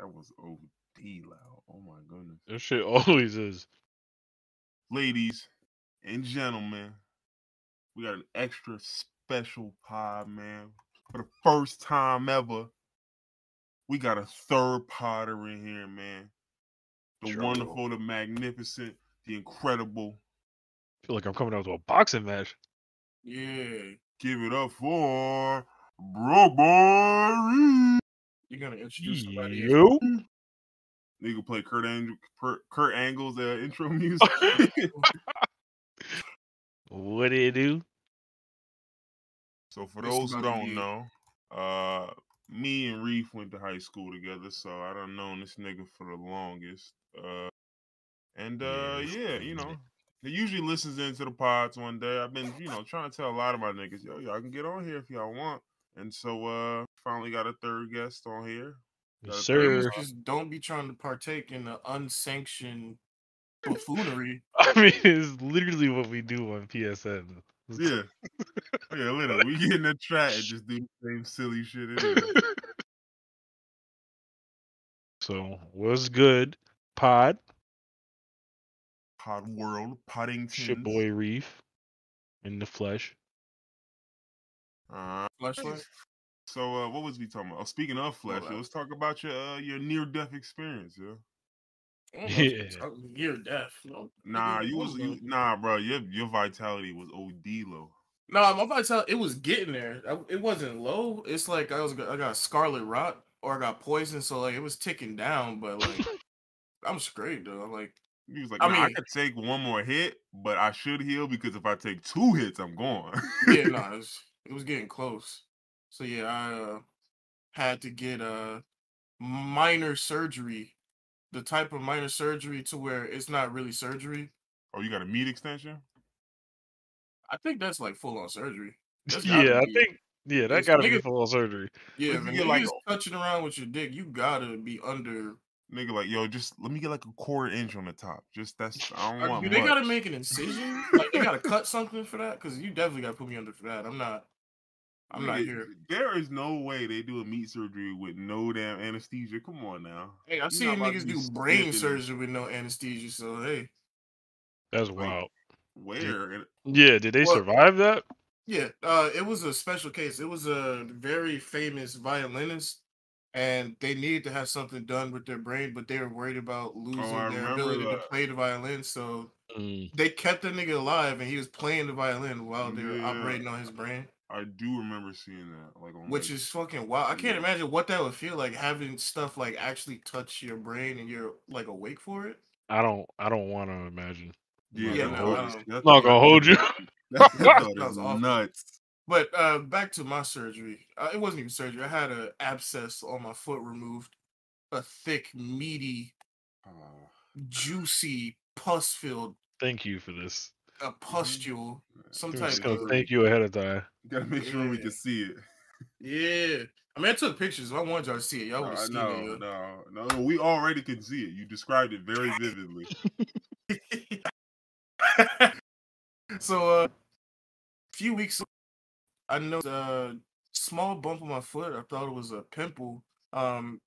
That was OD loud. Oh my goodness. That shit always is. Ladies and gentlemen, we got an extra special pod, man. For the first time ever, we got a third podder in here, man. The wonderful, the magnificent, the incredible. I feel like I'm coming out to a boxing match. Yeah. Give it up for Bro Boy Reef. You're gonna introduce somebody. Yo. Nigga play Kurt Angle's intro music. What did it do? So for those who don't know, me and Reef went to high school together, so I done known this nigga for the longest. Yeah, you know, he usually listens into the pods one day. I've been, trying to tell a lot of my niggas, yo, y'all can get on here if y'all want. And so finally got a third guest on here. Yes, sir. Just don't be trying to partake in the unsanctioned buffoonery. I mean, it's literally what we do on PSN. Yeah. Yeah, literally. We get in the chat and just do the same silly shit anyway. So, what's good, Pod? Pod World, Poddington. Shit boy Reef in the flesh. Fleshlight. So, what was we talking about? Oh, speaking of flesh, let's talk about your near-death experience, yeah. Near death. No, Nah, bro. Your vitality was OD low. No, my vitality, it was getting there. It wasn't low. It's like I got scarlet rot or I got poison, so like it was ticking down. But like I'm straight though. I'm like he was like, I could take one more hit, but I should heal because if I take 2 hits, I'm gone. Yeah, no, it was getting close. So yeah, I had to get minor surgery. The type of minor surgery to where it's not really surgery. Oh, you got a meat extension? I think that's like full on surgery. Yeah, I think that gotta be full on surgery. Yeah, if you're like touching around with your dick, you gotta be under. Nigga, like, yo, just let me get like a 1/4 inch on the top. Just that's I don't want. Do they gotta make an incision? Like they gotta cut something for that? Because you definitely gotta put me under for that. I'm not here. There is no way they do a meat surgery with no damn anesthesia. Come on now. Hey, I've seen niggas do brain surgery with no anesthesia, so hey. That's wild. Where? Yeah, did they survive that? Yeah, it was a special case. It was a very famous violinist, and they needed to have something done with their brain, but they were worried about losing their ability to play the violin, so they kept the nigga alive, and he was playing the violin while they were operating on his brain. I do remember seeing that, which is fucking wild. I can't imagine what that would feel like having stuff like actually touch your brain and you're like awake for it. I don't want to imagine. Yeah, I'm not gonna hold you. That's nuts. But back to my surgery. It wasn't even surgery. I had an abscess on my foot removed. A thick, meaty, juicy, pus-filled. Thank you for this. A pustule. Some type of. Thank you ahead of time. Gotta make sure we can see it. Yeah. I mean, I took pictures. If I wanted y'all to see it, y'all would have seen it. No. We already can see it. You described it very vividly. So, a few weeks ago, I noticed a small bump on my foot. I thought it was a pimple.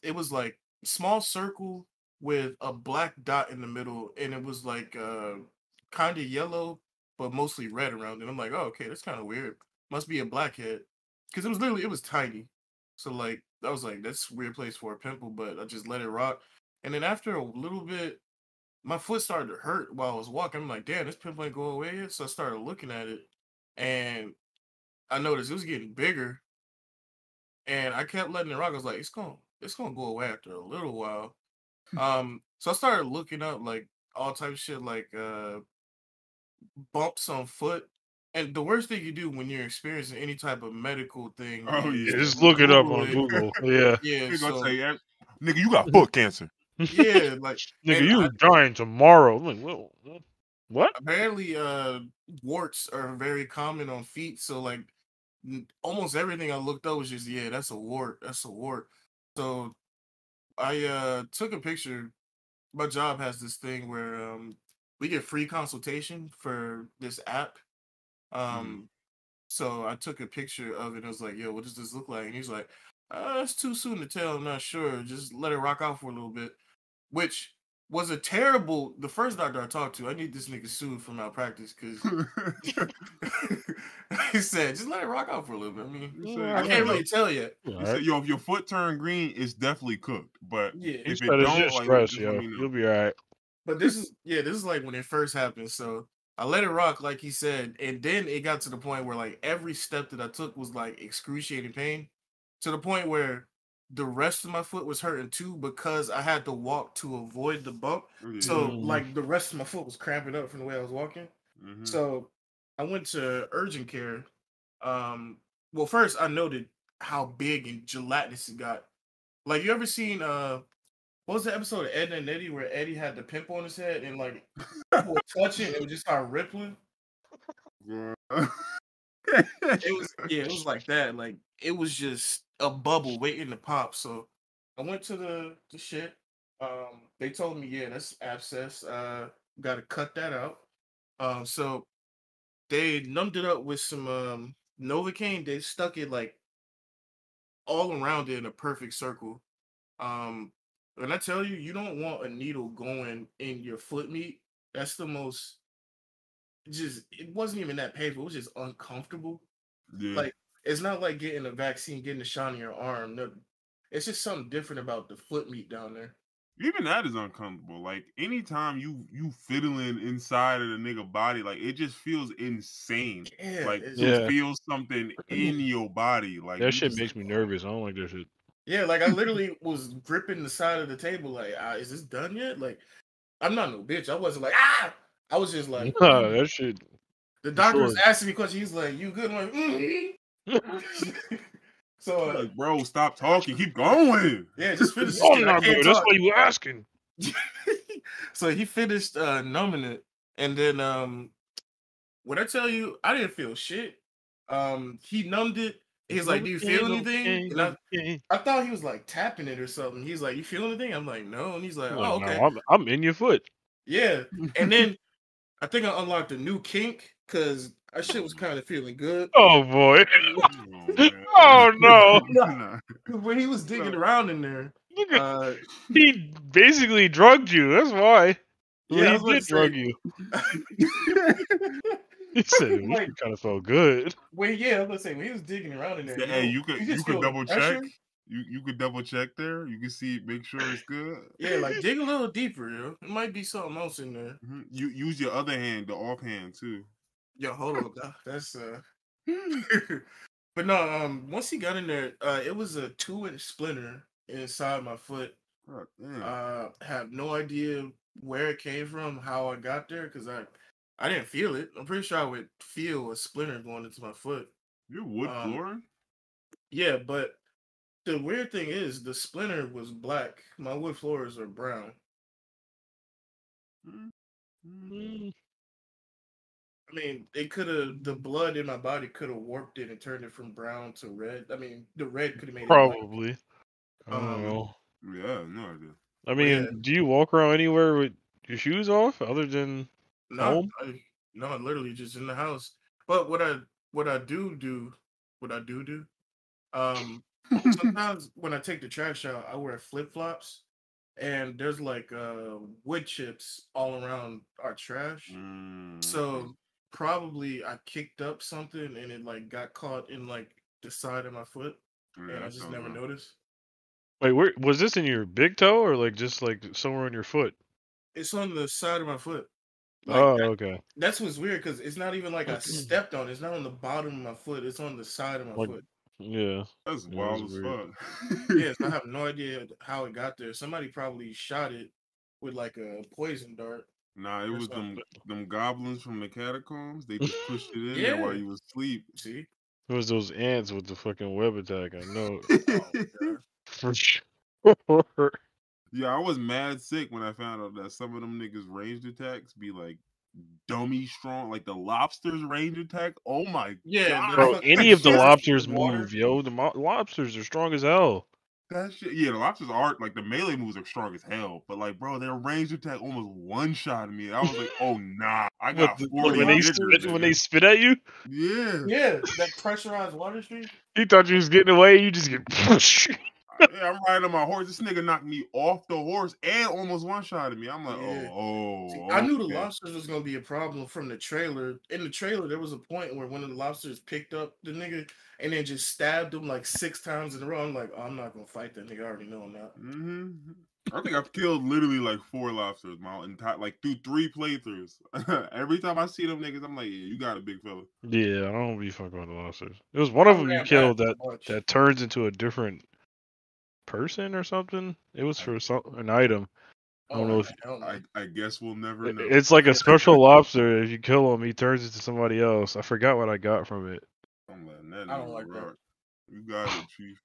It was like a small circle with a black dot in the middle, and it was like kind of yellow, but mostly red around it. I'm like, oh, okay, that's kind of weird. Must be a blackhead. Because it was tiny. So, like, I was like, that's a weird place for a pimple, but I just let it rock. And then after a little bit, my foot started to hurt while I was walking. I'm like, damn, this pimple ain't going away yet. So I started looking at it, and I noticed it was getting bigger. And I kept letting it rock. I was like, it's gonna go away after a little while. So I started looking up like all types of shit, like bumps on foot. And the worst thing you do when you're experiencing any type of medical thing, just look it up on Google. Yeah, so, nigga, you got foot cancer. Yeah, like nigga, you dying tomorrow. I'm like, what? Apparently, warts are very common on feet. So like, almost everything I looked up was just that's a wart. That's a wart. So I took a picture. My job has this thing where we get free consultation for this app. So I took a picture of it. I was like, yo, what does this look like? And he's like, It's too soon to tell. I'm not sure. Just let it rock out for a little bit. Which was a terrible. The first doctor I talked to, I need this nigga sued for malpractice because he said just let it rock out for a little bit. I mean, I can't really tell yet. He said, "Yo, if your foot turn green, it's definitely cooked. But Yeah, if But it it's don't, just like, stress, just let yo. me know." You'll be alright. but this is like when it first happened. So I let it rock, like he said, and then it got to the point where like every step that I took was like excruciating pain, to the point where the rest of my foot was hurting too because I had to walk to avoid the bump. Yeah. So like the rest of my foot was cramping up from the way I was walking. Mhm. So I went to urgent care. Well, first I noted how big and gelatinous it got. Like, you ever seen what was the episode of Ed and Eddie where Eddie had the pimple on his head and like people would touch it and it would just start rippling? Yeah. It was like that. Like, it was just a bubble waiting to pop. So I went to the shit. They told me, yeah, that's abscess. Gotta cut that out. So they numbed it up with some Novocaine. They stuck it like all around it in a perfect circle. Um, and I tell you, you don't want a needle going in your foot meat. That's the most. Just it wasn't even that painful. It was just uncomfortable. Yeah. Like, it's not like getting a vaccine, getting a shot in your arm. No, it's just something different about the foot meat down there. Even that is uncomfortable. Like anytime you fiddling inside of the nigga body, like it just feels insane. Yeah, Like it's to just, feel something in your body. Like That you shit just makes me nervous. I don't like that shit. yeah. Like, I literally was gripping the side of the table. Like, is this done yet? Like, I'm not no bitch. I wasn't like ah. I was just like Nah, that shit. the for doctor was sure. asking me questions. He's like, "You good?" I'm like, so like, bro, stop talking. Keep going. yeah, just finish this Oh, shit. I not can't good. That's talk. why you asking. So he finished numbing it, and then when I tell you, I didn't feel shit. He numbed it. He's like, "Do you feel anything?" And I thought he was like tapping it or something. He's like, "You feel anything?" I'm like, "No," and he's like, Like, "Oh, no, okay, I'm in your foot. yeah." And then I think I unlocked a new kink because that shit was kind of feeling good. Oh boy. Oh, man. Oh no. Nah. When he was digging around in there, He basically drugged you. That's why. Well, yeah, I he was about to did drug say. you. He said, "This Like, kind of felt good." when yeah, I was gonna say when he was digging around in there, Say, hey, you just could feel the double check. pressure. You could double check there. You can see, make sure it's good. Yeah, like dig a little deeper, yo. It might be something else in there. Mhm. You use your other hand, the off hand too. Yo, hold on, that's But no, once he got in there, it was a 2-inch splinter inside my foot. God damn. Have no idea where it came from, how I got there, because I didn't feel it. I'm pretty sure I would feel a splinter going into my foot. Your wood Um, flooring? yeah, but the weird thing is the splinter was black. My wood floors are brown. Mm, I mean, it could have the blood in my body could have warped it and turned it from brown to red. I mean, the red could have made it black. Probably. I don't Um, know. Yeah, no idea. I but yeah, mean, do you walk around anywhere with your shoes off other than no, home? no, literally just in the house. But what I do, sometimes when I take the trash out, I wear flip flops, and there's like wood chips all around our trash. Okay. So probably I kicked up something and it like got caught in like the side of my foot, Yeah, and I that just sounds never right. noticed. Wait, where was this in your big toe or like just like somewhere on your foot? It's on the side of my foot. Like Oh, okay. that's what's weird because it's not even like I stepped on it. It's not on the bottom of my foot. It's on the side of my Like, foot. yeah, That's yeah, that's wild as weird. fuck. Yes, I have no idea how it got there. Somebody probably shot it with like a poison dart Nah, it or was something. them goblins from the catacombs. They just pushed it in there while Yeah. you was asleep. See? It was those ants with the fucking web attack. I know Oh god. for sure. Yeah, I was mad sick when I found out that some of them niggas ranged attacks be like dummy strong, like the lobster's range attack. Oh my Yeah, the god, Bro, fucking any of the surf in lobsters the water. move, yo. The lobsters are strong as hell. That shit, yeah, the lobsters are like the melee moves are strong as hell, but like, bro, their range attack almost one shot me. I was like, oh nah, I What got 40 vigor, when they nigga. spit at you? Yeah, Yeah, that pressurized water stream. You thought you was getting away, you just get yeah, I'm riding on my horse. This nigga knocked me off the horse and almost one shot at me. I'm like, Yeah. See, I oh, knew the okay. lobsters was gonna be a problem from the trailer. In the trailer, there was a point where one of the lobsters picked up the nigga and then just stabbed him like 6 times in a row. I'm like, oh, I'm not gonna fight that nigga. I already know him now. I think I've killed literally like 4 lobsters my entire like through 3 playthroughs. Every time I see them niggas, I'm like, yeah, you got a big fella. Yeah, I don't be fucking with the lobsters. It was one I of them you ran past killed a that bunch. turns into a different person or something. It was for an item. I don't Oh, know if hell no. I guess we'll never know. it's like a Yeah. special lobster. If you kill him, he turns into somebody else. I forgot what I got from it. I'm letting that I don't nigga like that. rock. You got it, chief.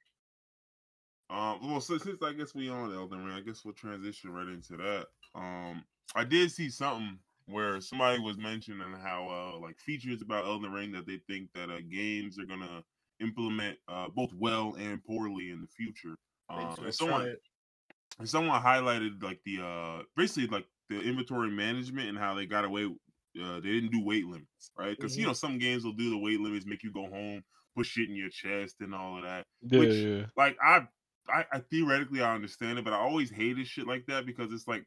Well, since I guess we on Elden Ring, I guess we'll transition right into that. I did see something where somebody was mentioning how like features about Elden Ring that they think that games are gonna implement both well and poorly in the future. They just gonna And try it. someone highlighted like the basically like the inventory management and how they got away. They didn't do weight limits, right? Because Mhm. some games will do the weight limits, make you go home, put shit in your chest, and all of that. Yeah, Which, yeah. like, I theoretically I understand it, but I always hated shit like that because it's like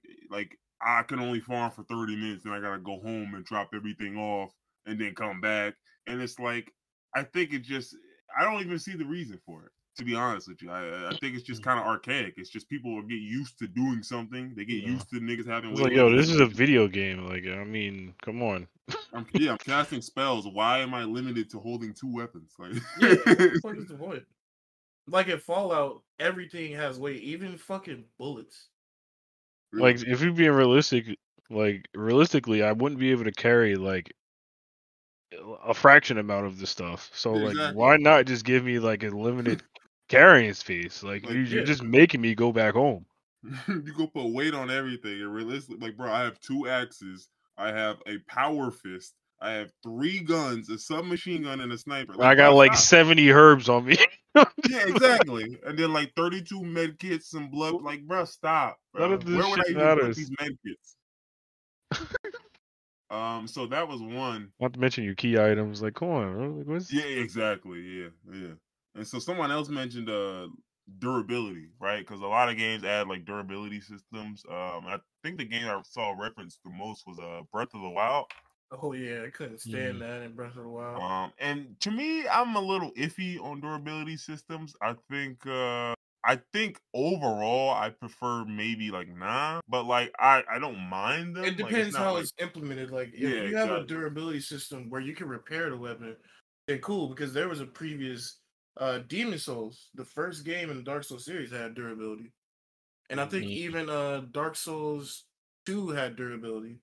I can only farm for 30 minutes and I gotta go home and drop everything off and then come back, and it's like I think it just I don't even see the reason for it. To be honest with you, I think it's just kind of archaic. It's just people will get used to doing something. They get Yeah. used to niggas having It's weight like, yo, limits. this is a video game. Like, I mean, come on. I'm casting spells. Why am I limited to holding 2 weapons? Like, Yeah, what the fuck is the point? Like in Fallout, everything has weight, even fucking bullets. yeah, Like, if you're being realistic, like realistically, I wouldn't be able to carry like a fraction amount of the stuff. So, like, exactly. why not just give me like a limited carrying space? Like, Like you're Yeah, just making me go back home. you go put weight on everything and realistic. Like, bro, I have 2 axes. I have a power fist. I have 3 guns, a submachine gun, and a sniper. I Like, got bro, like stop. 70 herbs on me. Yeah, exactly. And then like 32 med kits, some blood. Like, bro, stop, None bro. of this Where would I shit even put matters. these med kits? So that was one. Not to mention your key items. Like, come on, bro. Like, what's Yeah, exactly. Yeah. And so someone else mentioned durability, right? Because a lot of games add like durability systems. I think the game I saw referenced the most was Breath of the Wild. oh yeah, I couldn't stand that in Breath of the Wild. And to me, I'm a little iffy on durability systems. I think overall I prefer maybe like nah, but like I don't mind It them. Like it's depends not how like it's implemented. Like yeah, if you have a exactly. durability system where you can repair the weapon, then cool. Because there was a previous Demon Souls, the first game in the Dark Souls series had durability, and I think Mm. even Dark Souls 2 had durability.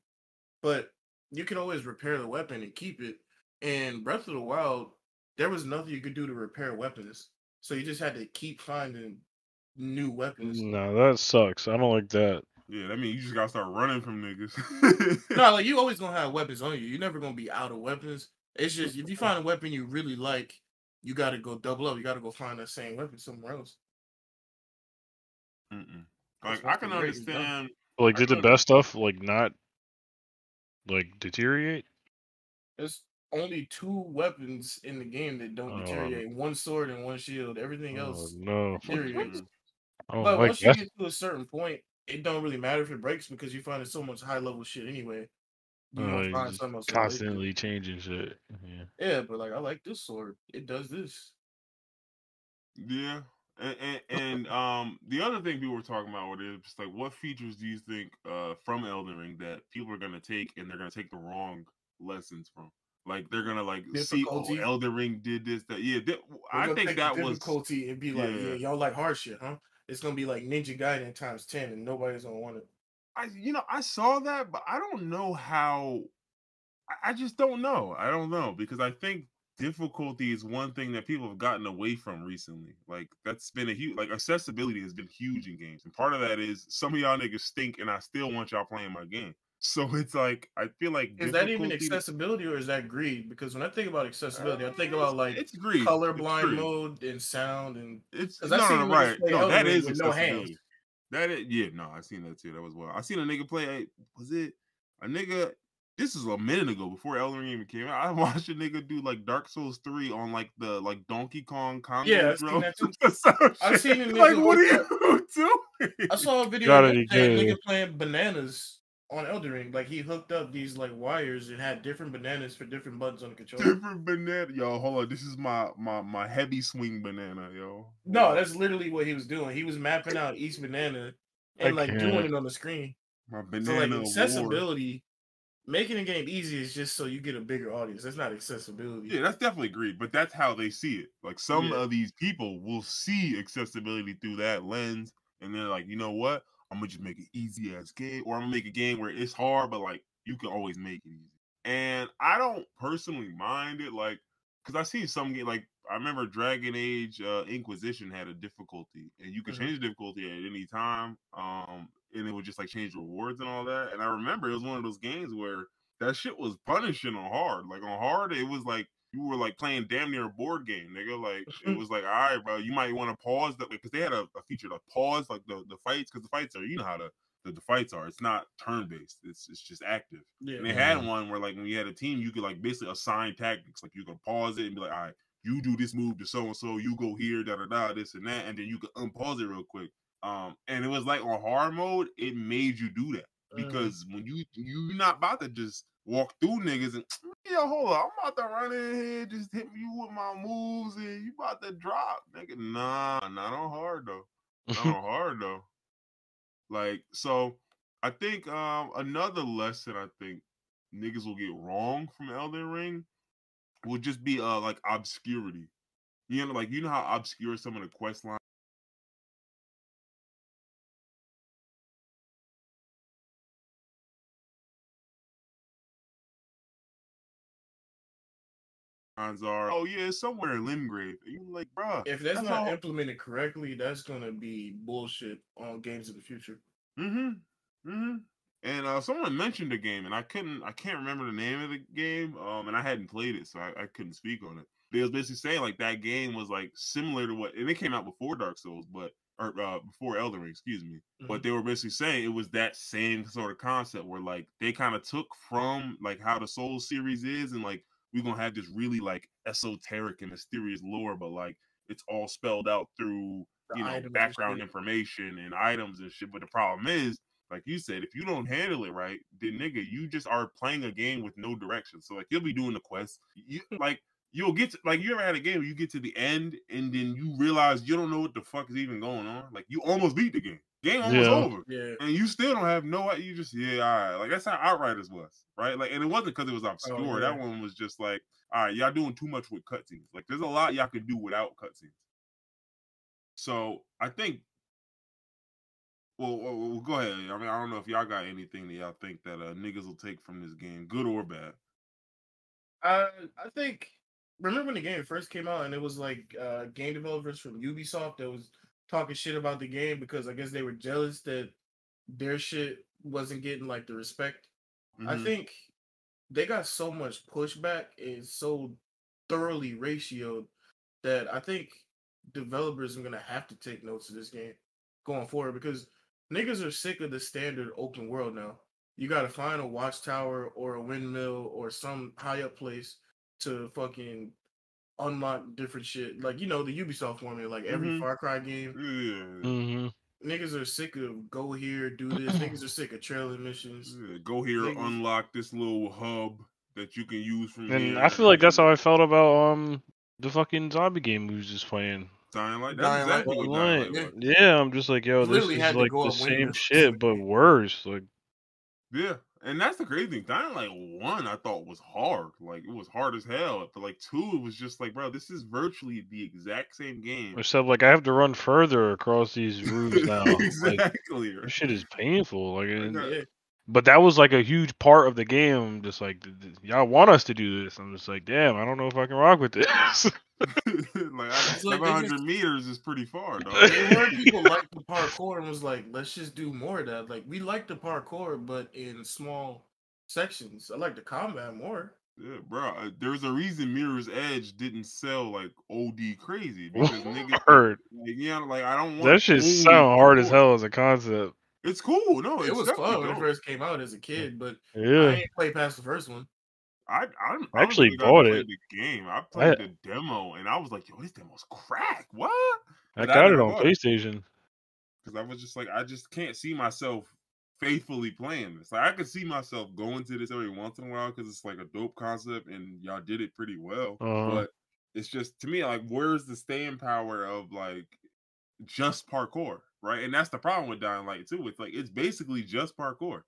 But you can always repair the weapon and keep it. In Breath of the Wild, there was nothing you could do to repair weapons, so you just had to keep finding new weapons. No, that sucks. I don't like that. Yeah, that means you just gotta start running from niggas. No, like you always gonna have weapons on you. You're never gonna be out of weapons. It's just if you find a weapon you really like, you gotta go double up. You gotta go find that same weapon somewhere else. Mm-mm. Because Like once the rate is done, Like, I did the can best stuff like not like deteriorate? there's only 2 weapons in the game that don't Oh, deteriorate. One sword and one shield. Everything oh else no, deteriorates. understand. I don't But like once you that. get to a certain point, it don't really matter if it breaks because you find so much high level shit anyway. You're gonna You're find just something else to replace it. constantly changing shit. Yeah. Yeah, but like I like this sword. It does this. Yeah. The other thing people were talking about with it is just like what features do you think from Elden Ring that people are gonna take and they're gonna take the wrong lessons from? Like they're gonna like see, oh, Difficulty. Elden Ring did this, that yeah. They're I gonna think take the that was difficulty and be like, yeah, yeah. y'all like hard shit, huh? It's gonna be like Ninja Gaiden times 10 and nobody's gonna want it. I saw that, but I don't know how I just don't know. I don't know because I think difficulty is one thing that people have gotten away from recently. Like that's been a huge like accessibility has been huge in games, and part of that is some of y'all niggas stink, and I still want y'all playing my game. So it's like I feel like Is that even difficulty. accessibility or is that greed? Because when I think about accessibility, I think about like It's greed. It's colorblind greed. mode and sound, and It's because I no, no, seen no, niggas right? play No, Elden that Ring is with no hands. accessibility. That is, yeah, no, I seen that too. That was well. I seen a nigga play. Was it a nigga? This is a minute ago before Elden Ring even came out. I watched a nigga do like Dark Souls 3 on like the like Donkey Kong Yeah, Congo I seen drum. that too. Some I've shit. seen a Like, nigga what hook are up. you doing? I saw a video Gotta be yesterday, a nigga good. playing bananas on Elden Ring. Like he hooked up these like wires and had different bananas for different buttons on the controller. Different banana, yo. Hold on, this is my heavy swing banana, yo. Hold No, on. that's literally what he was doing. He was mapping out each banana I and like doing can't. it on the screen. My So like banana of war. accessibility, making a game easy is just so you get a bigger audience. That's not accessibility. Yeah, that's definitely great, but that's how they see it. Like some Yeah. of these people will see accessibility through that lens, and they're like, you know what? I'm gonna just make it easy as game, or I'm gonna make a game where it's hard, but like you can always make it easy. And I don't personally mind it, like, because I seen some game like I remember Dragon Age Inquisition had a difficulty, and you could Mhm. change the difficulty at any time, and it would just like change rewards and all that. And I remember it was one of those games where that shit was punishing on hard. Like on hard, it was like you were like playing damn near a board game, nigga. Like it was like, all right, bro, you might want to pause that because they had a feature to pause like the fights because the fights are you know how the fights are. It's not turn based. It's just active. Yeah. And they had one where like when you had a team, you could like basically assign tactics. Like you could pause it and be like, all right, you do this move to so and so, you go here, da da da, this and that, and then you could unpause it real quick. And it was like on hard mode, it made you do that because when you're not about to just walk through niggas and yo, hold on, I'm about to run in here, just hit you with my moves, and you about to drop, nigga. Nah, not on hard though. Not on hard though. Like so, I think another lesson I think niggas will get wrong from Elden Ring will just be like obscurity. You know, like you know how obscure some of the quest lines are. Oh yeah, it's somewhere in Limgrave. And you're like, bruh, If that's that's not all. implemented correctly, that's gonna be bullshit on games of the future. And someone mentioned the game, and I can't remember the name of the game. And I hadn't played it, so I couldn't speak on it. They was basically saying like that game was like similar to what, and it came out before Dark Souls, but or before Elden Ring, excuse me. But they were basically saying it was that same sort of concept where like they kind of took from like how the Souls series is, and like we're gonna have this really like esoteric and mysterious lore, but like it's all spelled out through The you know items and background shit. information and items and shit. But the problem is like you said, if you don't handle it right, then nigga, you just are playing a game with no direction. So like you'll be doing the quest. You like you'll get to, like you ever had a game where you get to the end and then you realize you don't know what the fuck is even going on. Like you almost beat the game. Game almost Yeah. over. Yeah. And you still don't have no you just yeah, all right. Like that's how Outriders was, right? Like and it wasn't because it was obscure. Oh, yeah. That one was just like, all right, y'all doing too much with cutscenes. Like there's a lot y'all can do without cutscenes. So I think well, go ahead. I mean, I don't know if y'all got anything that y'all think that niggas will take from this game, good or bad. I think remember when the game first came out and it was like game developers from Ubisoft that was talking shit about the game because I guess they were jealous that their shit wasn't getting like the respect. I think they got so much pushback and so thoroughly ratioed that I think developers are gonna have to take notes of this game going forward because niggas are sick of the standard open world now. You gotta find a watchtower or a windmill or some high up place to fucking unlock different shit. Like you know the Ubisoft formula, like every Far Cry game. Yeah. Niggas are sick of go here, do this. Niggas are sick of trailer missions. Yeah. Go here, Niggas, unlock this little hub that you can use from And here, I feel and like that's then how I felt about the fucking zombie game we was just playing. Dying Light. That's Dying Light. exactly what Dying Online. Light was. Yeah, I'm just like, yo, you this literally is had to like go the up same windmills. shit but worse. Like Yeah, and that's the crazy thing. Dying Light 1, I thought was hard. Like it was hard as hell. But like 2, it was just like, bro, this is virtually the exact same game. except like I have to run further across these roofs now. Like Exactly. this shit is painful. Like I got Yeah. But that was like a huge part of the game. I'm just like, y'all want us to do this. I'm just like, damn, I don't know if I can rock with this. Like It's like 700 meters is pretty far, dog. they heard people like the parkour and was like, let's just do more of that. Like we like the parkour, but in small sections. I like the combat more. Yeah, bro. There's a reason Mirror's Edge didn't sell like OD crazy because niggas think Word. like, yeah, like I don't want That shit only sound hard as parkour. hell as a concept. It's cool. No, It it's was definitely fun when it dope. first came out as a kid, but I Yeah. ain't played past the first one. I I don't actually really got to bought play it. the game. I I played the demo and I was like, yo, this demo's crack. What? I But I got it never on bought it PlayStation. because I was just like, I just can't see myself faithfully playing this. Like, I could see myself going to this every once in a while because it's like a dope concept and y'all did it pretty well. But it's just to me like, where's the staying power of like just parkour, right? And that's the problem with Dying Light too. It's like it's basically just parkour.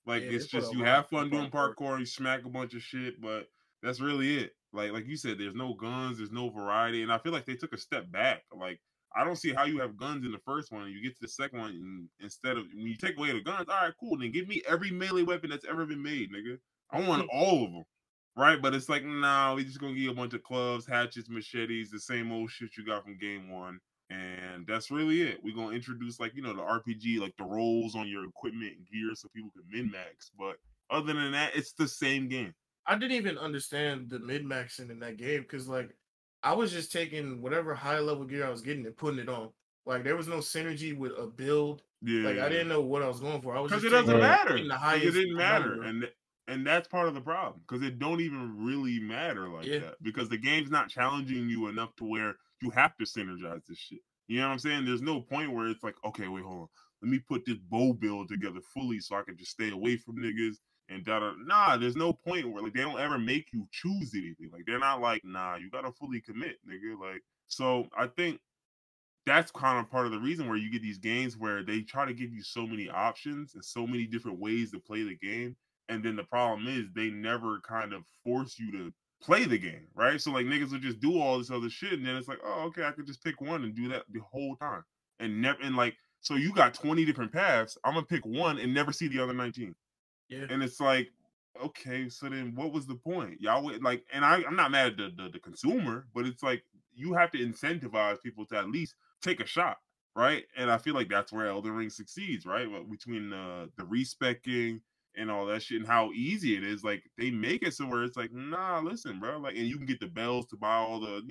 Like Yeah, they it's put a just you lot have in fun doing parkour. parkour, you smack a bunch of shit, but that's really it. Like you said, there's no guns, there's no variety, and I feel like they took a step back. Like I don't see how you have guns in the first one, and you get to the second one, and instead of when you take away the guns, all right, cool, then give me every melee weapon that's ever been made, nigga. I want all of them, right? But it's like, nah, we just gonna give you a bunch of clubs, hatchets, machetes, the same old shit you got from game one. And that's really it. We're gonna introduce like the RPG, like the roles on your equipment and gear so people can min max. But other than that, it's the same game. I didn't even understand the mid maxing in that game because like I was just taking whatever high level gear I was getting and putting it on. Like there was no synergy with a build. Like I Yeah, didn't know what I was going for. I was because just it doesn't taking matter. getting the Like it highest didn't matter, number. and that's part of the problem because it don't even really matter like Yeah. that because the game's not challenging you enough to where you have to synergize this shit. You know what I'm saying? There's no point where it's like, okay, wait, hold on, let me put this bow build together fully so I can just stay away from niggas and da da. Nah, there's no point where like they don't ever make you choose anything. Like they're not like, nah, you gotta fully commit, nigga. Like so, I think that's kind of part of the reason where you get these games where they try to give you so many options and so many different ways to play the game. And then the problem is they never kind of force you to play the game, right? So like niggas will just do all this other shit, and then it's like, oh, okay, I could just pick one and do that the whole time, and never and like so you got 20 different paths. I'm gonna pick one and never see the other 19. Yeah. And it's like, okay, so then what was the point? Y'all would like, and I'm not mad at the consumer, but it's like you have to incentivize people to at least take a shot, right? And I feel like that's where Elden Ring succeeds, right? Between the respecking and all that shit and how easy it is, like they make it so where it's like, nah, listen, bro, like, and you can get the bells to buy all the,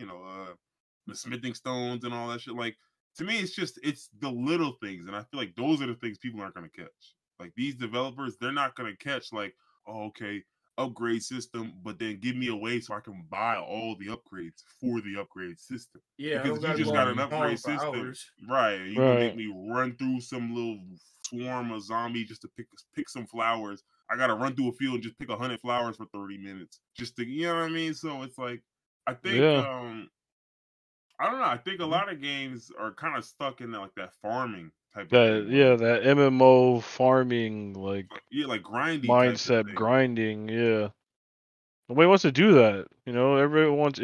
the smithing stones and all that shit. Like to me, it's the little things, and I feel like those are the things people aren't gonna catch. Like these developers, they're not gonna catch like, oh, okay, upgrade system, but then give me a way so I can buy all the upgrades for the upgrade system. Yeah, I Because don't if you gotta just go got out an and farm upgrade for system, hours. right, and you gonna make Right. me run through some little swarm of zombie just to pick some flowers. I gotta run through a field and just pick 100 flowers for 30 minutes. Just to you know what I mean? So it's like I think Yeah. I don't know. I think a lot of games are kind of stuck in like that farming type of That thing where yeah, like that MMO farming like yeah, like grindy type of mindset thing. grinding, yeah. Nobody wants to do that. Everybody wants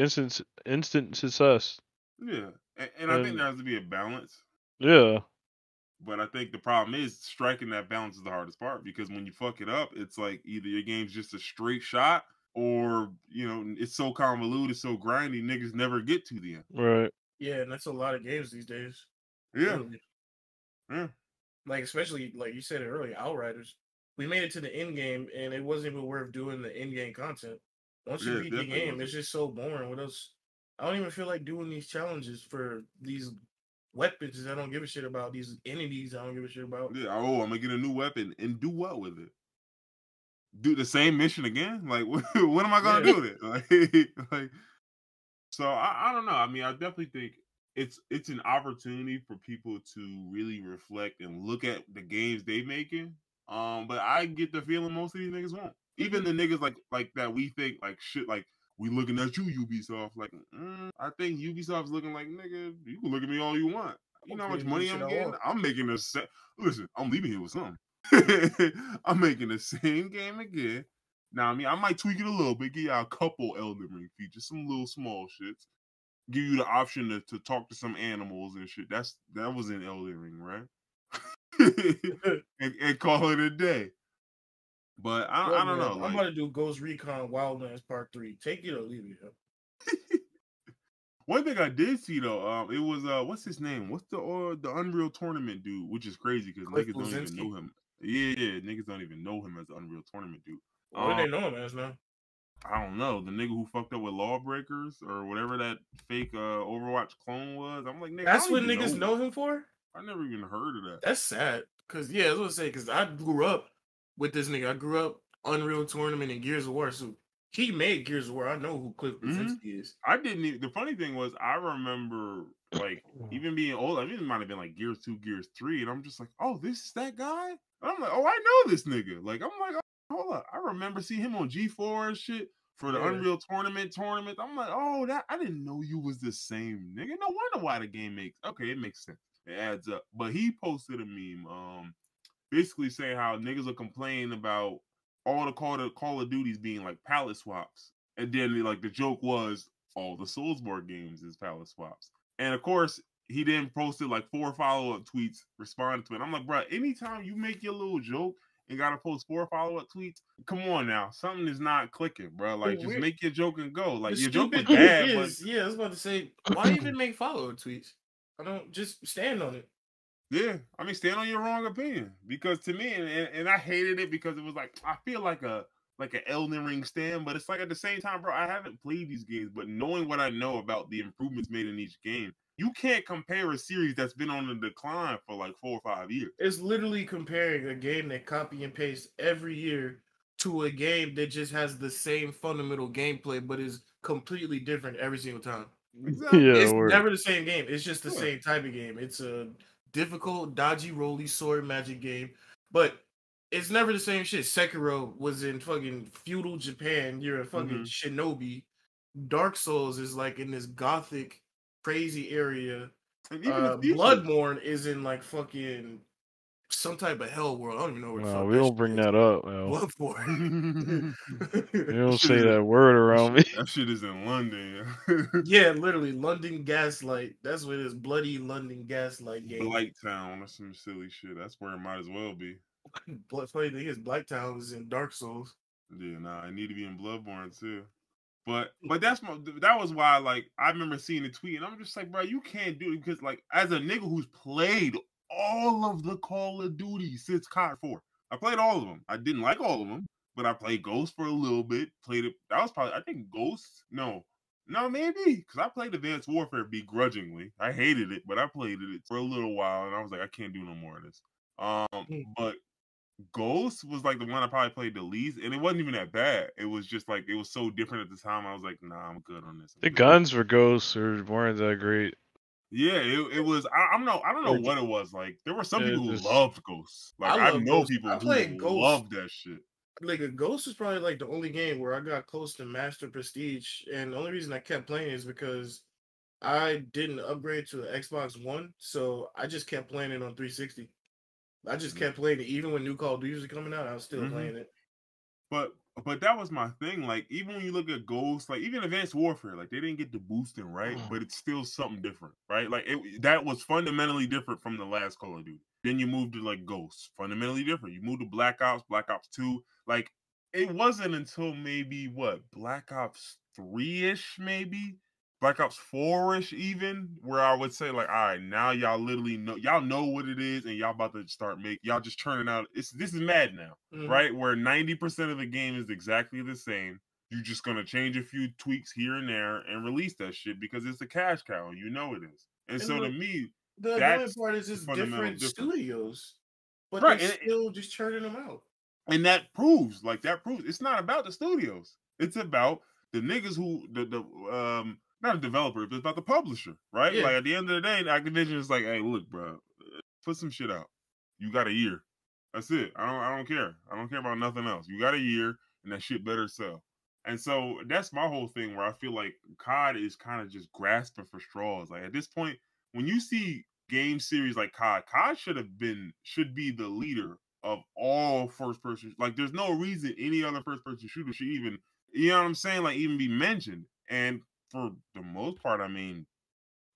instant success. Yeah, and I think And there has to be a balance. yeah, But I think the problem is striking that balance is the hardest part because when you fuck it up, it's like either your game's just a straight shot or it's so convoluted, so grindy, niggas never get to the end. right. Yeah, and that's a lot of games these days. Yeah, Literally. yeah, Like especially like you said it earlier, Outriders. We made it to the end game and it wasn't even worth doing the end game content. Once you yeah, beat the definitely game, wasn't. it's just so boring. What else? I don't even feel like doing these challenges for these weapons I don't give a shit about. These entities I don't give a shit about. Yeah, oh, I'm gonna get a new weapon and do what with it? Do the same mission again? Like, what am I gonna Yeah. do with it? Like, so I don't know. I mean, I definitely think it's an opportunity for people to really reflect and look at the games they making. But I get the feeling most of these niggas won't. Even the niggas like that we think like shit like we looking at you Ubisoft like I think Ubisoft's looking like nigga you can look at me all you want. You I'll know how pay much to do money shit I'm I getting? want. I'm making a set. Listen, I'm leaving here with something. I'm making the same game again. Now, I mean, I might tweak it a little bit, give you a couple Elden Ring features, some little small shits. Give you the option to talk to some animals and shit. That was in Elden Ring, right? and call it a day. But Look, I don't man, know. I'm Like about to do Ghost Recon Wildlands Part 3. Take it or leave it. Yo. one thing I did see though, it was what's his name? What's the Unreal Tournament dude? Which is crazy because Cliff niggas don't even Bleszinski. know him. Yeah, niggas don't even know him as the Unreal Tournament dude. What do they know him as now? I don't know, the nigga who fucked up with Lawbreakers or whatever that fake Overwatch clone was. I'm like, nigga, I That's don't what even niggas know. know him for? I never even heard of that. That's sad. Cause yeah, I was gonna say, cause I grew up with this nigga. I grew up Unreal Tournament and Gears of War. So he made Gears of War. I know who Cliff Mm-hmm. Bleszinski is. I didn't even, the funny thing was I remember like even being old, I mean it might have been like Gears 2, Gears 3, and I'm just like, oh, this is that guy? And I'm like, oh, I know this nigga. Like, I'm like, oh, hold up. I remember seeing him on G4 and shit for the Yeah. Unreal Tournament. I'm like, oh, that I didn't know you was the same nigga. No wonder why the game makes it makes sense. It adds up. But he posted a meme, basically saying how niggas are complaining about all the Call of Duties being like palette swaps. And then like the joke was all the Soulsborne games is palette swaps. And of course, he then posted like 4 follow-up tweets responding to it. I'm like, bro, anytime you make your little joke and gotta post 4 follow-up tweets, come on now. Something is not clicking, bro. Like just make your joke and go. Like The your joke was stupid thing bad, but is, yeah, I was about to say, why even make follow-up tweets? I don't just stand on it. yeah, I mean, stand on your wrong opinion because to me, and I hated it because it was like I feel like an Elden Ring stand, but it's like at the same time, bro, I haven't played these games, but knowing what I know about the improvements made in each game, you can't compare a series that's been on the decline for like 4 or 5 years. It's literally comparing a game that copy and paste every year to a game that just has the same fundamental gameplay, but is completely different every single time. Exactly. Yeah, It's word. never the same game. It's just the Yeah. same type of game. It's a difficult, dodgy, roly sword magic game, but it's never the same shit. Sekiro was in fucking feudal Japan. You're a fucking shinobi. Dark Souls is like in this gothic, crazy area. And even the features. Bloodborne is in like fucking some type of hell world. I don't even know what the No, fuck we that don't shit bring is. that up, man. Bloodborne. You don't shit say is that word around me. that shit is in London. Yeah, literally, London Gaslight. That's what it is. Bloody London Gaslight game. Blight Town or some silly shit. That's where it might as well be. Funny thing is, Blacktown is in Dark Souls. Yeah, nah, I need to be in Bloodborne too. But that was why like I remember seeing the tweet and I'm just like, bro, you can't do it because like as a nigga who's played all of the Call of Duty since COD 4, I played all of them. I didn't like all of them, but I played Ghost for a little bit. Played it. That was probably I think Ghost. No, maybe because I played Advanced Warfare begrudgingly. I hated it, but I played it for a little while and I was like, I can't do no more of this. But Ghost was like the one I probably played the least, and it wasn't even that bad. It was just like it was so different at the time. I was like, nah, I'm good on this. The guns for Ghosts weren't that great. Yeah, it was. I don't know what it was. Like there were some people who Just loved Ghosts. Like I I love know Ghost. people I who played Ghost. loved that shit. Like a Ghost is probably like the only game where I got close to Master Prestige, and the only reason I kept playing is because I didn't upgrade to the Xbox One, so I just kept playing it on 360. I just kept playing it even when new Call of Duty was coming out. I was still playing it. But that was my thing. Like even when you look at Ghosts, like even Advanced Warfare, like they didn't get the boosting right, but it's still something different, right? Like that was fundamentally different from the last Call of Duty. Then you moved to like Ghosts, fundamentally different. You moved to Black Ops 2. Like it wasn't until maybe what Black Ops 3-ish, maybe Black Ops 4-ish, even where I would say like, all right, now y'all literally know what it is, and y'all about to start y'all just turning out. This is mad now. Right? Where 90% of the game is exactly the same. You're just gonna change a few tweaks here and there and release that shit because it's a cash cow. You know it is. And so to me, the annoying part is just different studios, but right, they're still just churning them out. And that proves it's not about the studios. It's about the niggas who the not a developer, it's about the publisher, right? Yeah. Like at the end of the day, Activision is like, hey, look, bro, put some shit out. You got a year. That's it. I don't care. I don't care about nothing else. You got a year, and that shit better sell. And so that's my whole thing where I feel like COD is kind of just grasping for straws. Like at this point, when you see game series like COD should be the leader of all first person. Like there's no reason any other first person shooter should even, you know what I'm saying, like even be mentioned. And for the most part, I mean,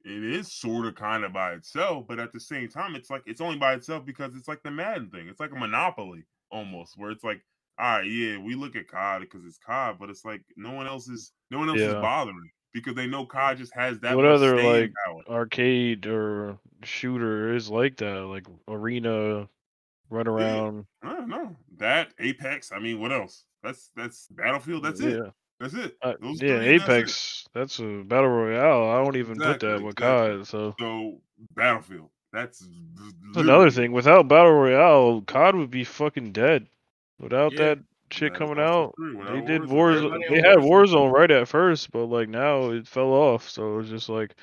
it is sort of kind of by itself, but at the same time, it's like it's only by itself because it's like the Madden thing. It's like a monopoly almost, where it's like, all right, yeah, we look at COD because it's COD, but it's like no one else is Yeah. bothering because they know COD just has that What much other staying like power. arcade or shooter is like that? Like arena, run Yeah, around. I don't know that Apex. I mean, what else? That's Battlefield. That's it. Yeah. That's it. Those Yeah, three, and that's it. Apex. That's a battle royale. I don't even put that with Exactly. COD. So So Battlefield. That's that's another literally thing. Without battle royale, COD would be fucking dead. Without Yeah, that shit that is coming also out, true. they Without did Warzone, Wars. yeah, everybody They on had Warzone. Warzone right at first, but like now it fell off. So it's just like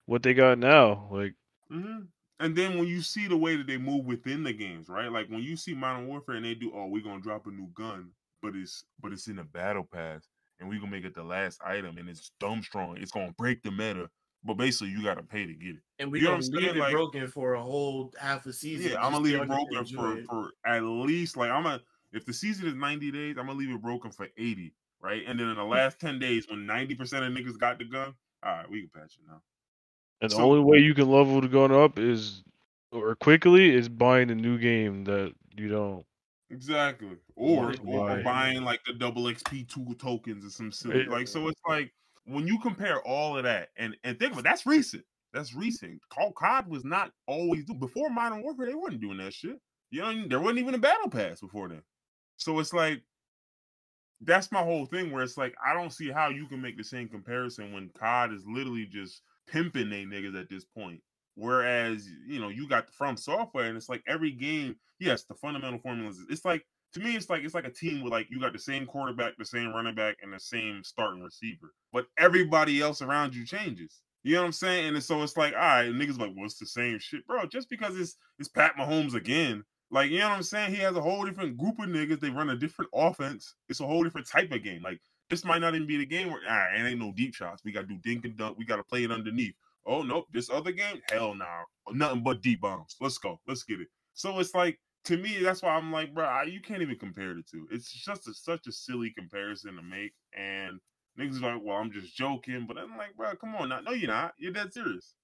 what they got now. Like hmm And then when you see the way that they move within the games, right? Like when you see Modern Warfare and they do, oh, we're gonna drop a new gun, but it's in a battle pass, and we're gonna make it the last item, and it's dumb strong. It's gonna break the meta, but basically you gotta pay to get it. And we're You know what gonna I'm leave saying? it Like, broken for a whole half a yeah, season I'm gonna just so leave y'all it get to broken enjoy it. for at least like I'm gonna if the season is 90 days, I'm gonna leave it broken for 80, right? And then in the last 10 days, when 90% of niggas got the gun, all right, we can patch it now. and the So only way you can level the gun up is or quickly is buying a new game that you don't exactly. Want Or to or buy? buying like the double XP two tokens or some silly Yeah. like so it's like when you compare all of that and think of it, that's recent. That's recent. COD was not always before Modern Warfare, they weren't doing that shit. You know, there wasn't even a battle pass before then. So it's like that's my whole thing where it's like I don't see how you can make the same comparison when COD is literally just pimping they niggas at this point. Whereas, you got the From Software and it's like every game, yes, the fundamental formulas. It's like to me, it's like a team with like you got the same quarterback, the same running back, and the same starting receiver. But everybody else around you changes. You know what I'm saying? And so it's like, all right, niggas like, well, it's the same shit, bro. Just because it's Pat Mahomes again, like, you know what I'm saying? He has a whole different group of niggas. They run a different offense. It's a whole different type of game. Like, this might not even be the game where, all right, it ain't no deep shots. We got to do dink and dunk. We got to play it underneath. Oh, nope. This other game? Hell no. Nothing but deep bombs. Let's go. Let's get it. So it's like, to me, that's why I'm like, bro, you can't even compare the two. It's just such a silly comparison to make. And niggas are like, well, I'm just joking. But I'm like, bro, come on. Now. No, you're not. You're dead serious.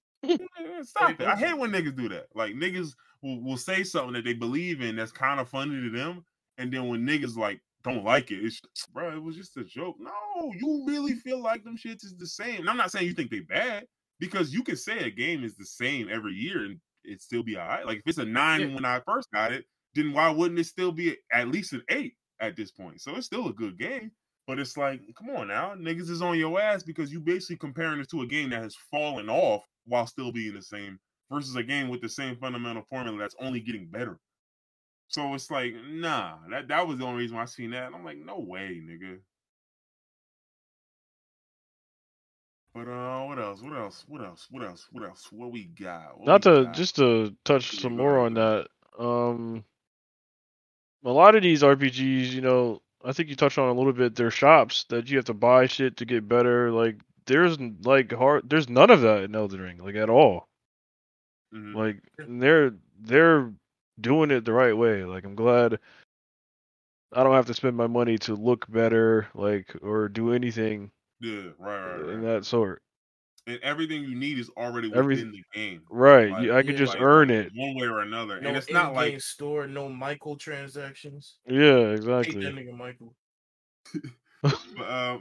Stop it. I hate when niggas do that. Like, niggas will say something that they believe in that's kind of funny to them, and then when niggas like don't like it, it's bro, it was just a joke. No, you really feel like them shits is the same. And I'm not saying you think they bad because you can say a game is the same every year and it still be all right. Like if it's a 9 Yeah. when I first got it, then why wouldn't it still be at least an 8 at this point? So it's still a good game. But it's like, come on now, niggas is on your ass because you basically comparing it to a game that has fallen off while still being the same versus a game with the same fundamental formula that's only getting better. So it's like, nah, that was the only reason why I seen that. And I'm like, no way, nigga. But what else? What else? What else? What else? What else? What we got? What Not we to got? just to touch Yeah, some go more ahead, on go ahead. that. A lot of these RPGs, I think you touched on a little bit. They're shops that you have to buy shit to get better. Like there's none of that in Elden Ring, like at all. Mm-hmm. Like they're doing it the right way. Like I'm glad I don't have to spend my money to look better, like or do anything Yeah, in right. that sort. And everything you need is already Every within the game. right, Like, I could Yeah. just like, earn like it. one way or another. And No it's not like in-game store, no microtransactions. Yeah, Hate that exactly. nigga Michael. But,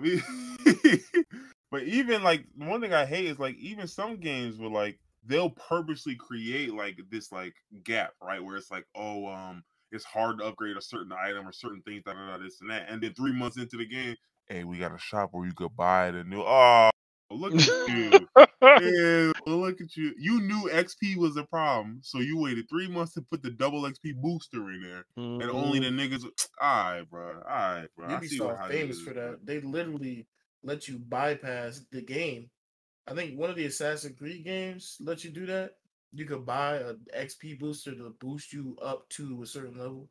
but even like one thing I hate is like even some games will like they'll purposely create like this like gap, right? Where it's like, oh, it's hard to upgrade a certain item or certain things, this and that. And then 3 months into the game, hey, we got a shop where you could buy the new. Oh, look at you. Yeah, look at you. You knew XP was a problem, so you waited 3 months to put the double XP booster in there. And only the Mhm. niggas, all right, bro. I see Ubisoft how this famous is, for bro. that. They literally let you bypass the game. I think one of the Assassin's Creed games let you do that. You could buy an XP booster to boost you up to a certain level.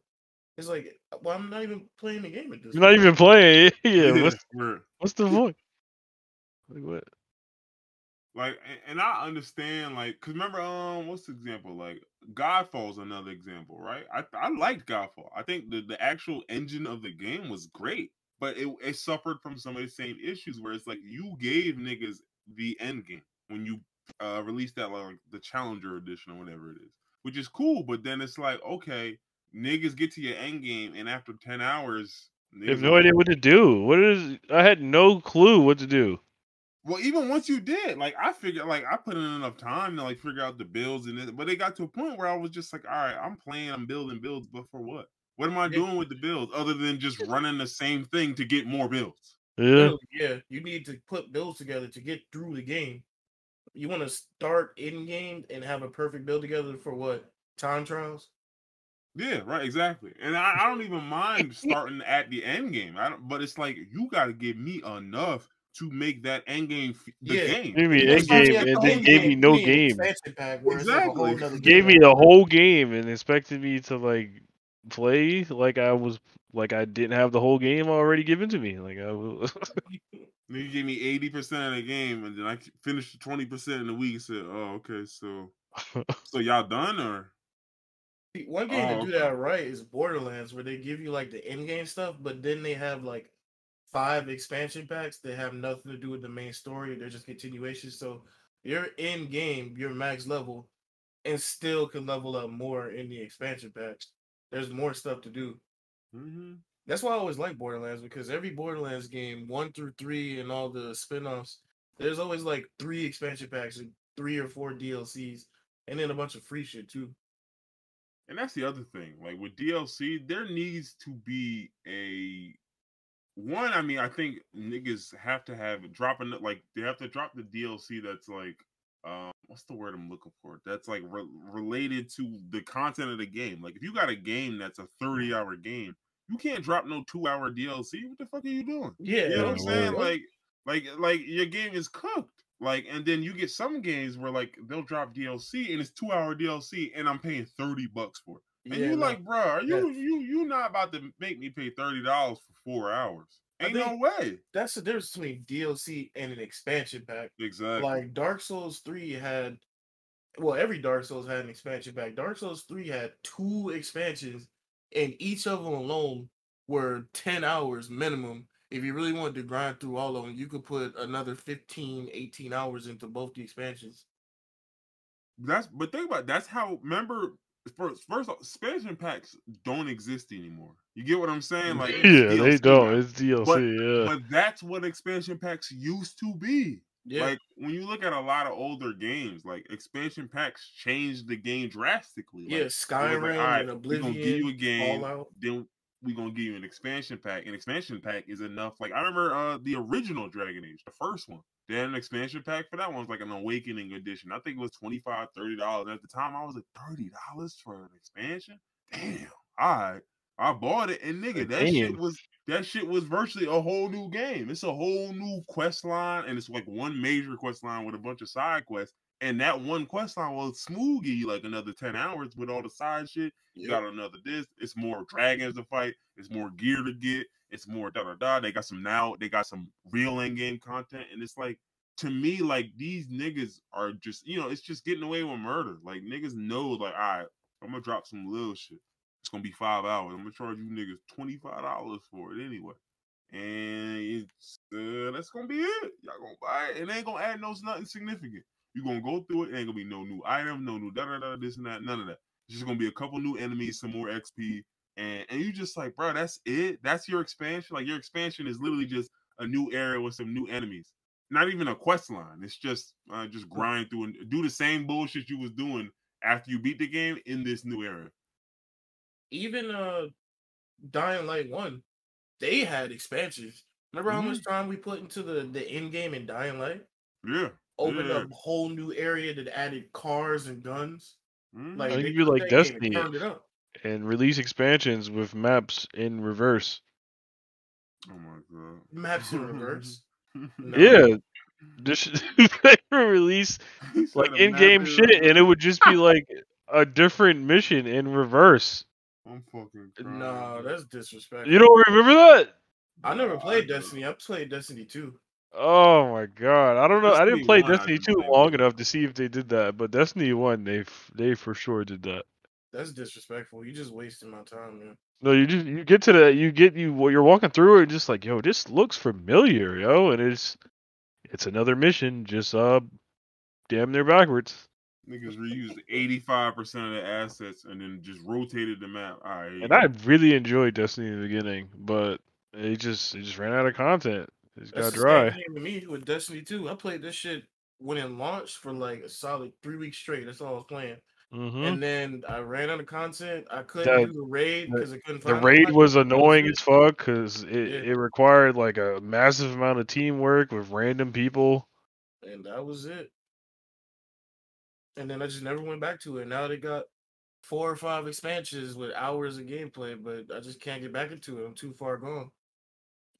It's like, well, I'm not even playing the game at this You're not point. even playing. Yeah, Yeah, what's the point? Like what? like, and I understand, like, cause remember, what's the example? Like, Godfall's another example, right? I liked Godfall. I think the actual engine of the game was great, but it suffered from some of the same issues where it's like you gave niggas the end game when you released that like the Challenger edition or whatever it is, which is cool, but then it's like, okay, niggas get to your end game, and after 10 hours, I have niggas no are idea like, what to do. I had no clue what to do. well, even once you did, like I figured, like I put in enough time to like figure out the builds and it, but it got to a point where I was just like, all right, I'm playing, I'm building builds, but for what? What am I Yeah, doing with the builds other than just running the same thing to get more builds? Yeah. literally, yeah. You need to put builds together to get through the game. You want to start in game and have a perfect build together for what? Time trials? Yeah, right, exactly. And I don't even mind starting at the end game. I don't, but it's like you got to give me enough to make that end game the Yeah. game. Gave If me you're gonna end start Just me game at skip and the the then whole end gave game, me game. you no need an game. expansion pack where it's like a whole Exactly. nother Gave game. me the whole game and expected me to like play like I didn't have the whole game already given to me. Like I was. Then you gave me 80% of the game, and then I finished 20% in the week. And said, "Oh, okay, so y'all done or?" One game to Oh, do okay. that right is Borderlands, where they give you like the end game stuff, but then they have like 5 expansion packs that have nothing to do with the main story. They're just continuations. So you're in game, you're max level, and still can level up more in the expansion packs. There's more stuff to do. Mm-hmm. That's why I always like Borderlands, because every Borderlands game, 1 through 3, and all the spin-offs, there's always like 3 expansion packs and 3 or 4 DLCs, and then a bunch of free shit too. And that's the other thing. Like with DLC, there needs to be a one. I mean, I think niggas have to have dropping like they have to drop the DLC that's like what's the word I'm looking for? That's like related to the content of the game. Like if you got a game that's a 30-hour game, you can't drop no 2-hour DLC. What the fuck are you doing? Yeah, You know what Yeah, I'm it's like saying? word. what? Like your game is cooked. Like and then you get some games where like they'll drop DLC and it's 2-hour DLC and I'm paying $30 for it. And Yeah, you no. like, bro, are That you not about to make me pay $30 for 4 hours? I Ain't think no way. that's the difference between DLC and an expansion pack. Exactly. Like Dark Souls 3 had, well, every Dark Souls had an expansion pack. Dark Souls 3 had 2 expansions, and each of them alone were 10 hours minimum. If you really wanted to grind through all of them, you could put another 15, 18 hours into both the expansions. That's but think about it, that's how remember first expansion packs don't exist anymore. You get what I'm saying? Like it's Yeah, they DLC don't. now. It's DLC. But Yeah. but that's what expansion packs used to be. Yeah. Like when you look at a lot of older games, like expansion packs changed the game drastically. Yeah, Like it was like, all Skyrim right, and we're gonna give you a Oblivion, game, Fallout. then we're gonna give you an expansion pack. An expansion pack is enough. Like I remember the original Dragon Age, the first one. They had an expansion pack for that one. It was like an awakening edition. I think it was $25, $30. At the time, I was like, $30 for an expansion? Damn. All right. I bought it and A nigga, game. that shit was virtually a whole new game. It's a whole new quest line, and it's like one major quest line with a bunch of side quests. And that one quest line will smooth you like another 10 hours with all the side shit. You Yep. got another this. It's more dragons to fight. It's more gear to get. It's more da da da. They got some real end game content. And it's like to me, like these niggas are just, it's just getting away with murder. Like niggas know, like, all right, I'm gonna drop some little shit. It's gonna be 5 hours. I'm gonna charge you niggas $25 for it anyway. And that's gonna be it. Y'all gonna buy it. It ain't gonna add nothing significant. You're gonna go through it, it ain't gonna be no new item, no new da da da, this and that, none of that. It's just gonna be a couple new enemies, some more XP, and you just like, bro, that's it. That's your expansion. Like your expansion is literally just a new area with some new enemies. Not even a quest line. It's just grind through and do the same bullshit you was doing after you beat the game in this new area. Even Dying Light 1, they had expansions. Remember how much time we put into the end game in Dying Light? Yeah. Opened Yeah. up a whole new area that added cars and guns. I Like think they it'd be took like that game and Destiny turned it up. and release expansions with maps in reverse. Oh my god. Maps in reverse. No. Yeah, this they release He like said a map in-game in shit, and it reverse. would just be like a different mission in reverse. I'm fucking crying, No, bro. that's You disrespectful. don't remember that? I never Nah, I played do. Destiny. I played Destiny 2. Oh my god, I don't know. I didn't Destiny play 1, I Destiny didn't 2 play long much. enough to see if they did that, but Destiny 1, they for sure did that. That's disrespectful. You just wasting my time, man. No, you get to that you're walking through it and just like, yo, this looks familiar, yo, and it's another mission, just damn near backwards. Niggas reused 85% of the assets and then just rotated the map. All right, And I really enjoyed Destiny in the beginning, but it just ran out of content. It just That's got the same dry. thing to me with Destiny 2. I played this shit when it launched for like a solid 3 weeks straight. That's all I was playing. Mm-hmm. And then I ran out of content. I couldn't That do the raid the, because I couldn't the find raid nobody. was That was annoying it. as fuck because Yeah. it required like a massive amount of teamwork with random people. And that was it. And then I just never went back to it. Now they got 4 or 5 expansions with hours of gameplay, but I just can't get back into it. I'm too far gone.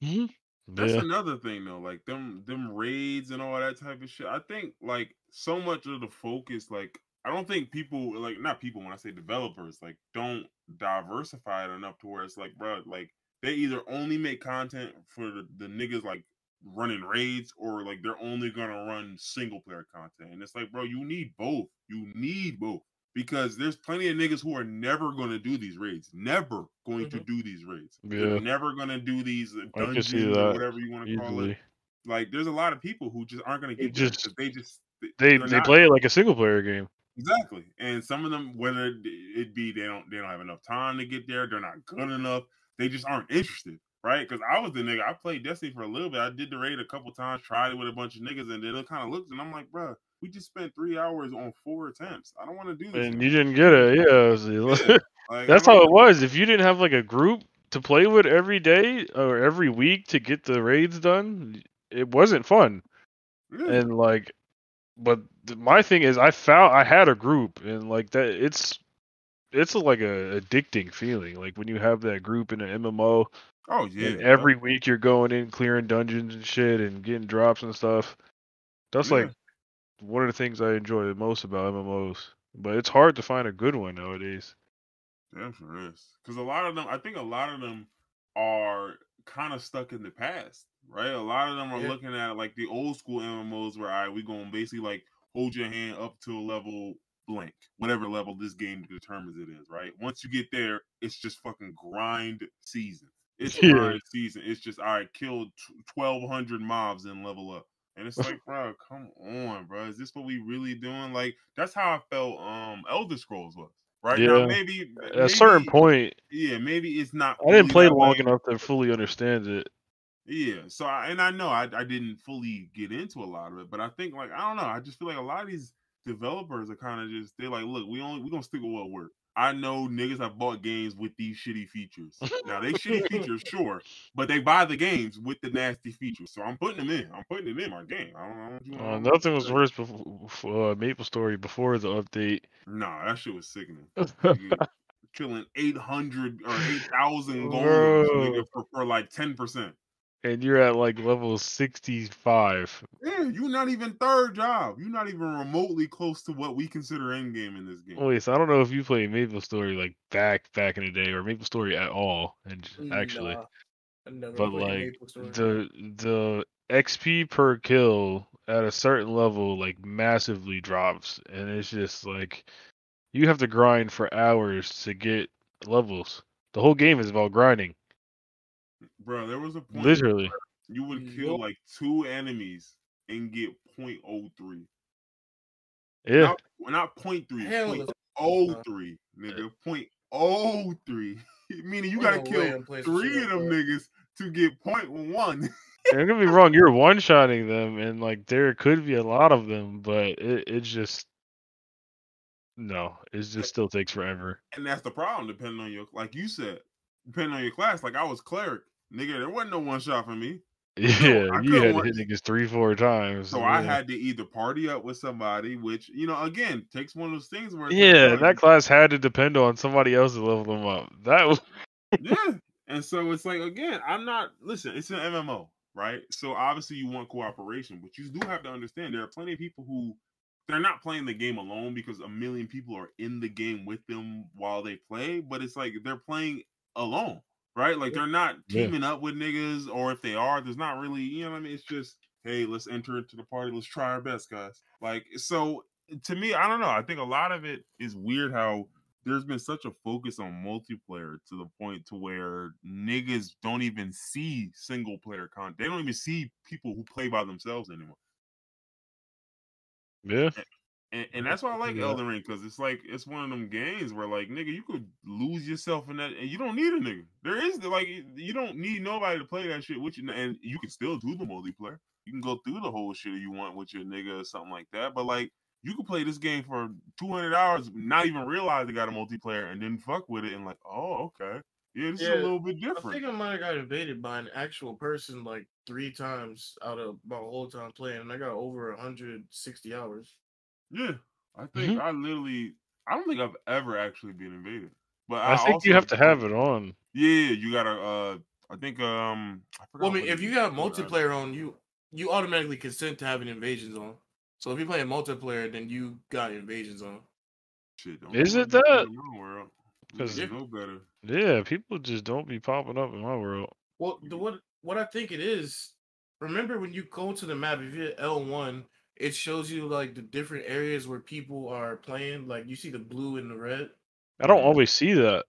Mm-hmm. That's Yeah. another thing though, like them raids and all that type of shit. I think like so much of the focus, like I don't think people like not people when I say developers, like don't diversify it enough to where it's like, bro, like they either only make content for the niggas like running raids or like they're only gonna run single player content. And it's like, bro, you need both. You need both. Because there's plenty of niggas who are never going to do these raids. Never going to do these raids. They're Yeah. never going to do these I can see dungeons or that whatever you want to call it. easily. Like, there's a lot of people who just aren't going to It get there just because they just they they're they not play it like a single player game. exactly. And some of them, whether it be they don't have enough time to get there, they're not good enough. They just aren't interested, right? Because I was the nigga. I played Destiny for a little bit. I did the raid a couple times, tried it with a bunch of niggas, and then it kind of looked, and I'm like, bro, we just spent 3 hours on 4 attempts. I don't want to do this And you anymore. didn't get it. Yeah. Yeah, See, like I that's don't how it want was. If you didn't have like a group to play with every day or every week to get the raids done, it wasn't fun. to. Yeah, And like, but my thing is, I had a group, and like that, it's like a addicting feeling. Like when you have that group in an MMO, oh yeah, and every week you're going in clearing dungeons and shit and getting drops and stuff. That's yeah. like one of the things I enjoy the most about MMOs. But it's hard to find a good one nowadays. Damn sure is. Because a lot of them, I think a lot of them are kind of stuck in the past, right? A lot of them are Yeah. looking at like the old school MMOs where we going to basically like hold your hand up to a level blank, whatever level this game determines it is, right? Once you get there, it's just fucking grind season. It's Yeah. grind season. It's just, all right, kill 1,200 mobs and level up. And it's like, bro, come on, bro. Is this what we really doing? Like, that's how I felt Elder Scrolls was. Right now, Yeah. maybe, At a certain point, yeah, maybe it's not I didn't fully play that long way. enough to fully understand it. Yeah, so I know I didn't fully get into a lot of it, but I think like I don't know. I just feel like a lot of these developers are kind of just they're like, look, we gonna stick with what works. I know niggas have bought games with these shitty features. Now they shitty features, sure, but they buy the games with the nasty features. So I'm putting them in. I'm putting it in my game. I don't know what Nothing to was tell you. worse before Maple Story before the update. Nah, that shit was sickening. Nigga, killing 800 or 8,000 golems, nigga, Bro. for like 10%. And you're at like level 65. Yeah, you're not even third job. You're not even remotely close to what we consider end game in this game. Wait, so I don't know if you played Maple Story like back in the day or Maple Story at all, and actually, Nah, I never but played like Maple Story. the XP per kill at a certain level like massively drops, and it's just like you have to grind for hours to get levels. The whole game is about grinding, Bro, there was a point literally. you would kill Yup. like two enemies and get .03. Yeah, Not point .3, Hell point no. oh 0.03, nigga. .03. Meaning you Ain't gotta no way kill I'm playing some shit three of like them that. niggas to get .1. and don't get me wrong, you're one-shotting them, and like there could be a lot of them, but it just no, it just still takes forever. And that's the problem, depending on your, like you said, depending on your class. Like I was cleric, nigga. There wasn't no one shot for me. Yeah, I you couldn't had to one. hit niggas 3, 4 times. So I Yeah, had to either party up with somebody, which again takes one of those things where it's like, yeah, bro, and that class had to depend on somebody else to level them up. That was yeah. And so it's like again, I'm not listen. It's an MMO, right? So obviously you want cooperation, but you do have to understand there are plenty of people who they're not playing the game alone because a million people are in the game with them while they play. But it's like they're playing alone, right? Like they're not yeah, teaming up with niggas, or if they are, there's not really, you know what I mean? It's just hey, let's enter into the party. Let's try our best, guys. Like so, to me, I don't know. I think a lot of it is weird how there's been such a focus on multiplayer to the point to where niggas don't even see single player content. They don't even see people who play by themselves anymore. yeah. And that's why I like Elden Ring, because it's like it's one of them games where like nigga, you could lose yourself in that, and you don't need a nigga. There is like you don't need nobody to play that shit with you, and you can still do the multiplayer. You can go through the whole shit if you want with your nigga or something like that. But like you can play this game for 200 hours, not even realize they got a multiplayer, and then fuck with it and like, oh okay, yeah, this is a little bit I different. think I might have got invaded by an actual person like 3 times out of my whole time playing, and I got over 160 hours. Yeah, I think Mhm. I literally, I don't think I've ever actually been invaded, but I I think you also have to don't. have it on. Yeah, you gotta. I think I Well, I forgot mean, what if it you is. got multiplayer on, you automatically consent to having invasions on. So if you're playing multiplayer, then you got invasions on. Shit, don't Is it nobody do shit that? in my world. Because Yeah. Niggas know better. yeah, people just don't be popping up in my world. Well, what I think it is. Remember when you go to the map, if you hit L1, it shows you like the different areas where people are playing. Like you see the blue and the red. I don't Yeah. always see that.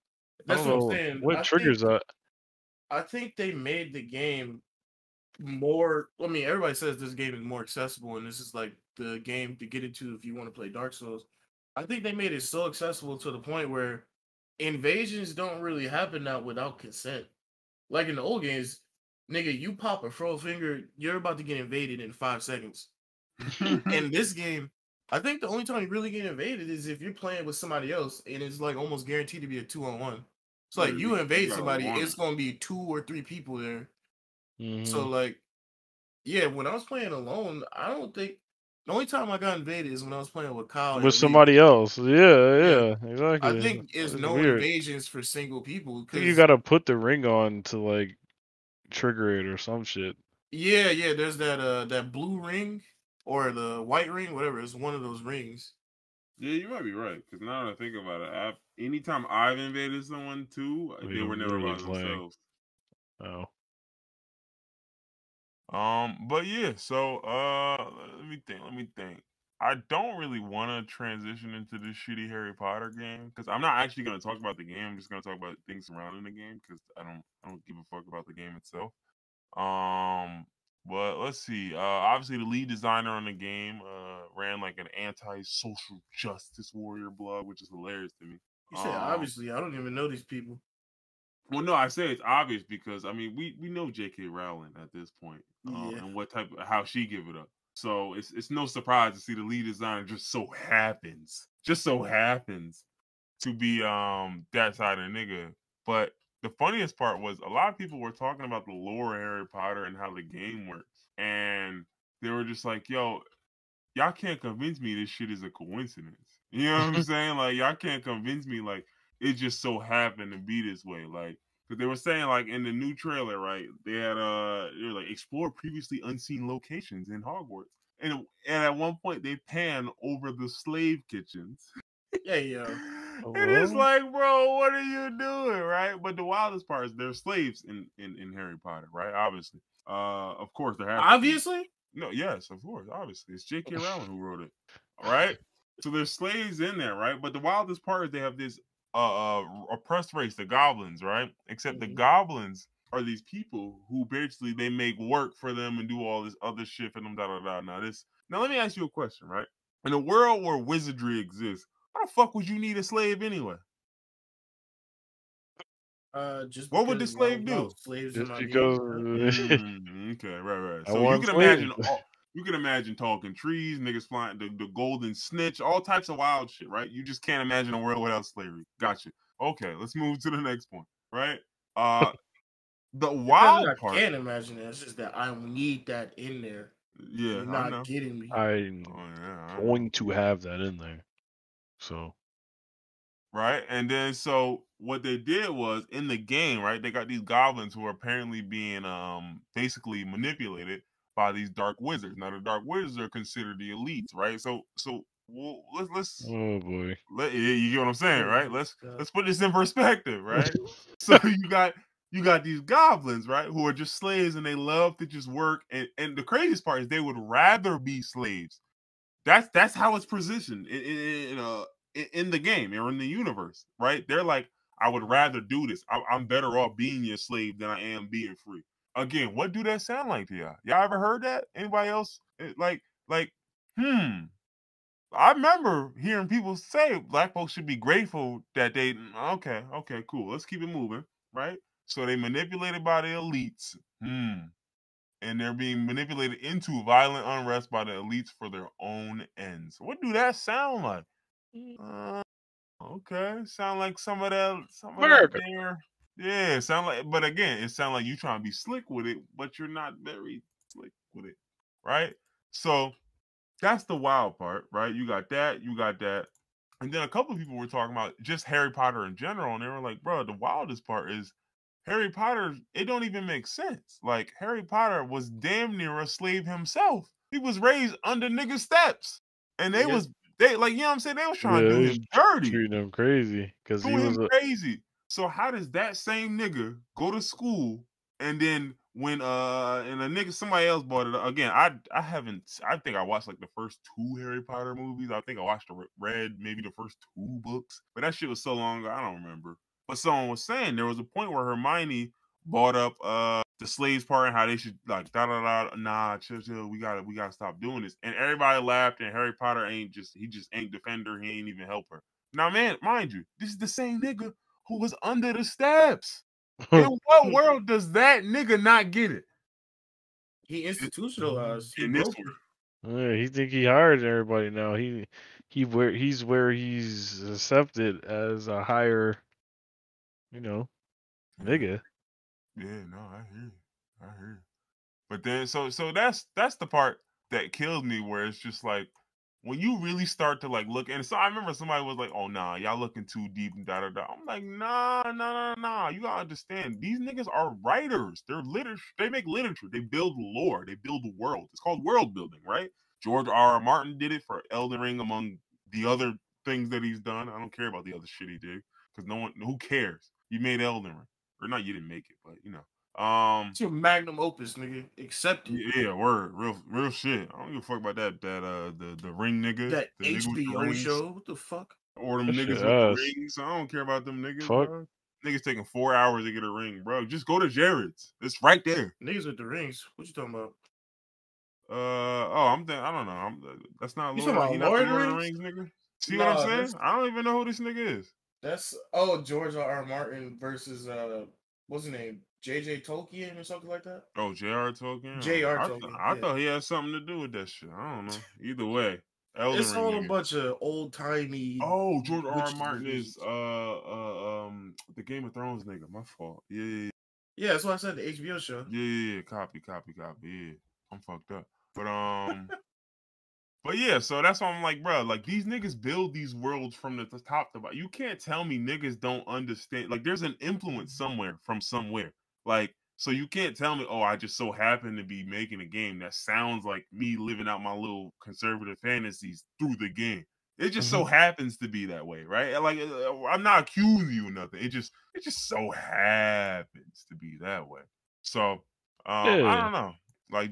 I That's don't what I'm know saying. what triggers that. I think they made the game more. I mean, everybody says this game is more accessible, and this is like the game to get into if you want to play Dark Souls. I think they made it so accessible to the point where invasions don't really happen now without consent. Like in the old games, nigga, you pop a throw finger, you're about to get invaded in 5 seconds. In this game, I think the only time you really get invaded is if you're playing with somebody else, and it's like almost guaranteed to be a 2-on-1. So Yeah, like you you invade gotta somebody, want it's it. gonna be 2 or 3 people there. Hmm. So like, yeah, when I was playing alone, I don't think the only time I got invaded is when I was playing with Kyle With and Reef. somebody else. Yeah, Yeah, yeah, I exactly. think it's It's no weird. invasions for single people I think you because gotta put the ring on to like trigger it or some shit. yeah, there's that blue ring or the white ring, whatever. It's one of those rings. Yeah, you might be right. Because now that I think about it, anytime I've invaded someone too, Oh, they you're were never literally by playing. themselves. Oh. But yeah, so let me think. Let me think. I don't really want to transition into this shitty Harry Potter game because I'm not actually going to talk about the game. I'm just going to talk about things surrounding the game because I don't give a fuck about the game itself. Um, but let's see. Obviously the lead designer on the game ran like an anti-social justice warrior blog, which is hilarious to me. You said Um, obviously, I don't even know these people. well, no, I say it's obvious because I mean we know J.K. Rowling at this point, Yeah. and what type of how she give it up. So it's no surprise to see the lead designer just so happens to be that side of the nigga. But the funniest part was a lot of people were talking about the lore of Harry Potter and how the game works, and they were just like, "Yo, y'all can't convince me this shit is a coincidence." You know what I'm saying? Like y'all can't convince me like it just so happened to be this way. Like because they were saying like in the new trailer, right? They were like explore previously unseen locations in Hogwarts. And at one point they pan over the slave kitchens. Yeah, yeah. And it's Well, like, bro, what are you doing, right? But the wildest part is there's slaves in Harry Potter, right? Obviously, of course there has to be. Obviously. No, yes, of course, obviously. It's J.K. Rowling who wrote it. All right. So there's slaves in there, right? But the wildest part is they have this oppressed race, the goblins, right? Except the Mhm. goblins are these people who basically they make work for them and do all this other shit for them, da da da. Now let me ask you a question, right? In a world where wizardry exists, why the fuck would you need a slave anyway? Just What would the because slave while do? slaves are just not needed. because Okay, right. I So you want can slaves. imagine all, you can imagine talking trees, niggas flying the golden snitch, all types of wild shit, right? You just can't imagine a world without slavery. Gotcha. Okay, let's move to the next point, right? Uh the It's not that wild I part, can't imagine it. It's just that I need that in there. yeah, You're I not know. getting me. I'm Oh yeah, I know. going to have that in there. So Right? And then so what they did was in the game, right? They got these goblins who are apparently being basically manipulated by these dark wizards. Now the dark wizards are considered the elites, right? So well, oh boy. you get what I'm saying, Oh right? my god. Let's put this in perspective, right? So you got these goblins, right, who are just slaves and they love to just work and the craziest part is they would rather be slaves. That's how it's positioned in the game or in the universe, right? They're like, I would rather do this. I'm better off being your slave than I am being free. Again, what do that sound like to y'all? Y'all ever heard that? Anybody else? Like, hmm. I remember hearing people say black folks should be grateful that they okay, cool. Let's keep it moving, right? So they manipulated by the elites. And they're being manipulated into violent unrest by the elites for their own ends. What do that sound like? Uh, okay, sound like some of that America. there. Yeah, sound like, but again, it sound like you trying to be slick with it, but you're not very slick with it, right? So that's the wild part, right? You got that, and then a couple of people were talking about just Harry Potter in general, and they were like, "Bro, the wildest part is Harry Potter. It don't even make sense. Like Harry Potter was damn near a slave himself. He was raised under nigga steps, and Yeah. they like you know what I'm saying. They was trying to Yeah, do he's him dirty, treating him crazy because he doing him was a. crazy. So how does that same nigga go to school and then when and a nigga somebody else bought it again? I haven't. I think I watched like the first 2 Harry Potter movies. I think I watched or read maybe the first 2 books, but that shit was so long ago I don't remember. But someone was saying there was a point where Hermione brought up the slaves part and how they should like nah chill, we gotta stop doing this, and everybody laughed, and Harry Potter he just ain't defend her, he ain't even help her. Now man, mind you, this is the same nigga who was under the steps. In what world does that nigga not get it? He institutionalized. He In this broke it. Yeah, he think he hired everybody now. He's where he's accepted as a higher, you know, nigga. Yeah, no, I hear you. I hear you. But then so that's the part that kills me where it's just like when you really start to like look, and so I remember somebody was like, "Oh nah, y'all looking too deep and da da da." I'm like, nah. You gotta understand, these niggas are writers. They're literature. They make literature. They build lore. They build the world. It's called world building, right? George R. R. Martin did it for Elden Ring, among the other things that he's done. I don't care about the other shit he did because no one, who cares? You made Elden Ring, or not? You didn't make it, but you know. It's your magnum opus, nigga. Accept it. Yeah, word, real shit. I don't give a fuck about the ring niggas, That the nigga with the HBO rings, show. What the fuck? or them That shit niggas with the ass. rings. I don't care about them niggas, Fuck. bro. Niggas taking 4 hours to get a ring, bro. Just go to Jared's. It's right there. Niggas with the rings. What you talking about? I don't know. That's not You Lord. talking about He not the Lord of the Lord of the Rings? Rings, nigga. See what I'm Nah, saying? I don't even know who this nigga is. that's George R. R. Martin versus what's his name? J.J. Tolkien or something like that. Oh, J.R. Tolkien. J.R. Oh, Tolkien. I Yeah. thought he had something to do with that shit. I don't know. Either way, Elden It's Ring all a nigga. bunch of old timey Oh, George R. R. witches and Martin is wizards. the Game of Thrones nigga. My fault. Yeah. Yeah, that's what I said. The HBO show. Yeah. Copy. Yeah, I'm fucked up. But yeah. So that's why I'm like, bro. Like these niggas build these worlds from the top to bottom. You can't tell me niggas don't understand. Like there's an influence somewhere from somewhere. Like so you can't tell me, oh, I just so happen to be making a game that sounds like me living out my little conservative fantasies through the game. It just so happens to be that way, right? Like I'm not accusing you of nothing. It just so happens to be that way. So I Yeah. don't know. Like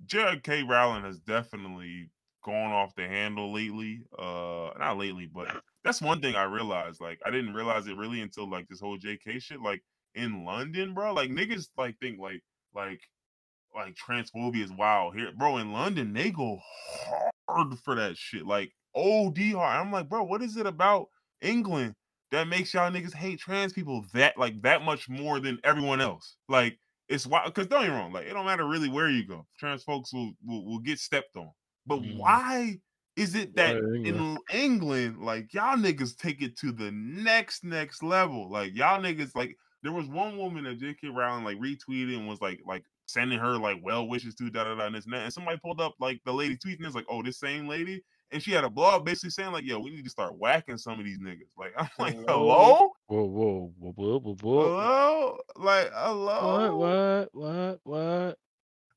J.K. Rowling has definitely gone off the handle lately. Not lately, but that's one thing I realized. Like I didn't realize it really until like this whole JK shit. Like in London, bro, like niggas like think like like transphobia is wild here, bro. In London, they go hard for that shit, like OD hard. I'm like, bro, what is it about England that makes y'all niggas hate trans people that much more than everyone else? Like, it's wild because don't get me wrong, like it don't matter really where you go, trans folks will get stepped on. But Mm. why is it Why that England? in England, like y'all niggas take it to the next level? Like y'all niggas like there was one woman that J.K. Rowling like retweeted and was like sending her like well wishes to da da da and this and that. And somebody pulled up like the lady tweeting and it's like, oh, this same lady. And she had a blog basically saying like, yo, we need to start whacking some of these niggas. Like, I'm like, Whoa. hello? Whoa. Hello? Like, hello? What?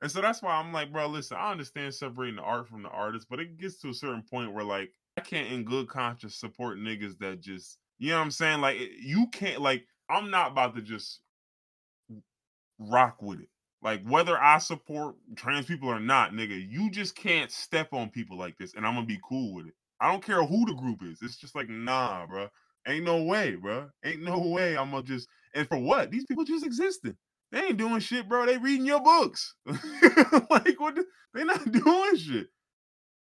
And so that's why I'm like, bro, listen, I understand separating the art from the artist, but it gets to a certain point where like I can't in good conscience support niggas that just, you know what I'm saying? Like you can't like I'm not about to just rock with it. Like whether I support trans people or not, nigga, you just can't step on people like this, and I'm gonna be cool with it. I don't care who the group is. It's just like, nah, bro. Ain't no way, bro. Ain't no way. I'm gonna just and for what? These people just existing. They ain't doing shit, bro. They reading your books. Like what? They not doing shit.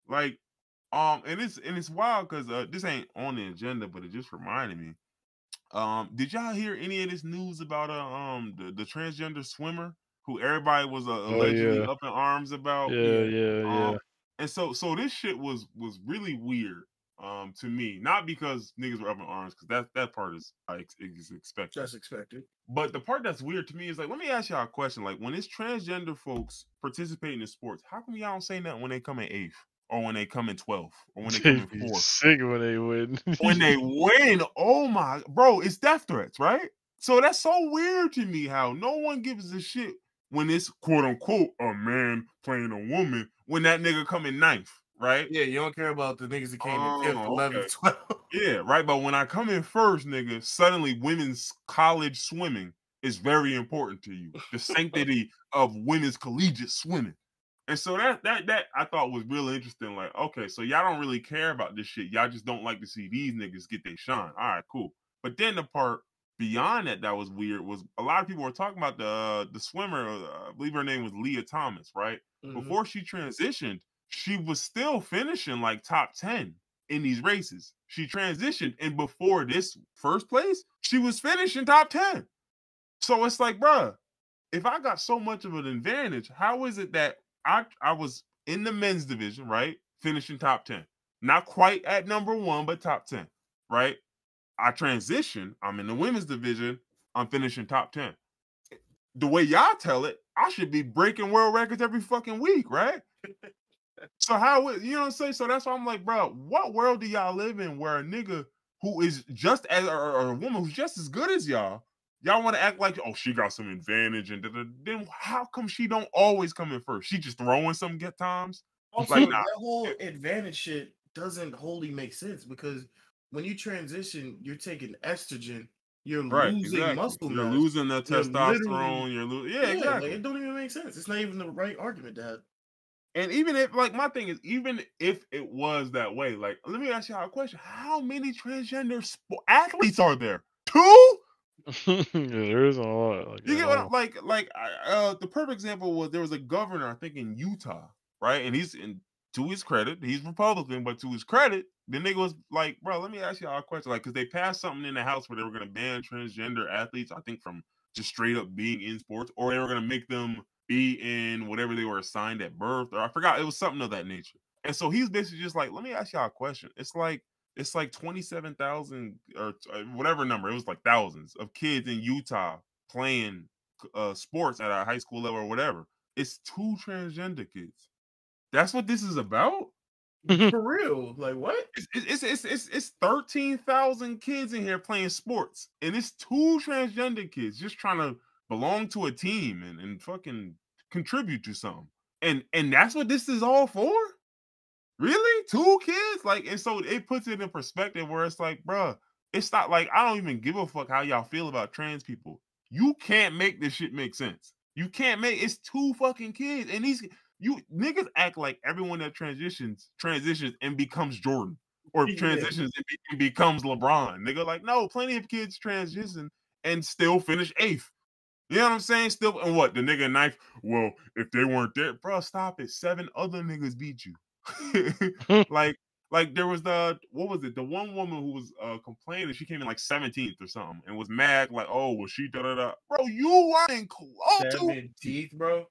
Like And it's wild because this ain't on the agenda, but it just reminded me. Did y'all hear any of this news about the transgender swimmer who everybody was Oh allegedly yeah, up in arms about? yeah, Yeah. yeah, Um, yeah. and so this shit was really weird to me, not because niggas were up in arms, because that part is expected. That's expected. But the part that's weird to me is like, let me ask y'all a question. Like, when it's transgender folks participating in sports, how come y'all don't say nothing when they come in eighth, or when they come in 12th, or when they come They in be fourth? sick when they win. When they win, oh my, bro, it's death threats, right? So that's so weird to me how no one gives a shit when it's quote unquote a man playing a woman when that nigga come in ninth, right? Yeah, you don't care about the niggas that came in 10th, Oh, 11th, okay. 12th. Yeah, right. But when I come in first, nigga, suddenly women's college swimming is very important to you. The sanctity of women's collegiate swimming. And so that I thought was really interesting. Like, okay, so y'all don't really care about this shit. Y'all just don't like to see these niggas get their shine. All right, cool. But then the part beyond that was weird was a lot of people were talking about the swimmer. I believe her name was Leah Thomas, right? Mhm. Before she transitioned, she was still finishing like top 10 in these races. She transitioned, and before this first place, she was finishing top 10. So it's like, bruh, if I got so much of an advantage, how is it that I was in the men's division, right? Finishing top 10. Not quite at number one, but top 10, right? I transition, I'm in the women's division, I'm finishing top 10. The way y'all tell it, I should be breaking world records every fucking week, right? So how you know what I'm saying? So that's why I'm like, bro, what world do y'all live in where a nigga who is just as or a woman who's just as good as y'all want to act like, oh, she got some advantage, and then how come she don't always come in first? She just throwing some get times. Like, Also, nah, that whole advantage shit doesn't wholly make sense because when you transition, you're taking estrogen, you're right, losing exactly. muscle You're mass. losing the You're literally, testosterone. You're losing, yeah, yeah, like exactly. it don't even make sense. It's not even the right argument to have. And even if, like, my thing is, even if it was that way, like, let me ask y'all a question: how many transgender athletes are there? Two? Yeah, there isn't a lot like You at get what all. the perfect example was there was a governor, I think, in Utah, right? And to his credit, he's Republican, but to his credit, the nigga was like, bro, let me ask y'all a question. Like, because they passed something in the House where they were gonna ban transgender athletes, I think, from just straight up being in sports, or they were gonna make them be in whatever they were assigned at birth, or I forgot, it was something of that nature. And so he's basically just like, let me ask y'all a question. It's like 27,000 or whatever number. It was like thousands of kids in Utah playing sports at a high school level or whatever. It's two transgender kids. That's what this is about. For real, like what? It's 13,000 kids in here playing sports, and it's two transgender kids just trying to belong to a team and fucking contribute to something. And that's what this is all for. Really? Two kids? Like, and so it puts it in perspective where it's like, bruh, it's not like I don't even give a fuck how y'all feel about trans people. You can't make this shit make sense. You can't make it's two fucking kids. And these you niggas act like everyone that transitions and becomes Jordan or Yeah, transitions and becomes LeBron. Nigga, like, no, plenty of kids transition and still finish eighth. You know what I'm saying? Still, and what the nigga knife? Well, if they weren't there, bro, stop it. Seven other niggas beat you. like, like there was what was it? The one woman who was complaining. She came in like 17th or something, and was mad. Like, oh, well, she da da da. Bro, you weren't close to. 17th, bro.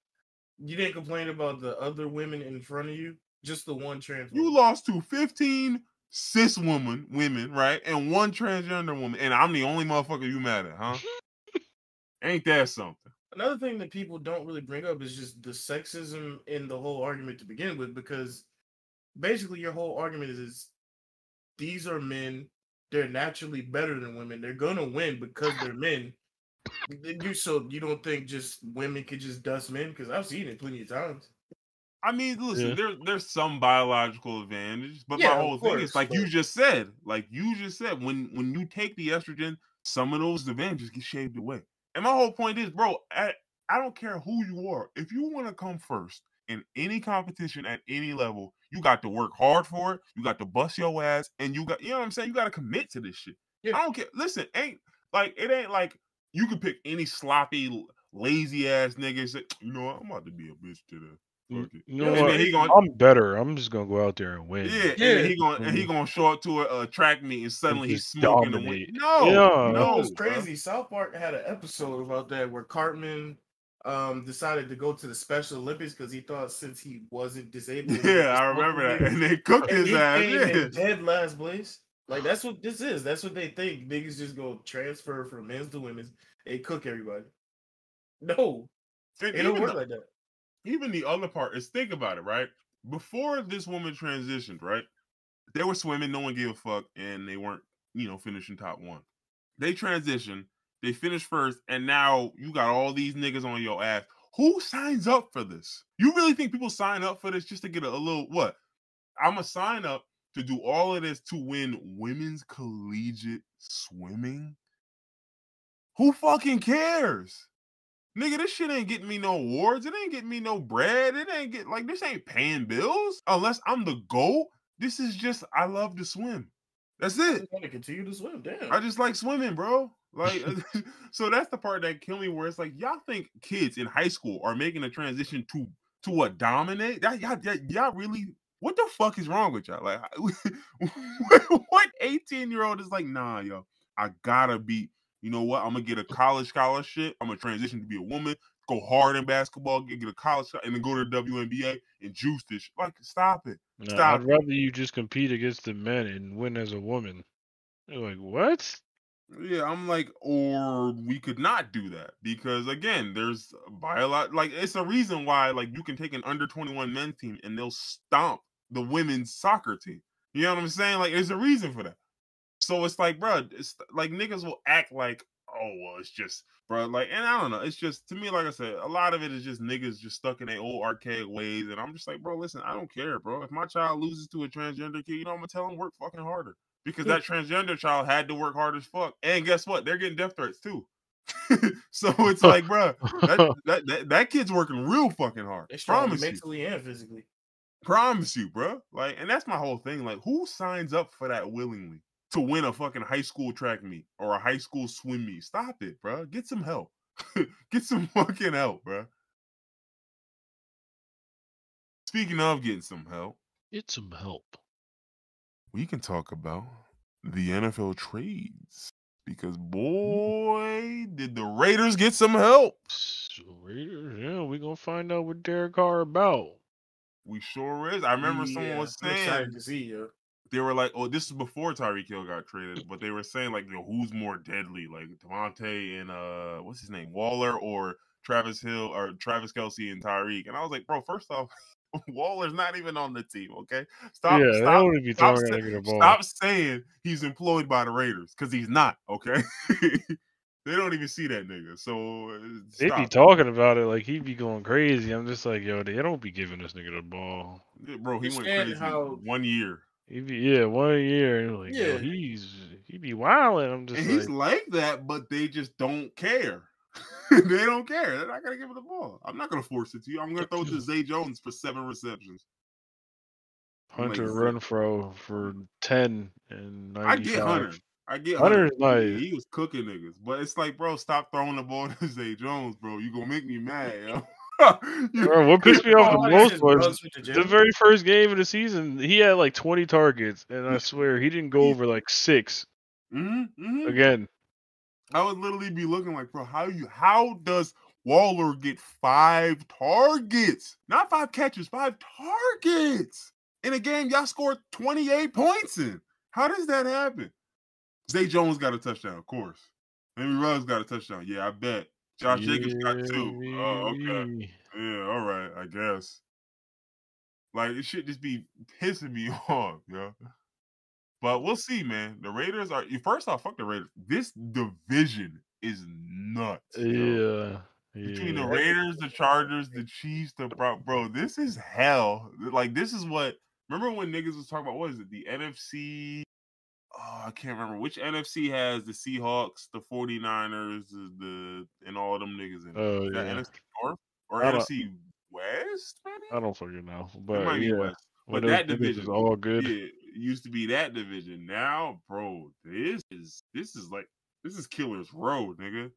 You didn't complain about the other women in front of you, just the one trans You woman. lost to 15 cis women, right, and one transgender woman, and I'm the only motherfucker you mad at, huh? Ain't that something? Another thing that people don't really bring up is just the sexism in the whole argument to begin with, because basically your whole argument is these are men, they're naturally better than women. They're gonna win because they're men. You don't think just women could just dust men? Because I've seen it plenty of times. I mean, listen, Yeah. there's some biological advantage, but my Yeah, of whole thing is course. like you just said, when you take the estrogen, some of those advantages get shaved away. And my whole point is, bro, I don't care who you are. If you want to come first in any competition at any level, you got to work hard for it. You got to bust your ass, and you know what I'm saying? You got to commit to this shit. Yeah. I don't care. Listen, it ain't like you can pick any sloppy, lazy ass nigga and say, you know what, I'm about to be a bitch today. Fuck it. You know Yo, And what? then he going I'm better. I'm just gonna go out there and win. yeah, and then he gonna show up to a track meet and And suddenly he's just smoking the win. dominate. No, You Yeah. know what's no, bro. crazy? South Park had an episode about that where Cartman decided to go to the Special Olympics because he thought since he wasn't disabled, he could Yeah, just I smoke remember the that. dick. And they cooked And his he ass. came Yeah. in dead last place. Like that's what this is. That's what they think. Niggas just go transfer from men's to women's and cook everybody. No, And it don't work like that. even the other part is think about it, right? Before this woman transitioned, right? They were swimming, no one gave a fuck, and they weren't, finishing top one. They transitioned, they finished first, and now you got all these niggas on your ass. Who signs up for this? You really think people sign up for this just to get a little what? I'm gonna sign up to do all of this to win women's collegiate swimming? Who fucking cares? Nigga, this shit ain't getting me no awards. It ain't getting me no bread. It ain't this ain't paying bills unless I'm the GOAT. This is just I love to swim. That's I it. just want to continue to swim. Damn. I just like swimming, bro. Like, so that's the part that kill me. Where it's like y'all think kids in high school are making a transition to what dominate? That y'all really? What the fuck is wrong with y'all? Like, what 18-year-old is like? Nah, yo, I gotta be. You know what? I'm gonna get a college scholarship. I'm gonna transition to be a woman. Go hard in basketball. Get a college and then go to the WNBA and juice this. Like, stop it. No, Stop I'd it. rather you just compete against the men and win as a woman. You're like, what? Yeah, I'm like, or we could not do that because again, there's like it's a reason why like you can take an under 21 men's team and they'll stomp the women's soccer team. You know what I'm saying? Like, there's a reason for that. So it's like, bro, it's like niggas will act like, oh well, it's just, bro, like, and I don't know, it's just to me, like I said, a lot of it is just niggas just stuck in their old archaic ways, and I'm just like, bro, listen, I don't care, bro. If my child loses to a transgender kid, I'm gonna tell him work fucking harder because that transgender child had to work hard as fuck, and guess what? They're getting death threats too. So it's like, bro, that kid's working real fucking hard. They strong Promise you. mentally and physically. Promise you, bro. Like, and that's my whole thing. Like, who signs up for that willingly to win a fucking high school track meet or a high school swim meet? Stop it, bro. Get some help. Get some fucking help, bro. Speaking of getting some help, Get some help. we can talk about the NFL trades because boy, did the Raiders get some help. Raiders, yeah, we gonna find out what Derek Carr about. We sure is. I remember someone was I'm excited saying to see you. they were like, oh, this is before Tyreek Hill got traded, but they were saying like, who's more deadly, like Devontae and what's his name, Waller, or Travis Hill, or Travis Kelce and Tyreek. And I was like, bro, first off, Waller's not even on the team. Okay, Yeah, they don't be throwing that nigga the ball. stop saying he's employed by the Raiders because he's not. Okay. They don't even see that nigga. So They be talking about it like he be going crazy. I'm just like, yo, they don't be giving this nigga the ball. Bro, he went Understand crazy how- 1 year. He be 1 year. And like, yo, he be wilding. I'm just And like, he's like that, but they just don't care. They don't care. They're not gonna give him the ball. I'm not gonna force it to you. I'm gonna throw it to Zay Jones for 7 receptions. Hunter Like, Renfro for 10 and 95. I get Hunter. I get Hunter's Hunter. nice. He was cooking niggas, but it's like, bro, stop throwing the ball to Zay Jones, bro. You gonna make me mad, yo. Bro, what pissed me off the most was drugs with the the gym. very first game of the season. He had like 20 targets, and I swear he didn't go over like 6 again. I would literally be looking like, bro, how does Waller get 5 targets? Not 5 catches, 5 targets in a game y'all scored 28 points in. How does that happen? Zay Jones got a touchdown, of course. Henry Ruggs got a touchdown. Yeah, I bet. Josh Jacobs got 2. Oh, okay. Yeah, all right, I guess. Like, it should just be pissing me off, yo. But we'll see, man. The Raiders are first off, fuck the Raiders. This division is nuts. Yo. Between the Raiders, the Chargers, the Chiefs, bro, this is hell. Like, this is what. Remember when niggas was talking about what is it? The NFC. Oh, I can't remember which NFC has the Seahawks, the 49ers, and all them niggas in it. Oh, Is that yeah. NFC North or I don't- NFC West? Maybe I don't fucking know, it but might be yeah, West. when But those that niggas division is all good. yeah, it used to be that division. Now, bro, this is killer's row, nigga.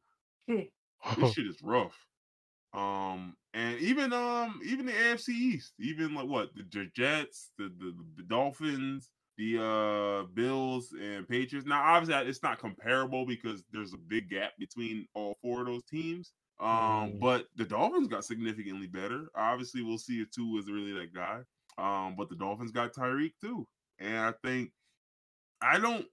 This shit is rough. And even the AFC East, even like what the Jets, the Dolphins, the Bills and Patriots. Now, obviously, it's not comparable because there's a big gap between all four of those teams. But the Dolphins got significantly better. Obviously, we'll see if Tua is really that guy. But the Dolphins got Tyreek too, and I think I don't,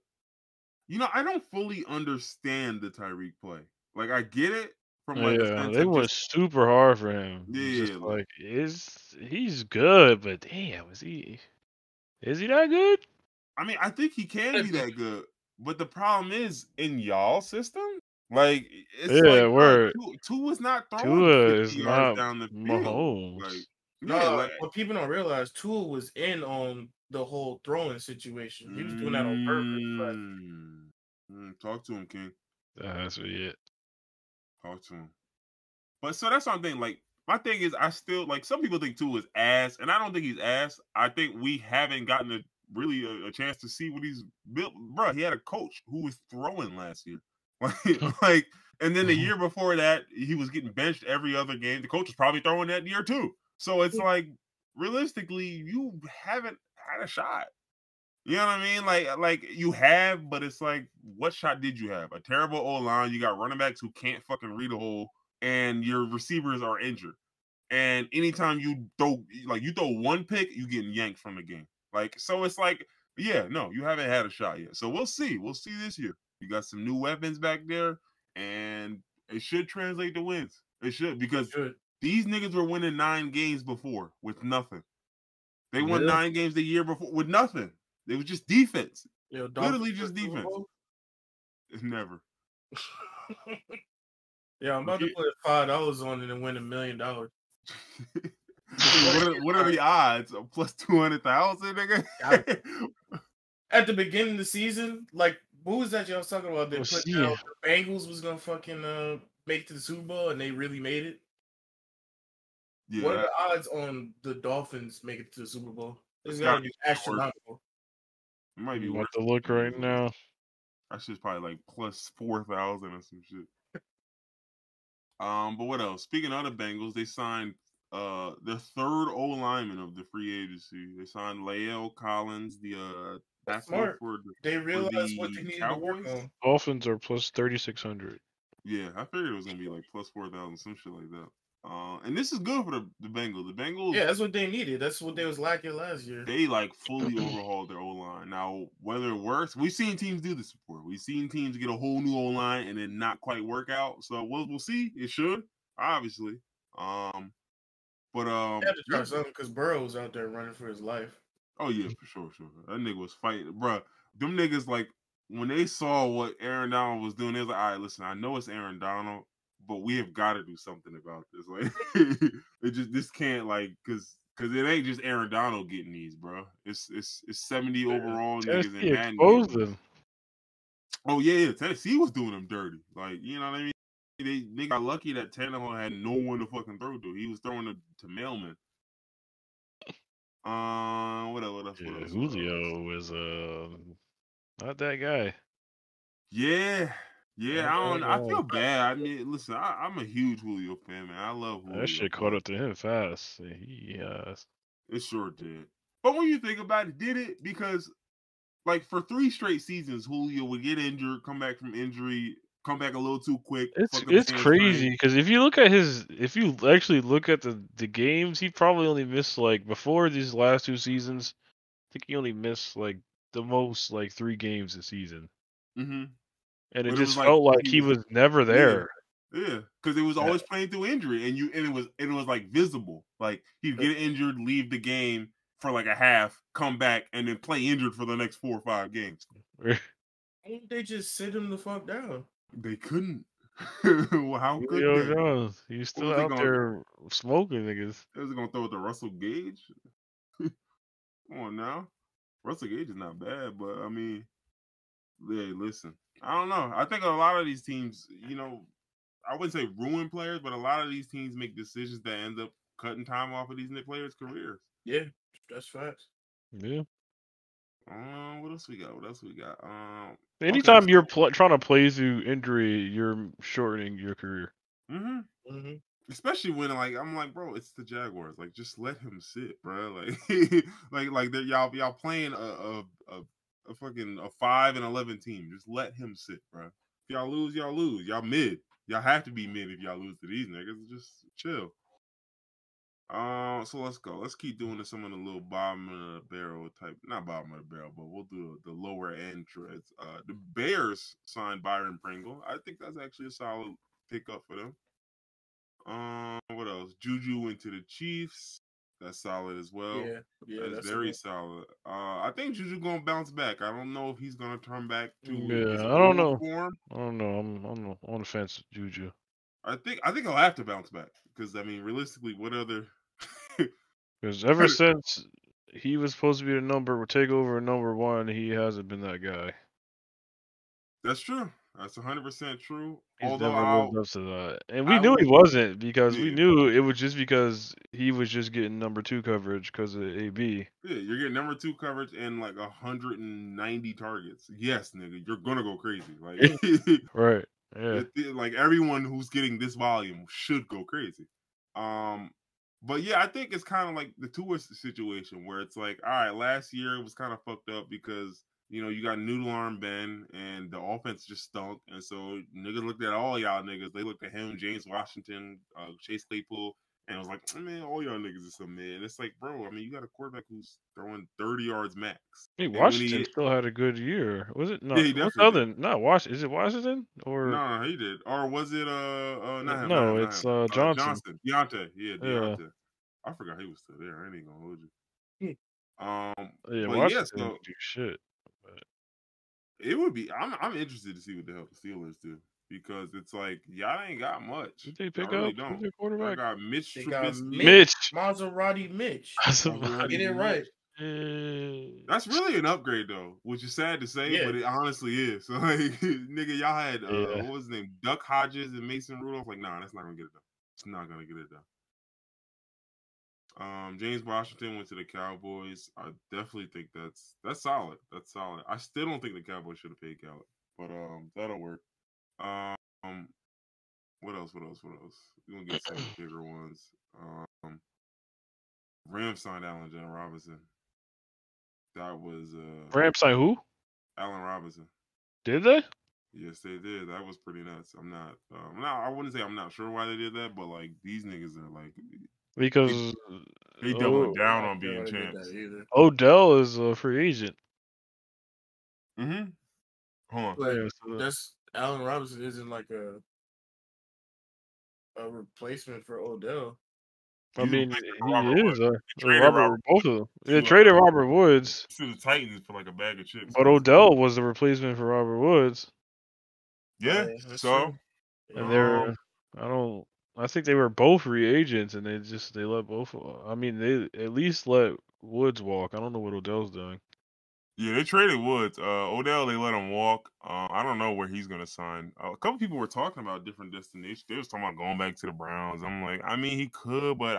I don't fully understand the Tyreek play. Like I get it from like a Yeah, sense they of went just super hard for him. It's just yeah, like like he's good, but damn, is he that good? I mean, I think he can be that good, but the problem is in y'all system, like it's like, Yeah, bro, where two is not throwing Tua 50 is yards not down the field. Like, Mahomes. yeah, No, like what people don't realize, Tua was in on the whole throwing situation. He was doing that on purpose. talk to him, King. That's it. Talk to him. But so that's what I'm thinking. Like, my thing is, I still like some people think Tua is ass, and I don't think he's ass. I think we haven't gotten a chance to see what he's built. Bro, he had a coach who was throwing last year, like, and then the year before that, he was getting benched every other game. The coach was probably throwing that year too. So it's like, realistically, you haven't had a shot. You know what I mean? Like you have, but it's like, what shot did you have? A terrible O line. You got running backs who can't fucking read a hole, and your receivers are injured. And anytime you throw one pick, you getting yanked from the game. Like, so it's like, yeah, no, you haven't had a shot yet. So we'll see. We'll see this year. You got some new weapons back there, and it should translate to wins. It should, because Good. these niggas were winning 9 games before with nothing. They won Yeah. 9 games the year before with nothing. It was just defense. Yo, Literally just defense. It's never. Yeah, I'm about to put $5 on it and win $1 million. What are the odds? Plus 200,000, nigga. At the beginning of the season, like, what was that y'all was talking about? They put out the Bengals was gonna fucking make it to the Super Bowl, and they really made it. Yeah, what are the odds on the Dolphins making it to the Super Bowl? It's gotta be astronomical. It might be I'm worth about to look right now. That shit's probably like plus 4,000 or some shit. But what else? Speaking of the Bengals, they signed the third O lineman of the free agency. They signed Lael Collins, the smart. They realized what they needed to work on. Dolphins are plus 3,600. Yeah, I figured it was gonna be like plus 4,000, some shit like that. And this is good for the Bengals. The Bengals, yeah, that's what they needed. That's what they was lacking last year. They like fully overhauled their O line. Now, whether it works, we've seen teams do this before. We've seen teams get a whole new O line and then not quite work out. So we'll see. It should, obviously. But they had to try something because Burrow was out there running for his life. Oh yeah, for sure. That nigga was fighting, bro. Them niggas, like, when they saw what Aaron Donald was doing, they was like, all right, listen, I know it's Aaron Donald, but we have got to do something about this. Like, this can't, like, because it ain't just Aaron Donald getting these, bro. It's 70 overall niggas in Madden exposed them. Oh yeah, Tennessee was doing them dirty. Like, you know what I mean? They got lucky that Tannehill had no one to fucking throw to. He was throwing to mailmen. What else? Julio is not that guy. Yeah. I feel bad. I mean, listen, I'm a huge Julio fan, man. I love Julio. That shit caught up to him fast. It sure did. But when you think about it, did it? Because, like, for 3 straight seasons, Julio would get injured, come back from injury, come back a little too quick. It's crazy because if you actually look at the games, he probably only missed, like, before these last 2 seasons, I think he only missed like the most, like, 3 games a season. Mm-hmm. And it just felt like he was never there. Yeah, because it was always playing through injury, and it was like visible. Like, he'd get injured, leave the game for like a half, come back, and then play injured for the next 4 or 5 games. Why don't they just sit him the fuck down? They couldn't. Well, how could they? Jones, he's still out there smoking niggas. They was gonna throw it to Russell Gage. Come on now, Russell Gage is not bad, but I mean, hey, listen, I don't know. I think a lot of these teams, I wouldn't say ruin players, but a lot of these teams make decisions that end up cutting time off of these players' careers. Yeah, that's facts. Yeah. What else we got? Anytime you're trying to play through injury, you're shortening your career. Mm-hmm. Especially when I'm like, bro, it's the Jaguars. Like, just let him sit, bro. Like y'all playing a fucking a 5-11 team. Just let him sit, bro. If y'all lose, y'all lose. Y'all mid. Y'all have to be mid if y'all lose to these niggas. Just chill. So let's go. Let's keep doing this. Some of the little bottom of the barrel type, not bottom of the barrel, but we'll do the lower end trades. The Bears signed Byron Pringle. I think that's actually a solid pickup for them. What else? Juju went to the Chiefs. That's solid as well. Yeah, That's very solid. I think Juju gonna bounce back. I don't know if he's gonna turn back to his Yeah, I don't old know. form. I don't know. I'm on the fence with Juju. I think he'll have to bounce back because I mean, realistically, what other? Because ever since he was supposed to be the takeover number one, he hasn't been that guy. That's true. That's 100% true. He's Although never lived up to that, and we I knew he will, wasn't because we yeah, knew it was just because he was just getting number 2 coverage because of AB. yeah, you're getting number 2 coverage and like 190 targets. Yes, nigga, you're gonna go crazy. Like, Right. Yeah. like everyone who's getting this volume should go crazy. But yeah, I think it's kind of like the Tua situation where it's like, all right, last year it was kind of fucked up because you got Noodle Arm Ben and the offense just stunk, and so niggas looked at all y'all niggas. They looked at him, James Washington, Chase Claypool, and it was like, man, all y'all niggas is some man. It's like, bro, I mean, you got a quarterback who's throwing 30 yards max. Hey, And when Washington still had a good year. Was it yeah, not? he What's the definitely other? did. Not Washington. Is it Washington or No, he did. Or was it not him, no? It's Johnson. Johnston. Deontay. Yeah, Yeah. Deontay. I forgot he was still there. I ain't gonna hold you. Yeah, But yeah, Washington so didn't do shit. But it would be I'm interested to see what the hell the Steelers do. Because it's like y'all ain't got much. did they Y'all pick really up? Who's don't. their Y'all quarterback? got Mitch They got Trubisky. Mitch. Maserati Mitch. Maserati Get it right. Mitch. That's really an upgrade though, which is sad to say, Yeah. but it honestly is. So like nigga, y'all had Yeah. what was his name? Duck Hodges and Mason Rudolph. Like, nah, that's not gonna get it done. It's not gonna get it done. James Washington went to the Cowboys. I definitely think that's solid. That's solid. I still don't think the Cowboys should have paid Khaliid, but that'll work. Um, what else? What else? What else? We're gonna get some of the bigger ones. Rams signed Allen Robinson. That was Rams signed who? Allen Robinson. Did they? Yes, they did. That was pretty nuts. I wouldn't say I'm not sure why they did that, but like these niggas are like Because they doubling down I on being don't get champs. that either. Odell is a free agent. Mm-hmm. Hold on. But Yeah, so that's Allen Robinson isn't like a replacement for Odell. I He's a mean, replacement for he Robert is Woods. They traded Robert. Robert Both of them. They to traded Robert Woods, the Titans for like a bag of chips, but basically. Odell was the replacement for Robert Woods, Yeah. That's So true. and Yeah. I don't. I think they were both free agents, and they let both. I mean, they at least let Woods walk. I don't know what Odell's doing. yeah, they traded Woods. Odell, they let him walk. I don't know where he's gonna sign. A couple people were talking about different destinations. They was talking about going back to the Browns. I'm like, I mean, he could, but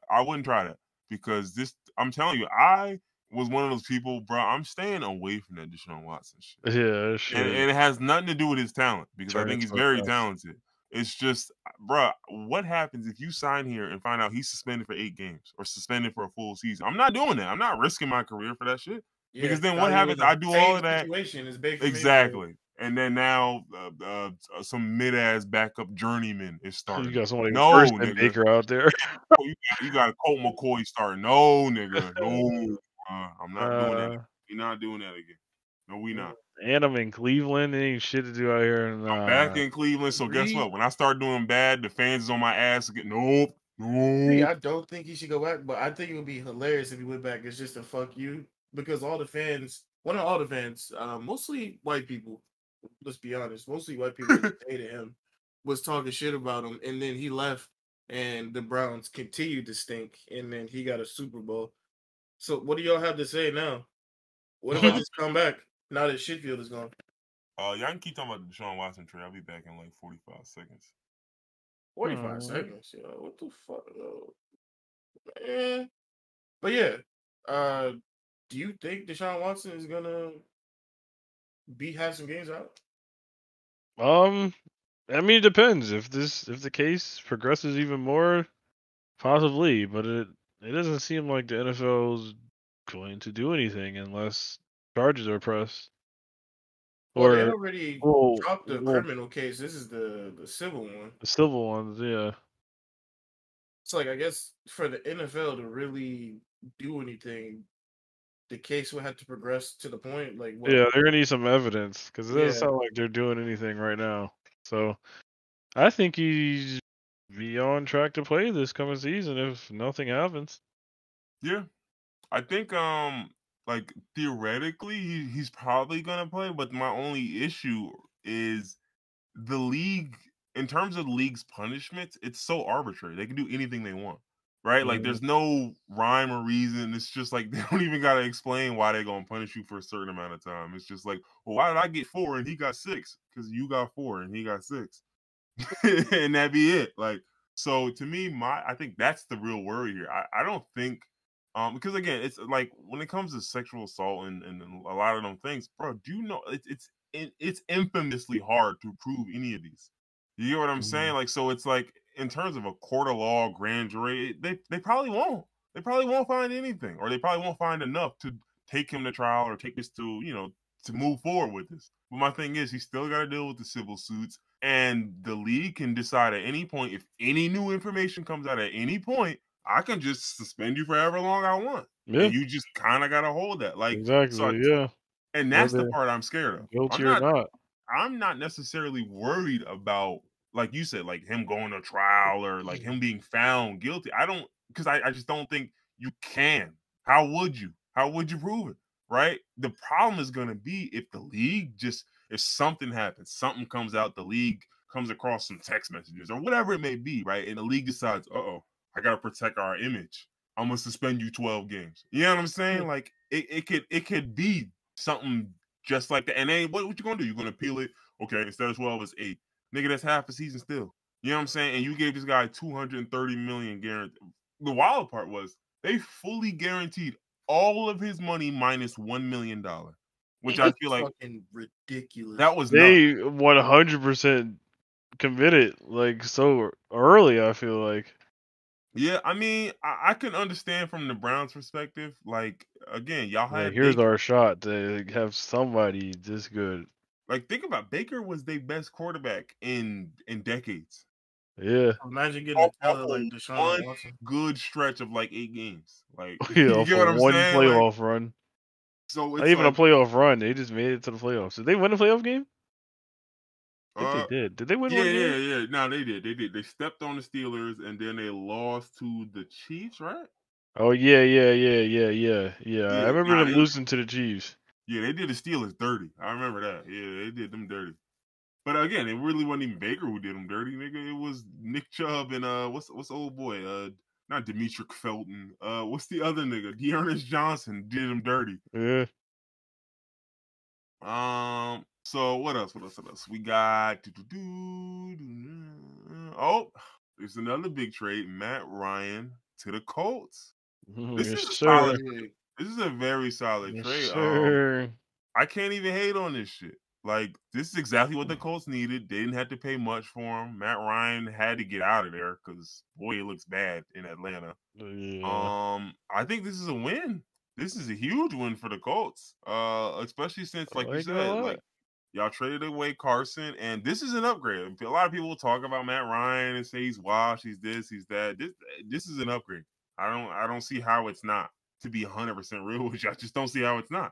I wouldn't try that because this. I'm telling you, I was one of those people, bro. I'm staying away from that Deshaun Watson shit, Yeah, and it has nothing to do with his talent because I think turns he's so very fast. talented. It's just, bro, what happens if you sign here and find out he's suspended for 8 games or suspended for a full season? I'm not doing that. I'm not risking my career for that shit. Yeah. Because then what Now you're happens? in the I do all same of that situation as Baker Mayfield. exactly, and then now some mid ass backup journeyman is You starting. got somebody No, worse than nigga, Baker out there. you got Colt McCoy starting. No, nigga, no, I'm not doing that. uh, We're not doing that again. No, we not. and I'm in Cleveland. There ain't shit to do out here. I'm back in Cleveland, so guess Reed, what? When I start doing bad, the fans is on my ass again. Nope, nope. I don't think he should go back, but I think it would be hilarious if he went back. It's just a fuck you because all the fans, well, not all the fans, mostly white people. Let's be honest, mostly white people that hated him was talking shit about him, and then he left, and the Browns continued to stink, and then he got a Super Bowl. So, what do y'all have to say now? What if I just come back now that Shitfield is gone? Y'all can keep talking about the Deshaun Watson trade. I'll be back in like 45 seconds. 45 seconds. Yo, what the fuck? Yo, man. But yeah, uh, do you think Deshaun Watson is gonna have some games out? I mean, it depends. If the case progresses even more, possibly, but it doesn't seem like the NFL's going to do anything unless charges are pressed. Well, they Or already well, dropped the well, criminal case. This is the civil one. the civil ones, yeah, It's like I guess for the NFL to really do anything, the case would have to progress to the point like what? yeah, they're gonna need some evidence because it doesn't Yeah, sound like they're doing anything right now. So I think he's be on track to play this coming season if nothing happens. Yeah, I think like theoretically he's probably gonna play, but my only issue is the league in terms of the league's punishments, it's so arbitrary. They can do anything they want. Right? Like Mhm. there's no rhyme or reason. It's just like they don't even gotta explain why they're gonna punish you for a certain amount of time. It's just like, well, why did I get 4 and he got 6? Because you got 4 and he got 6. And that be it. Like, so to me, I think that's the real worry here. I don't think because again, it's like when it comes to sexual assault and a lot of them things, bro, do you know it's infamously hard to prove any of these. You get what I'm saying? Mhm. Like, so it's like in terms of a court of law, grand jury, they probably won't. They probably won't find anything, or they probably won't find enough to take him to trial or take this to to move forward with this. But my thing is, he still got to deal with the civil suits, and the league can decide at any point if any new information comes out at any point, I can just suspend you for however long I want, and Yeah, you just kind of got to hold that. Like, so, exactly. Yeah, and that's the whether part I'm scared of. guilty or not. I'm not necessarily worried about, like you said, like him going to trial or like him being found guilty. I don't, because I just don't think you can. How would you? How would you prove it? Right? The problem is going to be if the league just, if something happens, something comes out, the league comes across some text messages or whatever it may be, right? And the league decides, oh, I got to protect our image. I'm gonna suspend you 12 games. You know what I'm saying? Like it could be something just like that. And then what you gonna do? You're gonna appeal it? Okay, instead of 12, it's 8. Nigga, that's half a season still. You know what I'm saying? And you gave this guy 230 million guaranteed. The wild part was they fully guaranteed all of his money minus $1 million, which I that's feel like fucking ridiculous. that was nuts. They 100% committed like so early. I feel like Yeah, I mean, I can understand from the Browns' perspective. Like, again, y'all like had here's Baker. our shot to have somebody this good. Like, think about Baker was their best quarterback in decades. Yeah, Imagine getting a Off talent of like Deshaun one Watson. good stretch of like 8 games. Like, yeah, you get for what I'm one saying? Like, playoff run. so Not it's even a like, playoff run. They just made it to the playoffs. Did they win a playoff game? I think they uh, did. Did they win yeah, one yeah, game? yeah. No, they did. They did. They stepped on the Steelers and then they lost to the Chiefs, right? Oh yeah. I Yeah, remember nah, them losing to the Chiefs. they did the Steelers dirty. I remember that. Yeah, they did them dirty. But again, it really wasn't even Baker who did them dirty, nigga. It was Nick Chubb and what's the old boy? Not Demetric Felton. What's the other nigga? Dearness Johnson did him dirty. Yeah. So what else? What else? What else? We got oh, there's another big trade. Matt Ryan to the Colts. This Yes, is a sir. solid trade. Big. This is a very solid Yes, trade. sir. I can't even hate on this shit. Like, this is exactly what the Colts needed. They didn't have to pay much for him. Matt Ryan had to get out of there because boy, it looks bad in Atlanta. Yeah. I think this is a win. This is a huge win for the Colts. Especially since, I like you like it a said, lot. like y'all traded away Carson, and this is an upgrade. A lot of people will talk about Matt Ryan and say he's washed, he's this, he's that. This is an upgrade. I don't see how it's not. To be 100% real with you, I just don't see how it's not.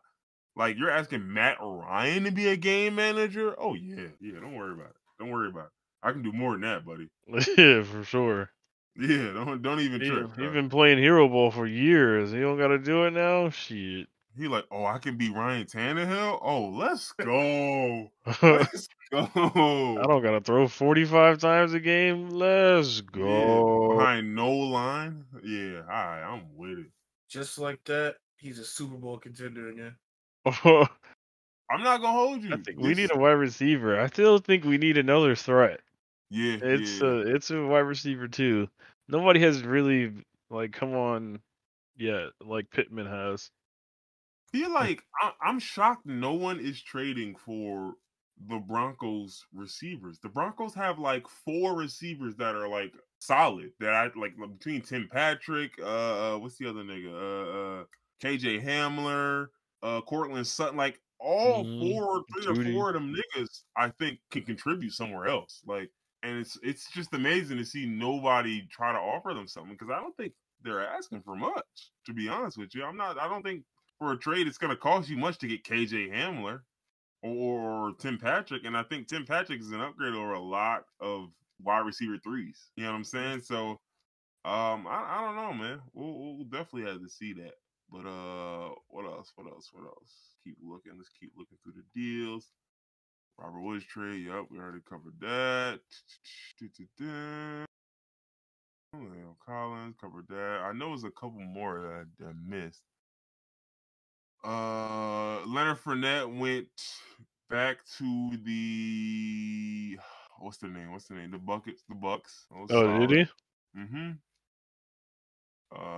Like, you're asking Matt Ryan to be a game manager? Oh yeah, yeah. Don't worry about it. Don't worry about it. I can do more than that, buddy. Yeah, for sure. Yeah, don't even trip. He been playing hero ball for years. He don't got to do it now. Shit. He like, oh, I can be Ryan Tannehill. Oh, let's go. I Let's go. don't got to throw 45 times a game. Let's Yeah, go. behind no line. Yeah, all right, I'm with it. Just like that, he's a Super Bowl contender again. I I'm not gonna hold you. think we This, need a wide receiver. I still think we need another threat. yeah, It's yeah. a wide receiver too. Nobody has really like come on yet like Pittman has. Feel like I'm shocked no one is trading for the Broncos receivers. The Broncos have like 4 receivers that are like solid. That I like between Tim Patrick, what's the other nigga? KJ Hamler, Cortland Sutton, like all three or Judy. four of them niggas, I think can contribute somewhere else. Like, and it's just amazing to see nobody try to offer them something because I don't think they're asking for much. To be honest with you, I don't think for a trade it's going to cost you much to get KJ Hamler or Tim Patrick, and I think Tim Patrick is an upgrade over a lot of wide receiver threes. You know what I'm saying? So, I don't know, man. We'll definitely have to see that. But what else? What else? What else? Keep looking. Let's keep looking through the deals. Robert Woods trade. Yep, we already covered that. Collins covered that. I know there's a couple more that I missed. Leonard Fournette went back to the what's the name? The Buckets, the Bucks. Oh, solid. did he? Mm-hmm.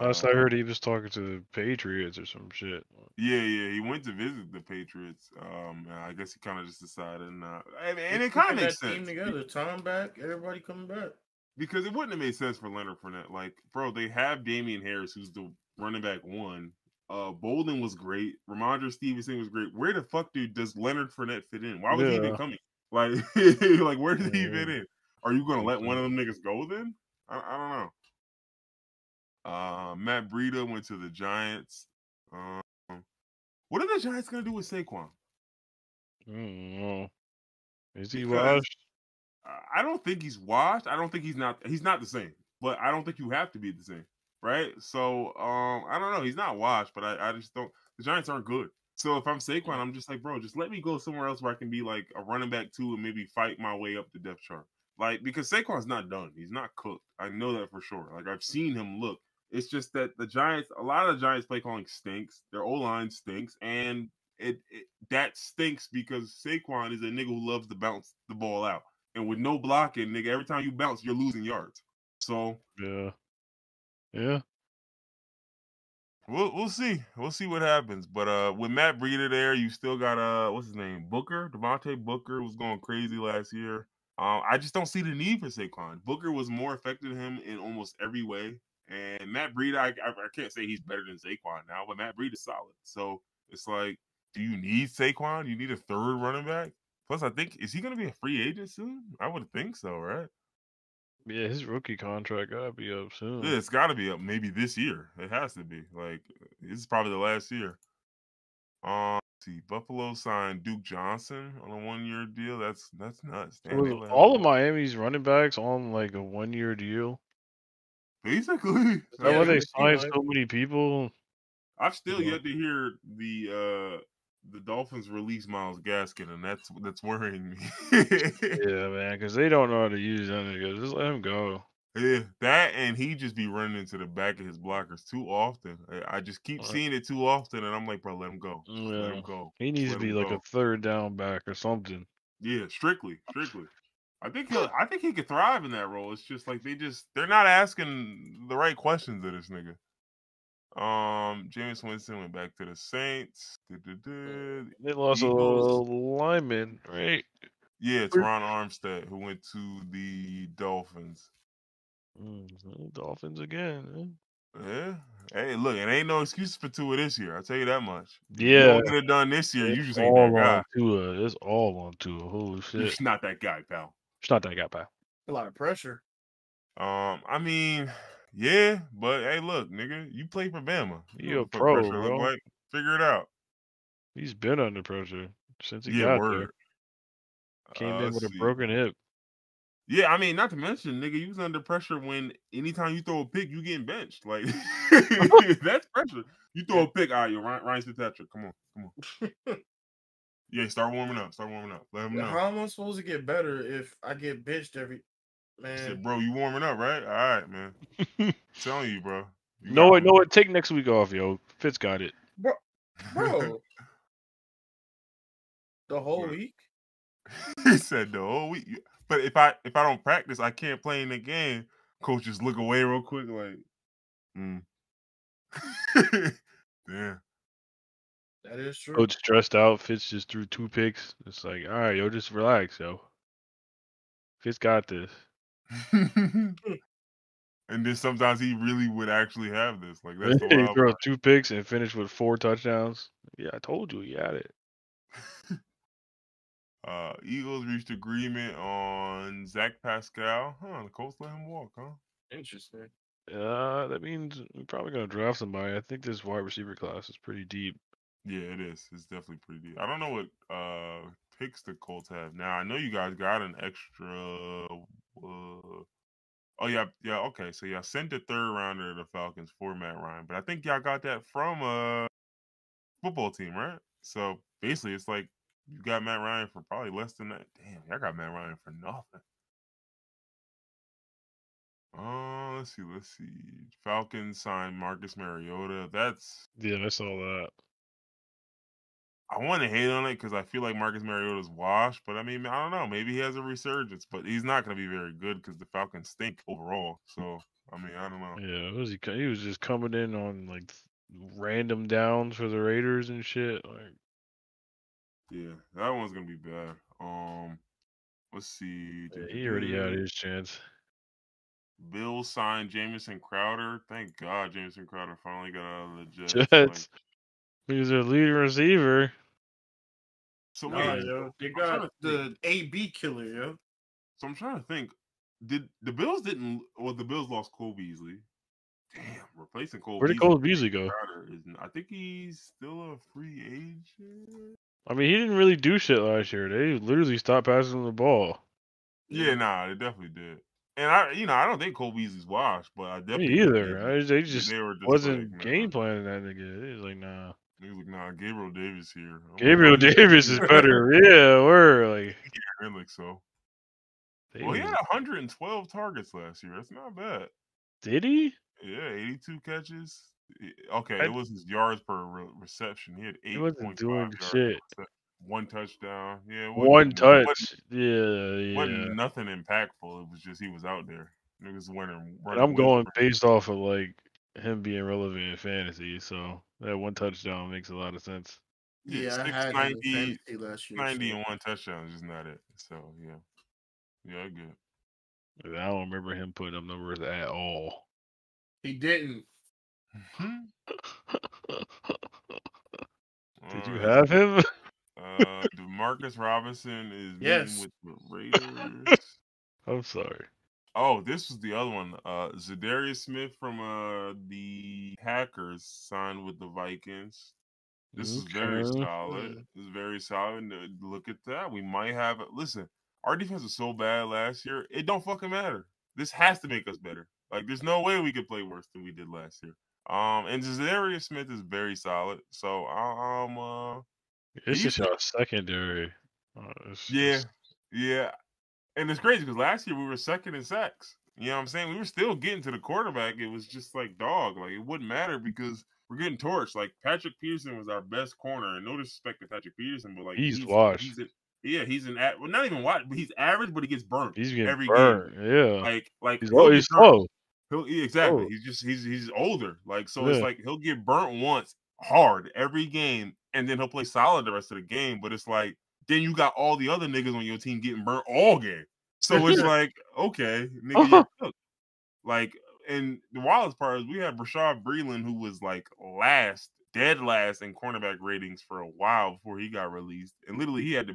Last I heard, he was talking to the Patriots or some shit. Yeah, he went to visit the Patriots. I guess he kind of just decided not. And it kind of of makes that sense. Team together, Tom back, everybody coming back. Because it wouldn't have made sense for Leonard Fournette. Like, bro, they have Damian Harris, who's the running back 1. Bolden was great. Ramondre Stevenson was great. Where the fuck does Leonard Fournette fit in? Why was he even coming? Like, like where did he fit in? Are you gonna let one of them niggas go then? I don't know. Matt Breida went to the Giants. What are the Giants gonna do with Saquon? I don't know. Is he Because washed? I don't think he's washed. I don't think he's not the same. But I don't think you have to be the same. Right? So I don't know. He's not washed, but I just don't the Giants aren't good. So if I'm Saquon, I'm just like, bro, just let me go somewhere else where I can be like a running back 2 and maybe fight my way up the depth chart. Like, because Saquon's not done. He's not cooked. I know that for sure. Like, I've seen him look. It's just that the Giants, a lot of the Giants play calling stinks. Their O-line stinks. And that stinks because Saquon is a nigga who loves to bounce the ball out. And with no blocking, nigga, every time you bounce, you're losing yards. So yeah. We'll see. We'll see what happens. But with Matt Breida there, you still got what's his name? Booker. Devontae Booker was going crazy last year. I just don't see the need for Saquon. Booker was more effective than him in almost every way. And Matt Breida, I can't say he's better than Saquon now, but Matt Breida's solid. So it's like, do you need Saquon? You need a third running back? Plus, I think, is he going to be a free agent soon? I would think so, right? Yeah, his rookie contract gotta be up soon. Yeah, it's got to be up maybe this year. It has to be. Like, this is probably the last year. Let's see, Buffalo signed Duke Johnson on a 1-year deal. That's nuts. Damn, Was all of Miami's running backs on like a 1-year deal? Basically. Is that why they signed so many people? I've still yet to hear the Dolphins release Myles Gaskin, and that's worrying me. Yeah, man, because they don't know how to use that nigga. Just let him go. Yeah, that and he just be running into the back of his blockers too often. I just keep seeing it too often, and I'm like, bro, let him go. Let him go. He needs to be like a third down back or something. Yeah, strictly. I think he could thrive in that role. It's just like they're not asking the right questions of this nigga. James Winston went back to the Saints. They lost a lineman, right? Yeah, it's Ron Armstead who went to the Dolphins. Dolphins again. Yeah. Hey, look, it ain't no excuses for Tua this year. I'll tell you that much. Yeah. You don't get it done this year. You just ain't that guy. It's all on Tua. Holy shit. You're just not that guy, pal. It's not that guy, pal. A lot of pressure. I mean, yeah, but hey, look, nigga, you play for Bama. You a pro, bro. Like. Figure it out. He's been under pressure since he got there. Came in with a broken hip. Yeah, I mean, not to mention, nigga, you was under pressure when anytime you throw a pick, you getting benched. Like, that's pressure. You throw a pick, all right, Ryan Fitzpatrick, come on. Yeah, start warming up. Let him know. How am I supposed to get better if I get benched every... Man. I said, bro, you warming up, right? All right, man. I'm telling you, bro. No, what? Take next week off, yo. Fitz got it. Bro. The whole week? He said the whole week. But if I don't practice, I can't play in the game. Coach just look away real quick, like, Damn. That is true. Coach stressed out. Fitz just threw 2 picks. It's like, all right, yo, just relax, yo. Fitz got this. And then sometimes he really would actually have this. Like that's the He wild threw part. 2 picks and finished with 4 touchdowns. Yeah, I told you he had it. Eagles reached agreement on Zach Pascal. The Colts let him walk, huh? Interesting. That means we're probably gonna draft somebody. I think this wide receiver class is pretty deep. Yeah, it is. It's definitely pretty deep. I don't know what picks the Colts have now. I know you guys got an extra. Oh yeah. Okay, so y'all sent the third rounder to the Falcons for Matt Ryan, but I think y'all got that from a football team, right? So basically, it's like you got Matt Ryan for probably less than that. Damn, y'all got Matt Ryan for nothing. Let's see. Falcons signed Marcus Mariota. Yeah, I saw that. I want to hate on it because I feel like Marcus Mariota's washed, but I mean, I don't know. Maybe he has a resurgence, but he's not going to be very good because the Falcons stink overall. So, I mean, I don't know. Yeah, he was just coming in on like random downs for the Raiders and shit. Like, Yeah, that one's going to be bad. Let's see. yeah, he already had his chance. Bills signed Jamison Crowder. Thank God Jamison Crowder finally got out of the Jets. Jets. He's their leading receiver. So Nah, wait, yo, they I'm trying got to the AB killer, yo. So I'm trying to think. Did the Bills didn't? Well, the Bills lost Cole Beasley. Damn, replacing Cole Where did Beasley. Cole Beasley go? Crowder is. I think he's still a free agent. I mean, he didn't really do shit last year. They literally stopped passing him the ball. Yeah, nah, they definitely did. And I don't think Cole Beasley's washed, but I Me definitely think either. They just they were just like, wasn't nah. game planning that nigga. He was like, nah. He was like, nah, Gabriel Davis here. I'm like, Gabriel oh, you Davis is better. Yeah, we're like, yeah, like so. they Well, he had was. 112 targets last year. That's not bad. Did he? Yeah, 82 catches. Okay, I, it was his yards per reception. He had he wasn't 8.5 doing yards per shit. reception. One touchdown. Yeah, One touch. Yeah, wasn't yeah. nothing impactful. It was just he was out there. Niggas And running I'm with him. going based off of like him being relevant in fantasy. So that one touchdown makes a lot of sense. Yeah, Yeah, I had him in 690, fantasy last year. 90 So. and one touchdown is just not it. So yeah, I get it. I don't remember him putting up numbers at all. He didn't. Did you Let's have him? Demarcus Robinson is meeting Yes. with the Raiders. I'm sorry. Oh, this was the other one. Zadarius Smith from the Hackers signed with the Vikings. This is very Okay. solid. This is very solid. And, look at that. We might have it. Listen, our defense was so bad last year. It don't fucking matter. This has to make us better. Like, there's no way we could play worse than we did last year. And Zadarius Smith is very solid. So It's he's just your secondary. yeah, yeah. And it's crazy because last year we were second in sacks. You know what I'm saying? We were still getting to the quarterback. It was just like dog. Like it wouldn't matter because we're getting torched. Like Patrick Peterson was our best corner, and no disrespect to Patrick Peterson, but like he's washed. he's an well, not even what, but he's average, but he gets burnt He's getting every game. burnt. Yeah. Like he'll He's get burnt. slow. Exactly. Oh, He's older. Like so, it's yeah. like he'll get burnt once hard every game, and then he'll play solid the rest of the game. But it's like then you got all the other niggas on your team getting burnt all game. So it's like, okay, nigga, you're cooked. Like, and the wildest part is we had Rashad Breeland, who was like dead last in cornerback ratings for a while before he got released. And literally, he had to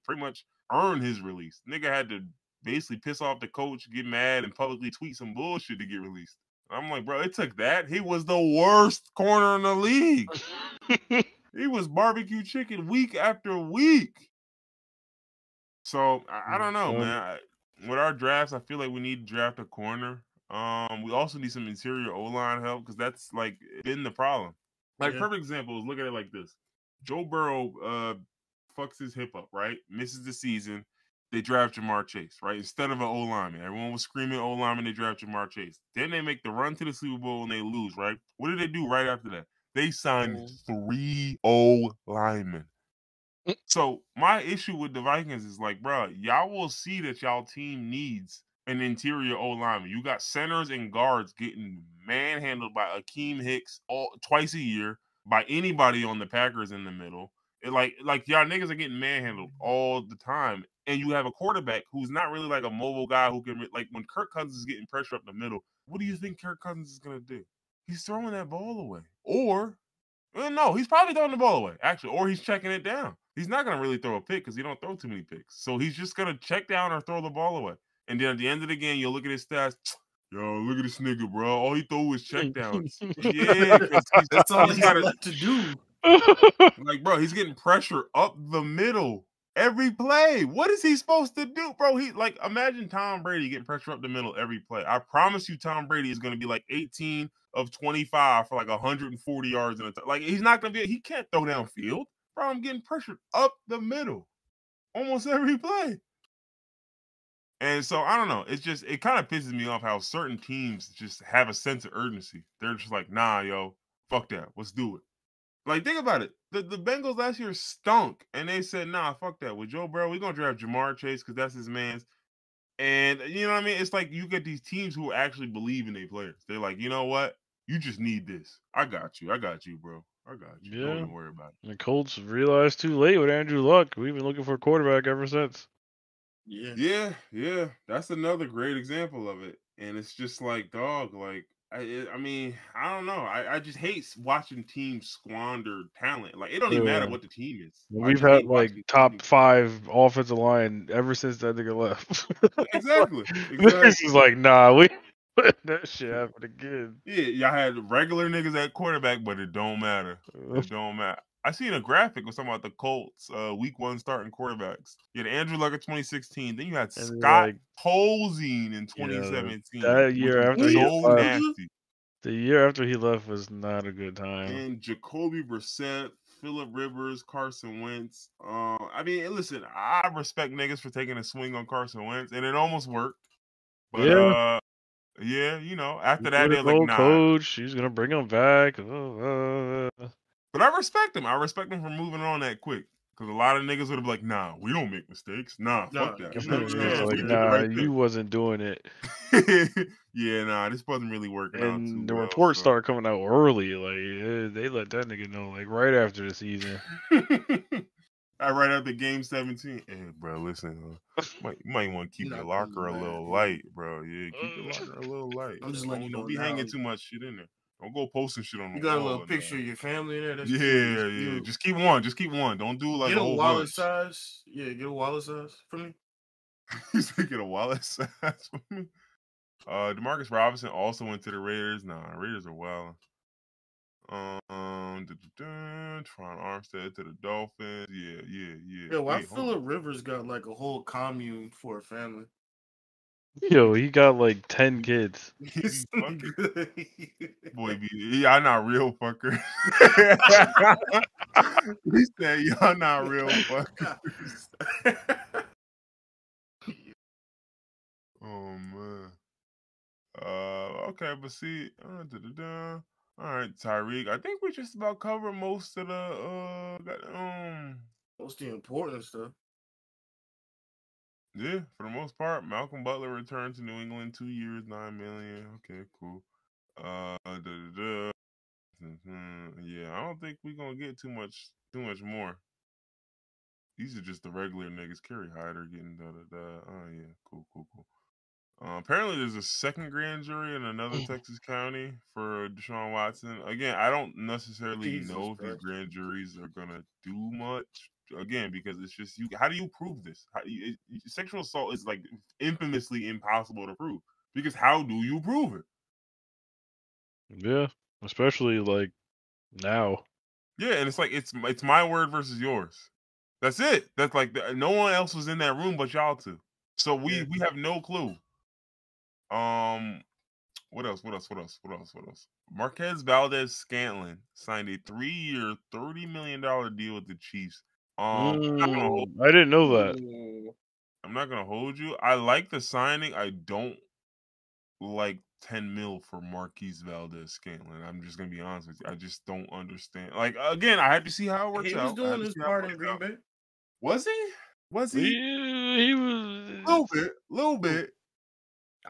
pretty much earn his release. Nigga had to basically piss off the coach, get mad, and publicly tweet some bullshit to get released. And I'm like, bro, it took that. He was the worst corner in the league. He was barbecue chicken week after week. So I don't know, man. With our drafts, I feel like we need to draft a corner. We also need some interior O line help because that's like been the problem. Like perfect example is look at it like this: Joe Burrow fucks his hip up, right? Misses the season. They draft Jamar Chase, right? Instead of an O lineman, everyone was screaming O lineman. They draft Jamar Chase. Then they make the run to the Super Bowl and they lose, right? What do they do right after that? They signed 3 O linemen. So my issue with the Vikings is like, bro, y'all will see that y'all team needs an interior O lineman. You got centers and guards getting manhandled by Akeem Hicks twice a year, by anybody on the Packers in the middle. Like y'all niggas are getting manhandled all the time, and you have a quarterback who's not really like a mobile guy who can like when Kirk Cousins is getting pressure up the middle. What do you think Kirk Cousins is gonna do? He's throwing that ball away, or no, he's probably throwing the ball away actually, or he's checking it down. He's not gonna really throw a pick because he don't throw too many picks, so he's just gonna check down or throw the ball away. And then at the end of the game, you'll look at his stats. Yo, look at this nigga, bro. All he throw is checkdowns. Yeah, because That's all he's he's got left to do. like, bro, he's getting pressure up the middle every play. What is he supposed to do, bro? He like imagine Tom Brady getting pressure up the middle every play. I promise you, Tom Brady is going to be like 18 of 25 for like 140 yards in a like he's not going to be. He can't throw downfield, bro. I'm getting pressured up the middle almost every play. And so I don't know. It's just it kind of pisses me off how certain teams just have a sense of urgency. They're just like, nah, yo, fuck that. Let's do it. Like, think about it. The Bengals last year stunk, and they said, nah, fuck that. With Joe Burrow, we're gonna draft Jamar Chase because that's his man's. And you know what I mean? It's like you get these teams who actually believe in their players. They're like, you know what? You just need this. I got you, bro. I got you. Don't Yeah. even worry about it. The Colts realized too late with Andrew Luck. We've been looking for a quarterback ever since. Yeah. That's another great example of it. And it's just like, dog, like I mean, I don't know. I just hate watching teams squander talent. Like it don't even matter what the team is. We've had like top 5 offensive line ever since that nigga left. Exactly. This is like, nah, we that shit happened again. Yeah, y'all had regular niggas at quarterback, but it don't matter. It don't matter. I seen a graphic with something about the Colts week 1 starting quarterbacks. You had Andrew Luck in 2016, then you had Scott Tolzien in 2017. That year after he left, nasty. the year after he left was not a good time. And Jacoby Brissett, Phillip Rivers, Carson Wentz. I mean, listen, I respect niggas for taking a swing on Carson Wentz, and it almost worked. But yeah, you know, after that, they're like, nah. Coach, he's gonna bring him back. But I respect him. I respect him for moving on that quick. Because a lot of niggas would have been like, nah, we don't make mistakes. Nah, fuck that. Like, nah, you wasn't doing it. Yeah, nah, this wasn't really working out too And the well, reports started coming out early. Like, they let that nigga know, like, right after the season. Right after game 17. Hey, bro, listen, you might want to keep your locker a little light, bro. Yeah, keep your locker a little light. I'm just letting you know. Don't be hanging too much shit in there. Don't go posting shit on the wall. You got a little picture of your family in there? That's yeah. Just keep one. Don't do like get a whole wallet bunch. size. Yeah, get a wallet size for me. You said get a wallet size for me? Demarcus Robinson also went to the Raiders. Nah, Raiders are wild. Tron Armstead to the Dolphins. Yeah. Yeah, why Phillip Rivers got like a whole commune for a family? Yo, he got like 10 kids. Boy, y'all not real fuckers. He said y'all not real fuckers. Oh man. Okay, but see, all right, Tyreek. I think we just about covered most of the most of the important stuff. Yeah, for the most part, Malcolm Butler returned to New England, 2 years, $9 million. Okay, cool. Yeah, I don't think we're gonna get too much more. These are just the regular niggas. Kerry Hyder getting Oh yeah, cool. Apparently, there's a second grand jury in another Texas county for Deshaun Watson. Again, I don't necessarily know if these grand juries are gonna do much. Again, because it's just you. How do you prove this? Sexual assault is like infamously impossible to prove because how do you prove it? Yeah, especially like now. Yeah, and it's like it's my word versus yours. That's it. That's like no one else was in that room but y'all two. So we have no clue. What else? Marquez Valdez-Scantling signed a 3-year, $30 million deal with the Chiefs. I didn't know that. I'm not gonna hold you. I like the signing. I don't like 10 mil for Marquez Valdez-Scantling. I'm just gonna be honest with you. I just don't understand. Like again, I have to see how it works out. He was doing his part in Green Bay. Was he? He was a little bit.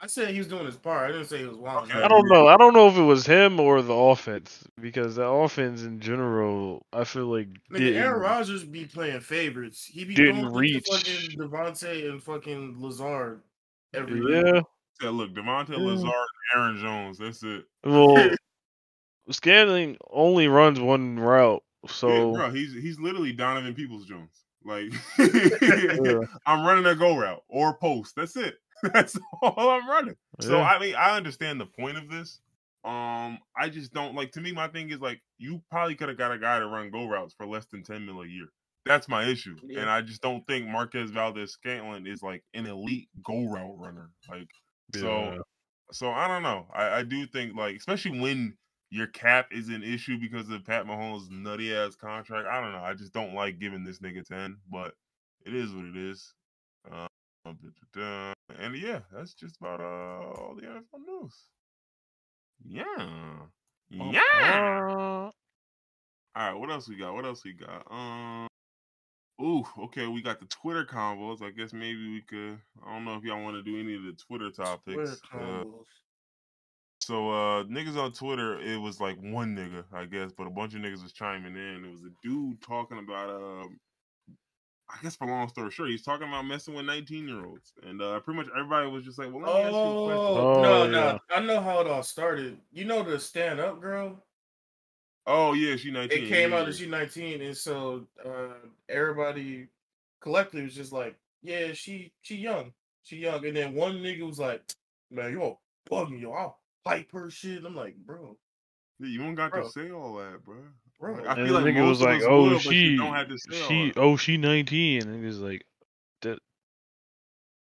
I said he was doing his part. I didn't say he was wild. Okay. I don't know. I don't know if it was him or the offense because the offense in general, I feel like Nigga, Aaron Rodgers be playing favorites. He be throwing didn't it to reach. fucking Devontae and fucking Lazard every week. Yeah. Yeah, look, Devontae Lazard and Aaron Jones. That's it. Well, Scanling only runs one route, Yeah, so bro, he's literally Donovan Peoples-Jones. Like, yeah. I'm running a go route or post. That's it. That's all I'm running. So Yeah. I mean, I understand the point of this. I just don't like. To me, my thing is like, you probably could have got a guy to run go routes for less than 10 mil a year. That's my issue, Yeah. and I just don't think Marquez Valdez-Scantling is like an elite go route runner. Like, so Yeah. so I don't know. I do think like, especially when your cap is an issue because of Pat Mahomes' nutty ass contract. I don't know. I just don't like giving this nigga 10, but it is what it is. And yeah, that's just about all the NFL news. Yeah. Yeah. All right, what else we got? What else we got? Ooh, okay, we got the Twitter combos. I guess maybe we could. I don't know if y'all want to do any of the Twitter Twitter topics. combos. So niggas on Twitter, it was like one nigga, I guess, but a bunch of niggas was chiming in. It was a dude talking about I guess for long story short, he's talking about messing with 19-year-olds. And pretty much everybody was just like, well, let me ask you a question. Oh Oh no, yeah. no, I know how it all started. You know the stand up girl? Oh yeah, she It 19. came Yeah, out that she's 19, and so everybody collectively was just like, yeah, she young, she young. And then one nigga was like, man, you all bugging, yo, I'll pipe her shit. I'm like, bro, yeah, you don't got to bro, say all that, bro. Like, bro. I And feel the like nigga was most of like, us "Oh, will, but you don't have to say all that. she 19." And he was like,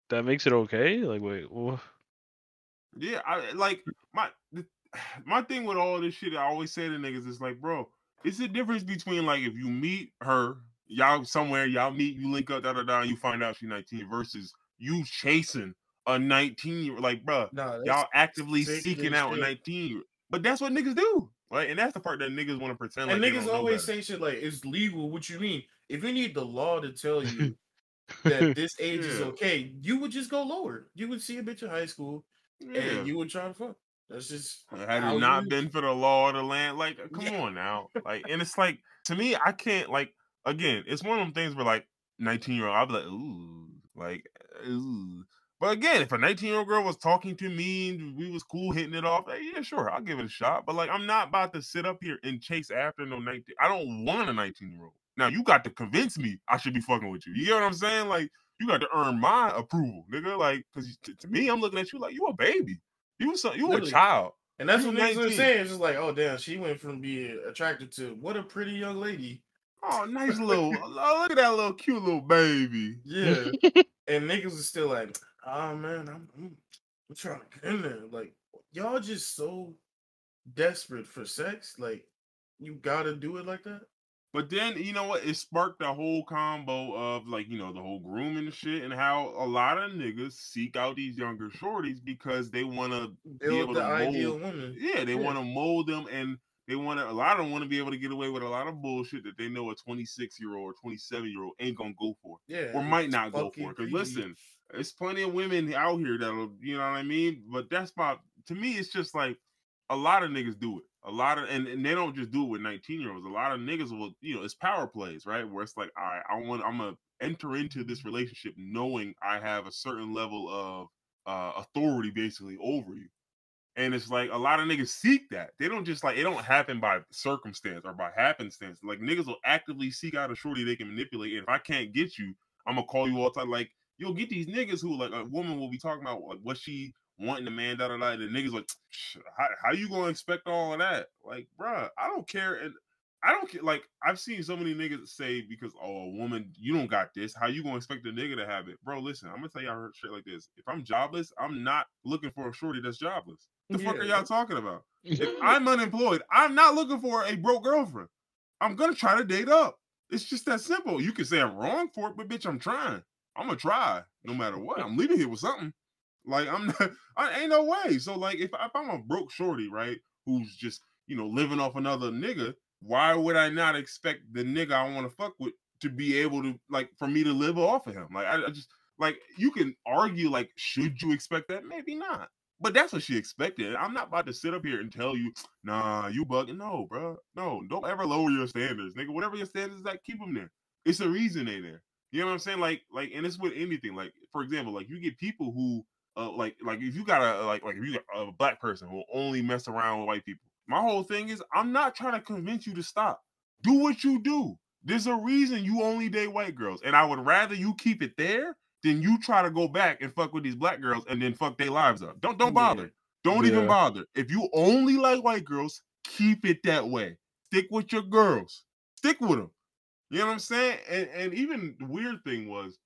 that makes it okay? Like, wait, what? Yeah, I like my thing with all this shit. I always say to niggas, it's like, bro, it's the difference between like if you meet her, y'all somewhere, y'all meet, you link up, da da da, and you find out she's 19, versus you chasing a 19-year. Like, bro, Nah, that's y'all actively sick seeking gay out a shit. 19-year. But that's what niggas do, right? And that's the part that niggas want to pretend And like they niggas don't know always better. say shit like it's legal. What you mean? If you need the law to tell you that this age is Yeah, okay, you would just go lower. You would see a bitch in high school and yeah. you would try to fuck. That's just Had it how you not is. been for the law of the land, like, come Yeah. on now. Like, and it's like, to me, I can't, like, again, it's one of them things where, like, 19-year-old, I'll be like, ooh, like, ooh. But again, if a 19-year-old girl was talking to me and we was cool hitting it off, hey, yeah, sure, I'll give it a shot. But, like, I'm not about to sit up here and chase after no 19. I don't want a 19-year-old. Now, you got to convince me I should be fucking with you. You get what I'm saying? Like, you got to earn my approval, nigga. Like, because to me, I'm looking at you like you a baby. You a Literally. child. And that's You what niggas are 19. saying. It's just like, oh damn, she went from being attracted to what a pretty young lady. Oh, nice little. Look at that little cute little baby. Yeah. And niggas are still like, oh man, I'm trying to get in there. Like, y'all just so desperate for sex. Like, you gotta do it like that. But then you know what? It sparked a whole combo of like the whole grooming and shit, and how a lot of niggas seek out these younger shorties because they want to be Build able the to mold. ideal woman. Yeah, they Yeah. want to mold them, and they want to. A lot of them want to be able to get away with a lot of bullshit that they know a 26-year-old or 27-year-old ain't gonna go for, Yeah. or And might it's not go for. fucking Because greedy. listen, there's plenty of women out here that'll, you know what I mean. But that's about, to me, it's just like a lot of niggas do it. A lot of, and they don't just do it with 19-year-olds. A lot of niggas will, it's power plays, right? Where it's like, all right, I'm gonna enter into this relationship knowing I have a certain level of authority basically over you. And it's like a lot of niggas seek that. They don't just like, it don't happen by circumstance or by happenstance. Like niggas will actively seek out a shorty they can manipulate. And if I can't get you, I'm gonna call you all the time. Like, you'll get these niggas who, like, a woman will be talking about like what she wanting a man, da da da. The niggas like, how you gonna expect all of that? Like, bruh, I don't care. And I don't care. Like, I've seen so many niggas say because, oh, a woman, you don't got this. How you gonna expect a nigga to have it, bro? Listen, I'm gonna tell y'all shit like this. If I'm jobless, I'm not looking for a shorty that's jobless. The fuck are y'all talking about? If I'm unemployed, I'm not looking for a broke girlfriend. I'm gonna try to date up. It's just that simple. You can say I'm wrong for it, but bitch, I'm trying. I'm gonna try no matter what. I'm leaving here with something. Like, I'm not. I ain't no way. So like, if I'm a broke shorty, right, who's just living off another nigga, why would I not expect the nigga I want to fuck with to be able to, like, for me to live off of him? Like, I just Like, you can argue, like, should you expect that? Maybe not. But that's what she expected. I'm not about to sit up here and tell you, nah, you bugging. No, bro. No, don't ever lower your standards, nigga. Whatever your standards is, like, keep them there. It's a reason they there. You know what I'm saying? Like, and it's with anything. Like, for example, like, you get people who, like if you got like if you got a black person who only mess around with white people. My whole thing is, I'm not trying to convince you to stop. Do what you do. There's a reason you only date white girls, and I would rather you keep it there than you try to go back and fuck with these black girls and then fuck their lives up. Don't bother. Yeah. Don't even Yeah. bother. If you only like white girls, keep it that way. Stick with your girls. Stick with them. You know what I'm saying? And even the weird thing was,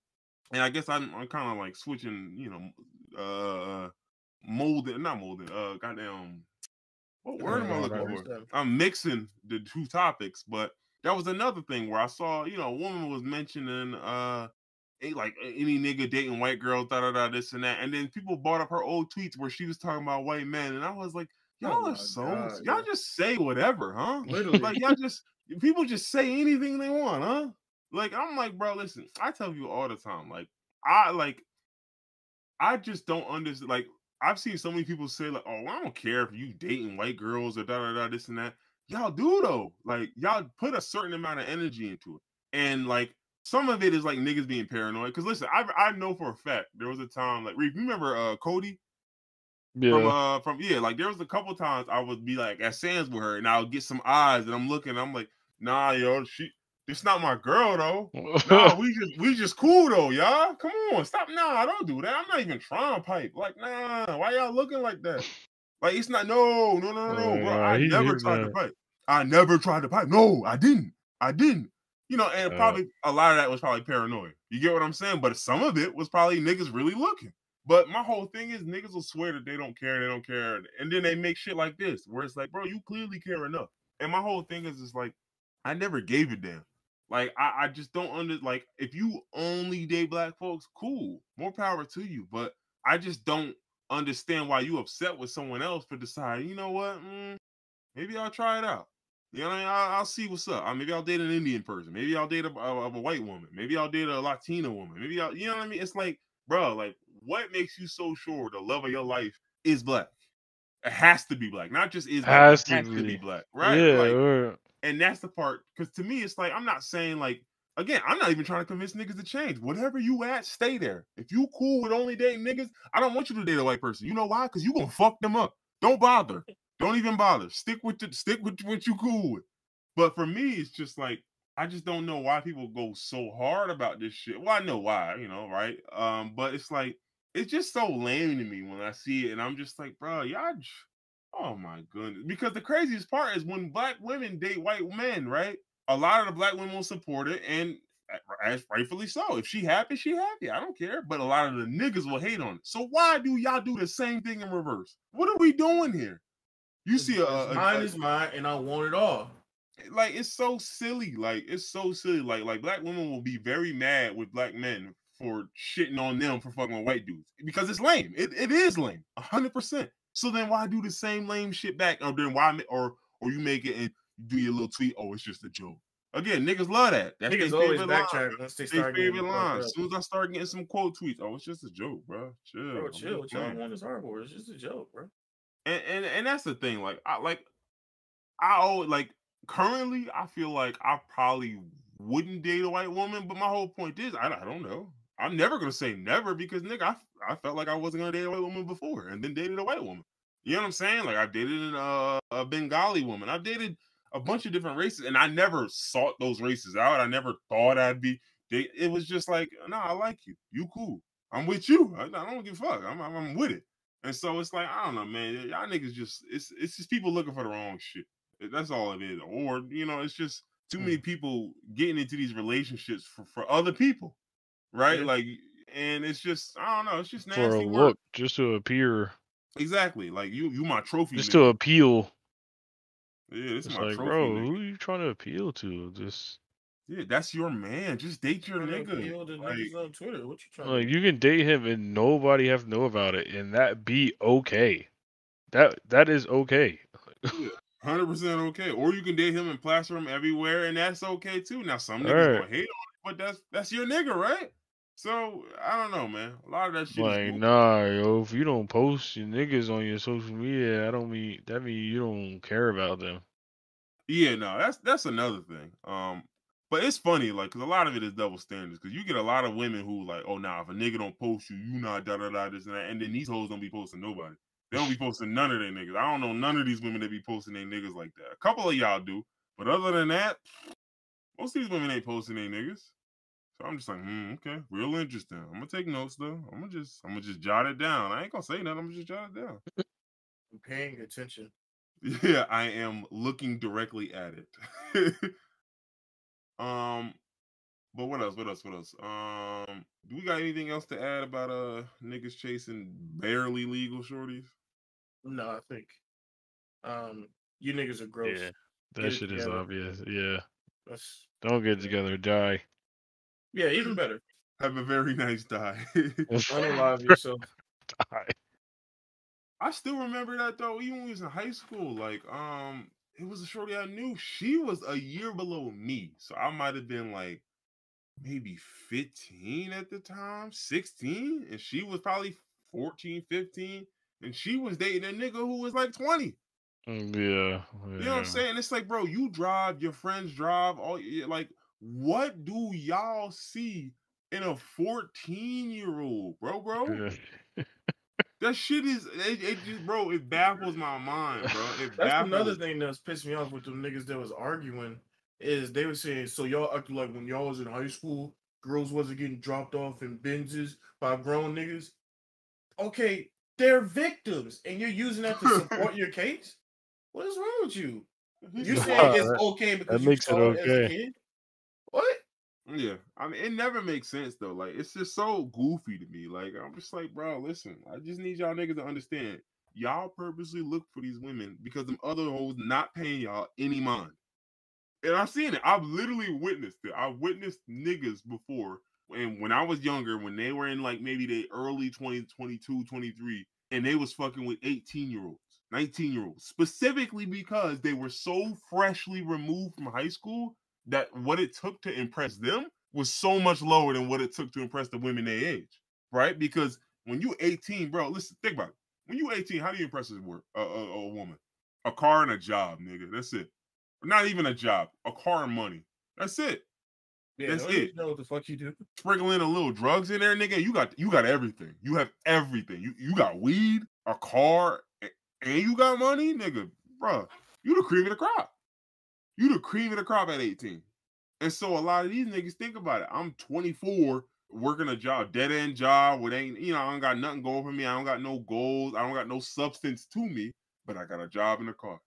and I guess I'm kind of like switching, you know, not molded, goddamn, what word am I looking for? I'm mixing the two topics, but that was another thing where I saw, you know, a woman was mentioning, like any nigga dating white girls, this and that, and then people brought up her old tweets where she was talking about white men, and I was like, y'all are so, y'all just say whatever, huh? Literally. Like, people just say anything they want, huh? Like, I'm like, bro, listen, I tell you all the time, like, I just don't understand. Like, I've seen so many people say, like, oh, I don't care if you dating white girls or this and that. Y'all do though. Like, y'all put a certain amount of energy into it. And like, some of it is like niggas being paranoid. Cause listen, I know for a fact there was a time, like, Reef, remember Cody? Yeah. From yeah, like there was a couple times I would be like at Sam's with her and I would get some eyes and I'm looking, I'm like, nah, yo, it's not my girl though. Nah, we just cool though, y'all. Come on, stop. Nah, don't do that. I'm not even trying to pipe. Like, nah, why y'all looking like that? Like, it's not, no, bro. I never tried to pipe. I never tried to pipe. No, I didn't. You know, and probably a lot of that was probably paranoia. You get what I'm saying? But some of it was probably niggas really looking. But my whole thing is niggas will swear that they don't care, and then they make shit like this, where it's like, bro, you clearly care enough. And my whole thing is like, I never gave a damn. Like, I just don't like, if you only date black folks, cool, more power to you. But I just don't understand why you upset with someone else for deciding, you know what, maybe I'll try it out. You know what I mean? I'll see what's up. Maybe I'll date an Indian person. Maybe I'll date a white woman. Maybe I'll date a Latina woman. Maybe I'll, you know what I mean? It's like, bro, like, what makes you so sure the love of your life is black? It has to be black, not just is black. It has to be black, right? Yeah. Like, and that's the part, because to me, it's like, I'm not saying, like, again, I'm not even trying to convince niggas to change. Whatever you at, stay there. If you cool with only dating niggas, I don't want you to date a white person. You know why? Because you gonna fuck them up. Don't bother. Don't even bother. Stick with what you cool with. But for me, it's just like, I just don't know why people go so hard about this shit. Well, I know why, you know, right? But it's like, it's just so lame to me when I see it, and I'm just like, bro, y'all. Oh my goodness! Because the craziest part is when black women date white men, right? A lot of the black women will support it, and as rightfully so. If she happy, she happy. I don't care. But a lot of the niggas will hate on it. So why do y'all do the same thing in reverse? What are we doing here? You see, mine is mine, and I want it all. Like, it's so silly. Like, it's so silly. Like black women will be very mad with black men for shitting on them for fucking with white dudes because it's lame. It is lame, 100%. So then why do the same lame shit back? Or then why, or you make it and do your little tweet? Oh, it's just a joke. Again, niggas love that. That's niggas their always favorite line. backtrack once they Their start favorite getting line. As soon as I start getting some quote tweets, oh, it's just a joke, bro. Chill. Bro, chill. What y'all want is hardcore. It's just a joke, bro. And that's the thing. Like, I always, like, currently, I feel like I probably wouldn't date a white woman, but my whole point is, I don't know. I'm never gonna say never because, nigga, I felt like I wasn't gonna date a white woman before, and then dated a white woman. You know what I'm saying? Like, I've dated a Bengali woman. I've dated a bunch of different races, and I never sought those races out. I never thought I'd be. It was just like, no, I like you. You cool. I'm with you. I don't give a fuck. I'm with it. And so it's like, I don't know, man. Y'all niggas just, it's just people looking for the wrong shit. That's all it is. Or, you know, it's just too many people getting into these relationships for other people, right? Yeah. Like, and it's just, I don't know, it's just nasty for a work. look, just to appear. Exactly. Like, you my trophy, just nigga. to appeal. Yeah, this is It's my like, trophy, bro, nigga. who are you trying to appeal to? Just yeah, that's your man. Just date your nigga. Appeal to niggas on Twitter. What you trying like, to do? you can date him and nobody have to know about it, and that be okay. That is okay. Yeah, 100% okay. Or you can date him and plaster him everywhere, and that's okay too. Now some niggas Alright. gonna hate on it, but that's your nigga, right? So I don't know, man. A lot of that shit is Like, goofy. nah, yo, if you don't post your niggas on your social media, I don't mean that mean you don't care about them. Yeah, no, that's another thing. But it's funny, like, cause a lot of it is double standards. Cause you get a lot of women who like, oh, nah, if a nigga don't post you, you not da da da this and that, and then these hoes don't be posting nobody. They don't be posting none of their niggas. I don't know none of these women that be posting their niggas like that. A couple of y'all do, but other than that, most of these women ain't posting their niggas. So I'm just like, okay, real interesting. I'm gonna take notes though. I'm gonna just jot it down. I ain't gonna say nothing. I'm gonna just jot it down. I'm paying attention. Yeah, I am looking directly at it. um, but what else? What else? What else? Do we got anything else to add about niggas chasing barely legal shorties? No, I think you niggas are Yeah, gross. that Get it shit is together. obvious. Yeah, That's don't get together, die. yeah, even better. Have a very nice die. Unalive yourself. Die. I still remember that though, even when we was in high school. Like, it was a shorty I knew. She was a year below me, so I might have been like maybe 15 at the time, 16, and she was probably 14, 15, and she was dating a nigga who was like 20. Yeah, You know what I'm yeah. saying? It's like, bro, you drive, your friends drive, all like, what do y'all see in a 14-year-old, bro? Yeah. That shit is it just, bro, it baffles my mind, bro. It That's another baffles. thing that's pissed me off with them niggas that was arguing is they were saying, so y'all acted like when y'all was in high school, girls wasn't getting dropped off in Benzes by grown niggas. Okay, they're victims, and you're using that to support your case. What is wrong with you? He You said saying what? it's that, okay that because you makes it saw it as a okay. kid? What? Yeah, I mean, it never makes sense though. Like, it's just so goofy to me. Like, I'm just like, bro, listen, I just need y'all niggas to understand. Y'all purposely look for these women because them other hoes not paying y'all any mind. And I've seen it. I've literally witnessed it. I've witnessed niggas before. And when I was younger, when they were in like maybe the early 20s, 22, 23, and they was fucking with 18-year-olds, 19-year-olds, specifically because they were so freshly removed from high school that what it took to impress them was so much lower than what it took to impress the women their age, right? Because when you 18, bro, listen, think about it. When you 18, how do you impress a woman? A car and a job, nigga. That's it. Not even a job, a car and money. That's it. Yeah, That's don't it. you know what the fuck you do? Sprinkle in a little drugs in there, nigga. You got everything. You have everything. You got weed, a car, and you got money, nigga. Bruh, you the cream of the crop. You the cream of the crop at 18. And so a lot of these niggas think about it. I'm 24, working a job, dead end job, with ain't I don't got nothing going for me. I don't got no goals. I don't got no substance to me, but I got a job in a car.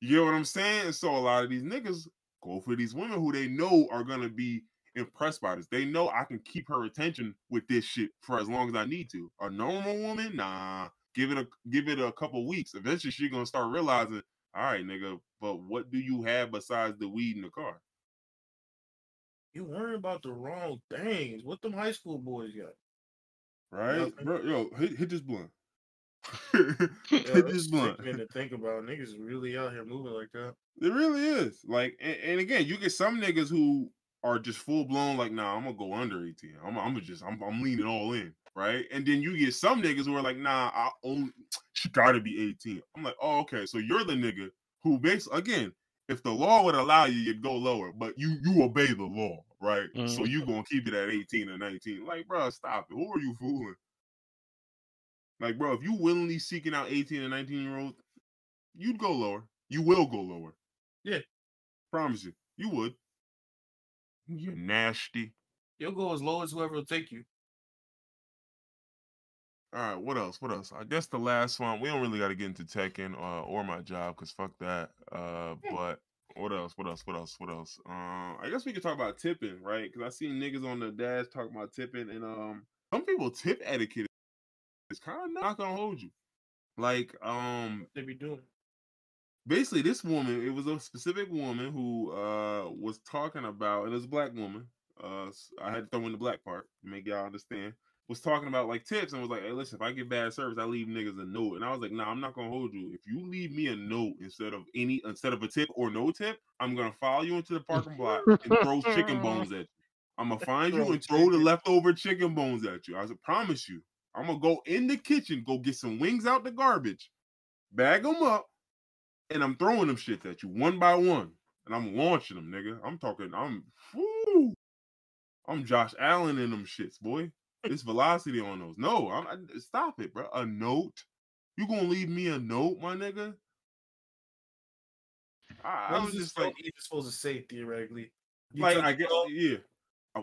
You get what I'm saying? So a lot of these niggas go for these women who they know are gonna be impressed by this. They know I can keep her attention with this shit for as long as I need to. A normal woman, nah. Give it a couple weeks. Eventually, she gonna start realizing, all right, nigga, but what do you have besides the weed in the car? You worrying about the wrong things. What them high school boys got? Right, Nothing. bro? Yo, hit this blunt. Yo, Hit this it's blunt. sickening to think about. Niggas really out here moving like that. It really is. Like, and again, you get some niggas who are just full blown, like, nah, I'm gonna go under 18. I'm leaning all in, right? And then you get some niggas who are like, nah, she gotta be 18. I'm like, oh, okay. So you're the nigga who basically, again, if the law would allow you, you'd go lower, but you obey the law, right? So Mm. you gonna keep it at 18 or 19. Like, bro, stop it. Who are you fooling? Like, bro, if you willingly seeking out 18 and 19-year-olds, you'd go lower. You will go lower. Yeah, Promise you. You would. You're nasty. you'll go as low as whoever will take you. All right, what else? What else? I guess the last one, we don't really got to get into Tekken or my job because fuck that. But what else? What else? What else? What else? I guess we could talk about tipping, right? Because I seen niggas on the dash talking about tipping, and some people tip etiquette is kind of not gonna hold you. Like, They be doing. basically this woman, it was a specific woman who was talking about, and it was a black woman. I had to throw in the black part to make y'all understand. Was talking about like tips and was like, hey, listen, if I get bad service, I leave niggas a note. And I was like, nah, I'm not gonna hold you. If you leave me a note instead of a tip or no tip, I'm gonna follow you into the parking lot and throw chicken bones at you. I'm gonna find you Throw and throw the chicken. leftover chicken bones at you. I promise you. I'm gonna go in the kitchen, go get some wings out the garbage, bag them up, and I'm throwing them shits at you one by one, and I'm launching them, nigga. I'm Josh Allen in them shits, boy. It's velocity on those. No, stop it, bro. A note? You gonna leave me a note, my nigga? I What is was this just note like, even supposed to say theoretically? You like took I it get, all? yeah.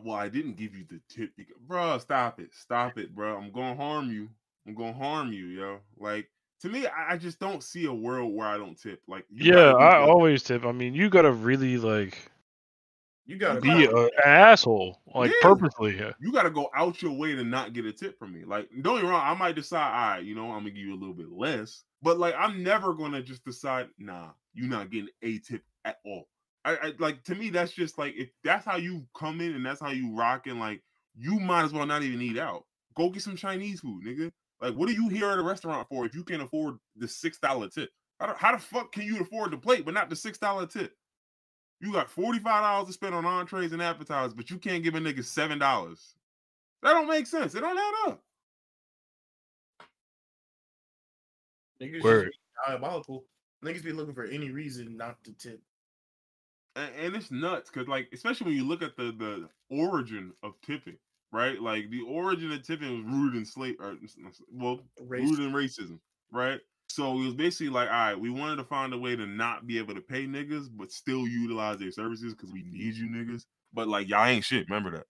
Well, I didn't give you the tip, bro. Stop it, bro. I'm gonna harm you. Yo. Like to me, I just don't see a world where I don't tip. Like you Yeah, gotta do I better. always tip. I mean, you gotta really like You You gotta be gotta, go. an asshole, like yeah. purposely. Yeah. You gotta go out your way to not get a tip from me. Like, don't get me wrong, I might decide, all right, I'm gonna give you a little bit less, but like, I'm never gonna just decide, nah, you're not getting a tip at all. I like to me, that's just like if that's how you come in and that's how you rocking, like you might as well not even eat out. Go get some Chinese food, nigga. Like, what are you here at a restaurant for if you can't afford the $6 tip? How the fuck can you afford the plate but not the $6 tip? You got $45 to spend on entrees and appetizers, but you can't give a nigga $7. That don't make sense. It don't add up. Niggas just Word. be diabolical. Niggas be looking for any reason not to tip. And it's nuts because, like, especially when you look at the origin of tipping, right? Like, the origin of tipping was rooted in Race. rooted in racism, right? So it was basically like, all right, we wanted to find a way to not be able to pay niggas, but still utilize their services because we need you niggas. But like, y'all ain't shit. Remember that.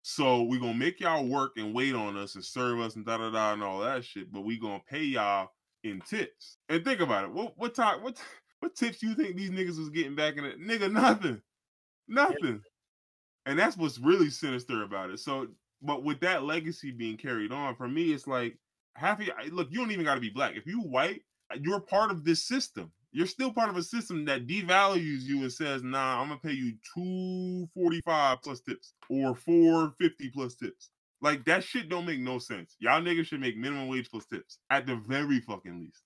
So we gonna make y'all work and wait on us and serve us and da da da and all that shit, but we gonna pay y'all in tips. And think about it. What tips do you think these niggas was getting back in it? Nigga, nothing. Nothing. And that's what's really sinister about it. So, but with that legacy being carried on, for me, it's like look, you don't even gotta be black. If you white, you're part of this system. You're still part of a system that devalues you and says, nah, I'm gonna pay you $245 plus tips or $450 plus tips. Like that shit don't make no sense. Y'all niggas should make minimum wage plus tips at the very fucking least.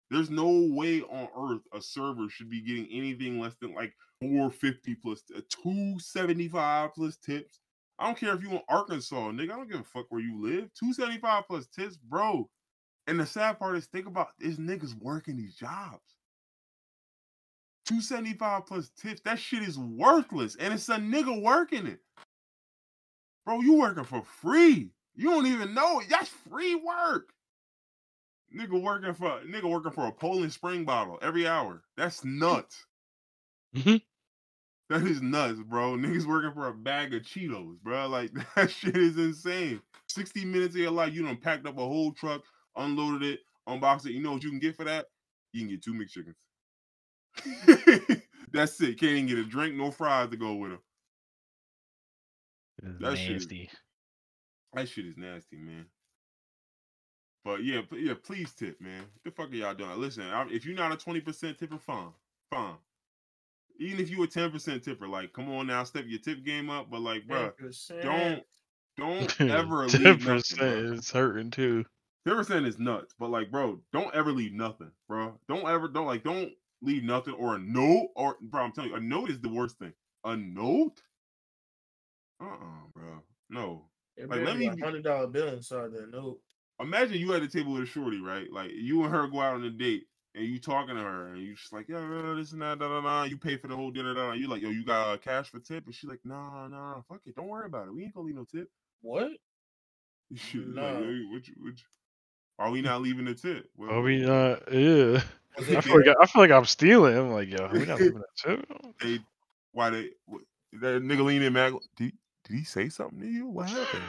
There's no way on earth a server should be getting anything less than like 450 plus 275 plus tips. I don't care if you in Arkansas, nigga. I don't give a fuck where you live. 275 plus tips, bro. And the sad part is, think about these niggas working these jobs. 275 plus tips. That shit is worthless, and it's a nigga working it, bro. You working for free. You don't even know it. That's free work. Nigga working for a Poland Spring bottle every hour. That's nuts. Mhm. That is nuts, bro. Niggas working for a bag of Cheetos, bro. Like that shit is insane. 60 minutes of your life, you done packed up a whole truck, unloaded it, unboxed it. You know what you can get for that? You can get 2 mixed chickens. That's it. Can't even get a drink, no fries to go with them. That shit is Nasty. nasty, man. But yeah, please tip, man. What the fuck are y'all doing? Listen, if you're not a 20% tipper, fine. Even if you a 10% tipper, like, come on now, step your tip game up. But like, bro, 10%. don't ever leave nothing, 10% bro. is hurting too. 10% is nuts, but like, bro, don't ever leave nothing, bro. Don't leave nothing or a note or, bro. I'm telling you, a note is the worst thing. A note? Bro, no. There Like, better let be me $100 bill inside that note. imagine you at the table with a shorty, right? Like you and her go out on a date and you talking to her and you just like, yeah, this and that, da da da. You pay for the whole dinner, da da. You like, yo, you got cash for tip? And she's like, nah, fuck it, don't worry about it. We ain't gonna leave no tip. What? Shit, you like, No. yo, are we not leaving the tip? I mean, yeah. Was I it feel better? like I'm stealing. I'm like, yo, we not leaving that too. That nigga lean in, man? Did he say something to you? What happened?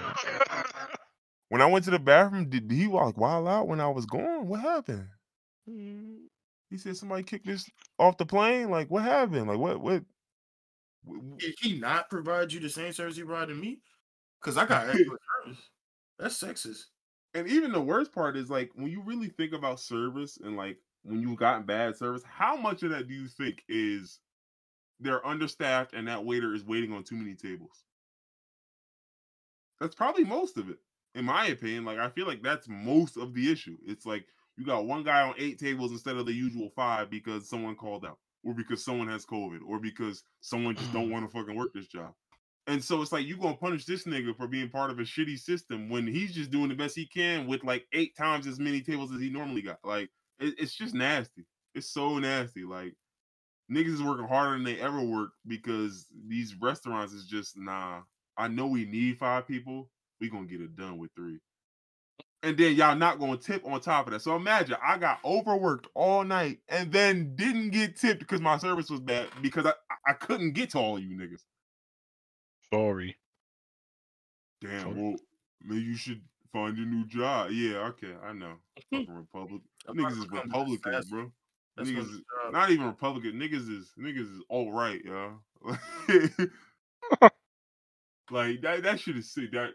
When I went to the bathroom, did he like wild out when I was gone? What happened? He said somebody kicked this off the plane. Like, what happened? Like, what Did he not provide you the same service he provided me? Because I got excellent service. That's sexist. And even the worst part is like when you really think about service and like when you've gotten bad service, how much of that do you think is they're understaffed and that waiter is waiting on too many tables? That's probably most of it, in my opinion. Like I feel like that's most of the issue. It's like you got one guy on 8 tables instead of the usual 5 because someone called out, or because someone has COVID, or because someone just don't want to fucking work this job. And so it's like you gonna punish this nigga for being part of a shitty system when he's just doing the best he can with like 8 times as many tables as he normally got. Like it's just nasty. It's so nasty. Like niggas is working harder than they ever worked because these restaurants is just nah. I know we need 5 people. We gonna get it done with 3. And then y'all not gonna tip on top of that. So imagine I got overworked all night and then didn't get tipped because my service was bad because I couldn't get to all of you niggas. Sorry. Damn, well, maybe you should find a new job. Yeah, okay, I know. Fucking Republic. Niggas is Republicans, bro. Niggas is not even Republican. Niggas is all right, y'all. Like that shit is sick. That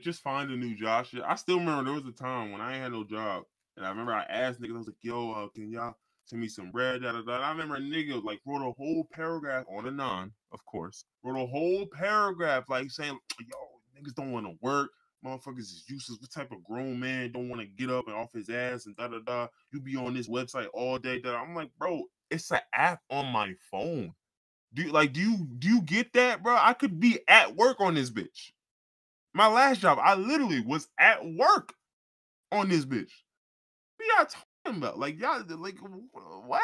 just find a new job. Shit. I still remember there was a time when I ain't had no job, and I remember I asked niggas, I was like, "Yo, can y'all send me some bread?" Da, da, da. I remember a nigga like wrote a whole paragraph on a non, of course, wrote a whole paragraph like saying, "Yo, niggas don't want to work. Motherfuckers is useless. What type of grown man don't want to get up and off his ass and da da da? You be on this website all day." Da. I'm like, bro, it's an app on my phone. Do you get that, bro? I could be at work on this bitch. My last job, I literally was at work on this bitch. What y'all talking about? Like y'all, like what?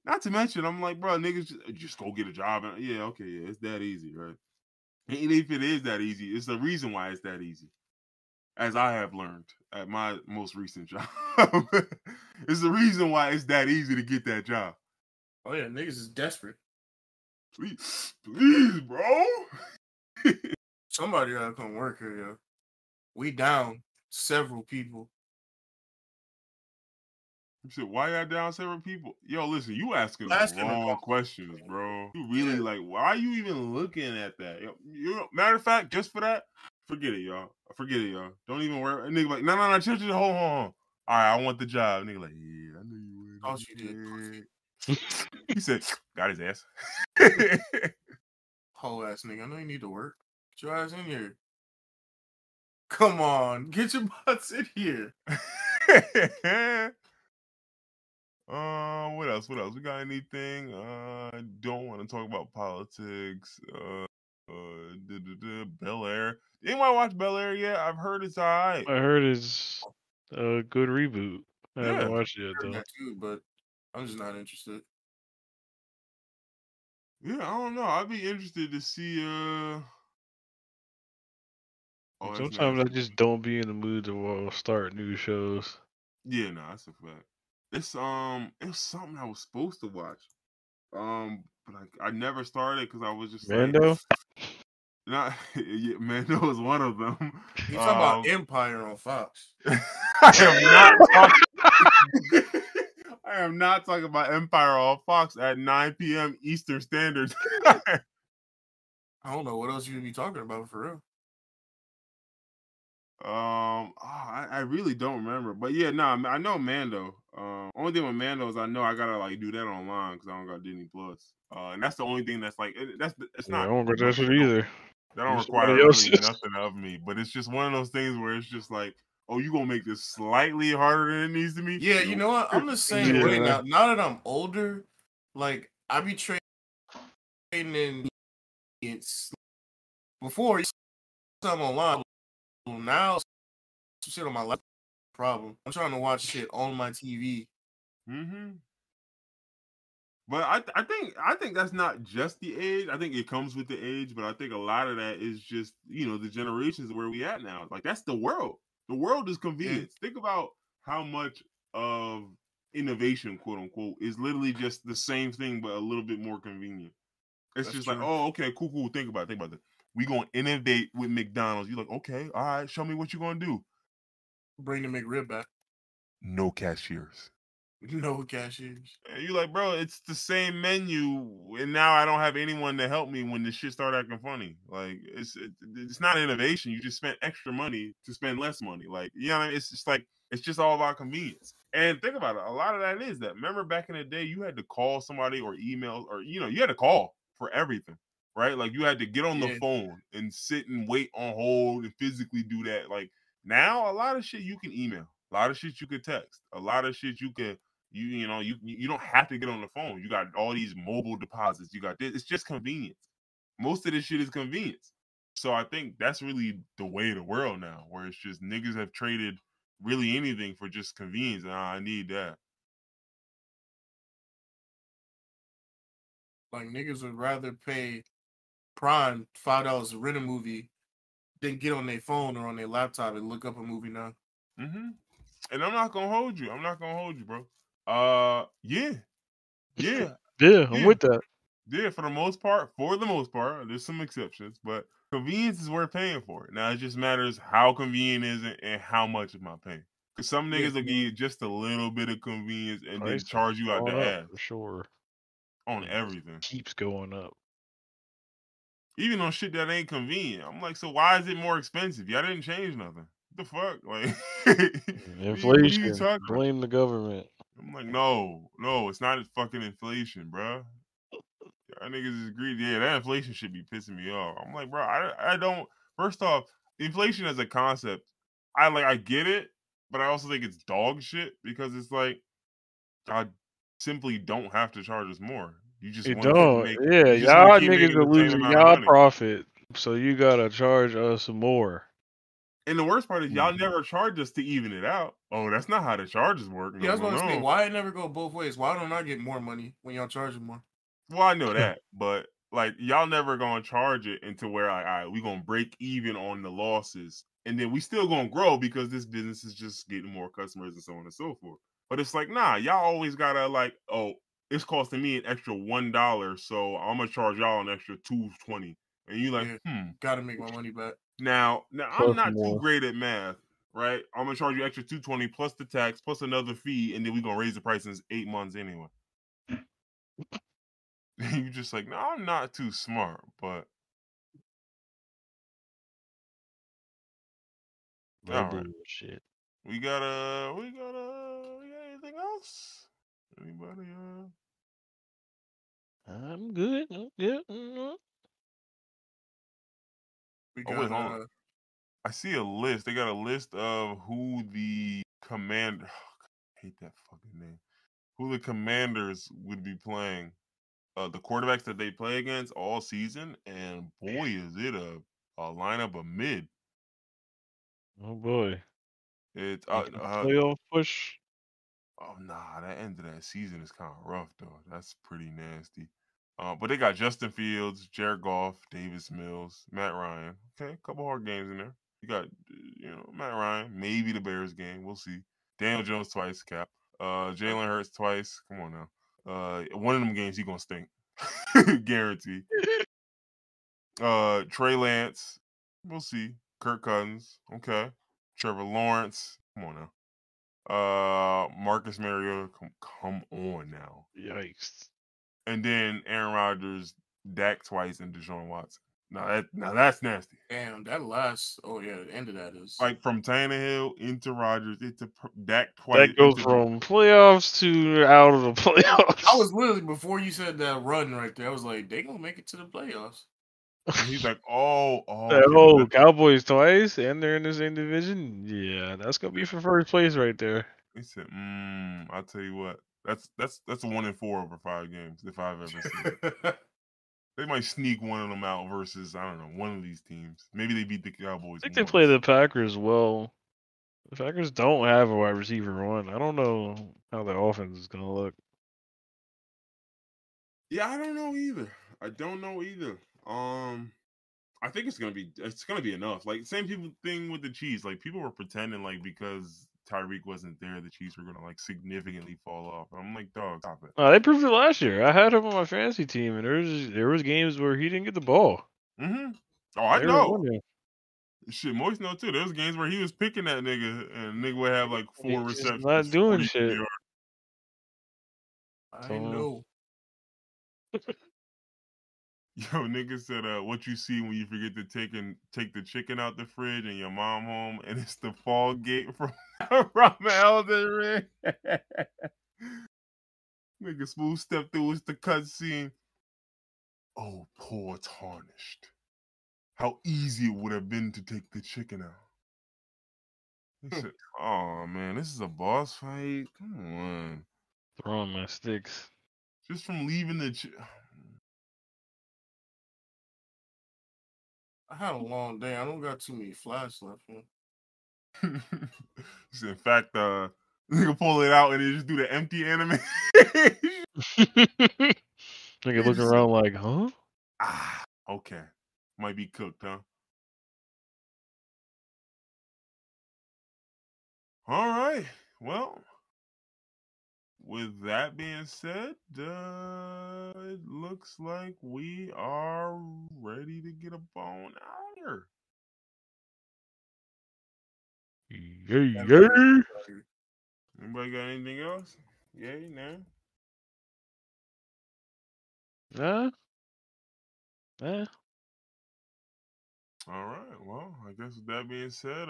Not to mention, I'm like, bro, niggas just go get a job. And, yeah, okay, yeah, it's that easy, right? And if it is that easy, it's the reason why it's that easy. As I have learned at my most recent job, it's the reason why it's that easy to get that job. Oh yeah, niggas is desperate. Please, bro. Somebody gotta come work here, yo. We down several people. You said, why y'all down several people? Yo, listen, you asking the wrong questions, bro. You really like, why are you even looking at that? Yo, matter of fact, just for that, forget it, y'all. Forget it, y'all. Don't even worry. A nigga like, no, chill, hold on. All right, I want the job. Nigga like, yeah, I know you would. Oh, you did. He said, got his ass. Whole ass nigga, I know you need to work. Get your ass in here. Come on, get your butts in here. What else? We got anything? I don't want to talk about politics. Bel Air. Anyone watch Bel Air yet? I've heard it's alright. I heard it's a good reboot. I haven't watched it yet though. That too, but I'm just not interested. Yeah, I don't know. I'd be interested to see. Sometimes I just don't be in the mood to start new shows. Yeah, no, that's a fact. It's something I was supposed to watch. But I never started because I was just Mando? like, not yeah, Mando was one of them. You talking about Empire on Fox? I am not talking. I am not talking about Empire on Fox at 9 p.m. Eastern Standard Time. I don't know what else you'd be talking about for real. I really don't remember, but yeah, no, I know Mando. Only thing with Mando is I know I gotta like do that online because I don't got Disney Plus. And that's the only thing that's like it's not. I don't got that shit either. That don't require really nothing of me, but it's just one of those things where it's just like, oh, you gonna make this slightly harder than it needs to be? Yeah, you know what? I'm the same way now. Now that I'm older, like I be training before something online. Now some shit on my laptop. Problem. I'm trying to watch shit on my TV. Mm-hmm. But I think that's not just the age. I think it comes with the age, but I think a lot of that is just, the generations where we at now. Like that's the world. The world is convenience. Yeah. Think about how much of innovation, quote unquote, is literally just the same thing but a little bit more convenient. It's just true. Like, oh, okay, cool. Think about it. We gonna innovate with McDonald's. You're like, okay, all right, show me what you're gonna do. Bring the McRib back. No cashiers. No cashiers. And you're like, bro, it's the same menu, and now I don't have anyone to help me when the shit start acting funny. Like, it's not innovation. You just spent extra money to spend less money. Like, you know what I mean? It's just like, it's just all about convenience. And think about it. A lot of that is that. Remember back in the day, you had to call somebody or email, or, you had to call for everything, right? Like, you had to get on the phone and sit and wait on hold and physically do that. Like, now, a lot of shit you can email. A lot of shit you could text. A lot of shit you could... You don't have to get on the phone. You got all these mobile deposits. You got this. It's just convenience. Most of this shit is convenience. So I think that's really the way of the world now, where it's just niggas have traded really anything for just convenience. I need that. Like niggas would rather pay Prime $5 to rent a movie than get on their phone or on their laptop and look up a movie now. Mm-hmm. And I'm not gonna hold you. I'm not gonna hold you, bro. Yeah, yeah, Yeah, I'm yeah, with that. yeah. For the most part, there's some exceptions, but convenience is worth paying for it. Now it just matters how convenient is it and how much am I paying. Because some Yeah, niggas will give you just a little bit of convenience and then Prices charge you out the going up ass for sure. on It everything, keeps going up. even on shit that ain't convenient. I'm like, so why is it more expensive? Y'all didn't change nothing. What the fuck? Like, what are you Inflation. talking about? Blame the government. I'm like, no, it's not fucking inflation, bro. Y'all niggas is greedy. Yeah, that inflation should be pissing me off. I'm like, bro, I don't. First off, inflation as a concept, I get it, but I also think it's dog shit because it's like I simply don't have to charge us more. You just It want to keep don't. making. Yeah, You just want to y'all keep niggas making are the same losing amount of y'all money. profit, so you gotta charge us more. And the worst part is y'all Mm. never charge us to even it out. Oh, that's not how the charges work. Yeah, I No, was no, about to say, no. why it never go both ways? Why don't I get more money when y'all charging more? Well, I know that, but like y'all never gonna charge it into where like, all right, we gonna break even on the losses, and then we still gonna grow because this business is just getting more customers and so on and so forth. But it's like, nah, y'all always gotta like, oh, it's costing me an extra $1, so I'm gonna charge y'all an extra $2.20, and you like, Yeah, gotta make my money back. Now I'm Plus not too more. great at math, right? I'm gonna charge you extra $2.20 plus the tax plus another fee, and then we gonna raise the price in 8 months anyway. You just like, no, I'm not too smart, but No all right. bullshit. We got anything else? Anybody I'm good. I'm good. Mm. We Oh wait, got hold on. I see a list. They got a list of who the commander I hate that fucking name. Who the commanders would be playing. The quarterbacks that they play against all season, and boy is it a lineup of mid. Oh boy. It's Making a playoff push. oh nah, that end of that season is kind of rough though. That's pretty nasty. But they got Justin Fields, Jared Goff, Davis Mills, Matt Ryan. Okay, a couple hard games in there. You got Matt Ryan, maybe the Bears game. We'll see. Daniel Jones twice, Cap. Jalen Hurts twice. Come on now. One of them games he gonna stink. Guarantee. Trey Lance. We'll see. Kirk Cousins. Okay. Trevor Lawrence. Come on now. Marcus Mariota, come on now. Yikes. And then Aaron Rodgers, Dak twice, and Deshaun Watson. Now that's nasty. damn, that last. Oh yeah, the end of that is. Like from Tannehill into Rodgers into Dak twice That goes into. from playoffs to out of the playoffs. I was literally before you said that run right there. I was like, they gonna make it to the playoffs. And he's like, oh, okay, but Oh, Cowboys twice, and they're in the same division. Yeah, that's gonna be for first place right there. he said, I'll tell you what. That's a 1-4 over 5 games if I've ever seen it. They might sneak one of them out versus I don't know one of these teams. Maybe they beat the Cowboys I think they once. play the Packers well. The Packers don't have a wide receiver one. I don't know how their offense is gonna look. Yeah, I don't know either. I don't know either. I think it's gonna be enough. Like same people thing with the Chiefs. Like people were pretending like because Tyreek wasn't there, the Chiefs were gonna like significantly fall off. And I'm like, dog, stop it. They proved it last year. I had him on my fantasy team, and there was games where he didn't get the ball. Mm-hmm. Oh, I They were know. winning. Shit, Moist know too. There was games where he was picking that nigga, and nigga would have like He's 4 just receptions, not doing 43 shit. yards. I So know. Yo, nigga said, what you see when you forget to take the chicken out the fridge and your mom home, and it's the fall gate from from Elden Ring. Nigga smooth step through. It's the cutscene. Oh, poor tarnished. How easy it would have been to take the chicken out. He said, "Oh man, this is a boss fight. Come on, throwing my sticks. just from leaving the." I had a long day. I don't got too many flies left. Man. In fact, you can pull it out and then just do the empty anime. Nigga looking around like, huh? Okay. Might be cooked, huh? All right. Well, with that being said, it looks like we are ready to get a bone out here. Yeah. Anybody got anything else? Yay, no. Yeah. All right. Well, I guess with that being said,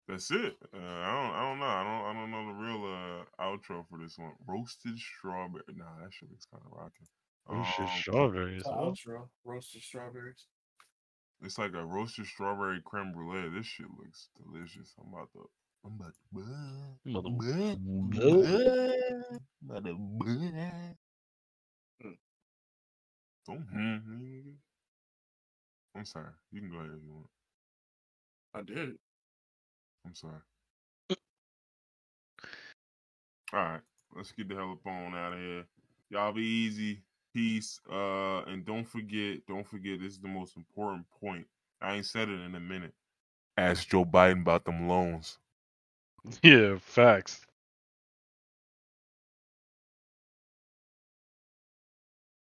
that's it. I don't know. I don't know the real outro for this one. Roasted strawberry. Nah, that shit is kind of rocking. Oh shit, Um, strawberries, The huh? outro, roasted strawberries. it's like a roasted strawberry creme brulee. This shit looks delicious. I'm about to. Mother. Mm, Don't. I'm sorry. You can go ahead if you want. I did. I'm sorry. All right, let's get the hell up on out of here. Y'all be easy. Peace. And don't forget, this is the most important point. I ain't said it in a minute. Ask Joe Biden about them loans. Yeah, facts.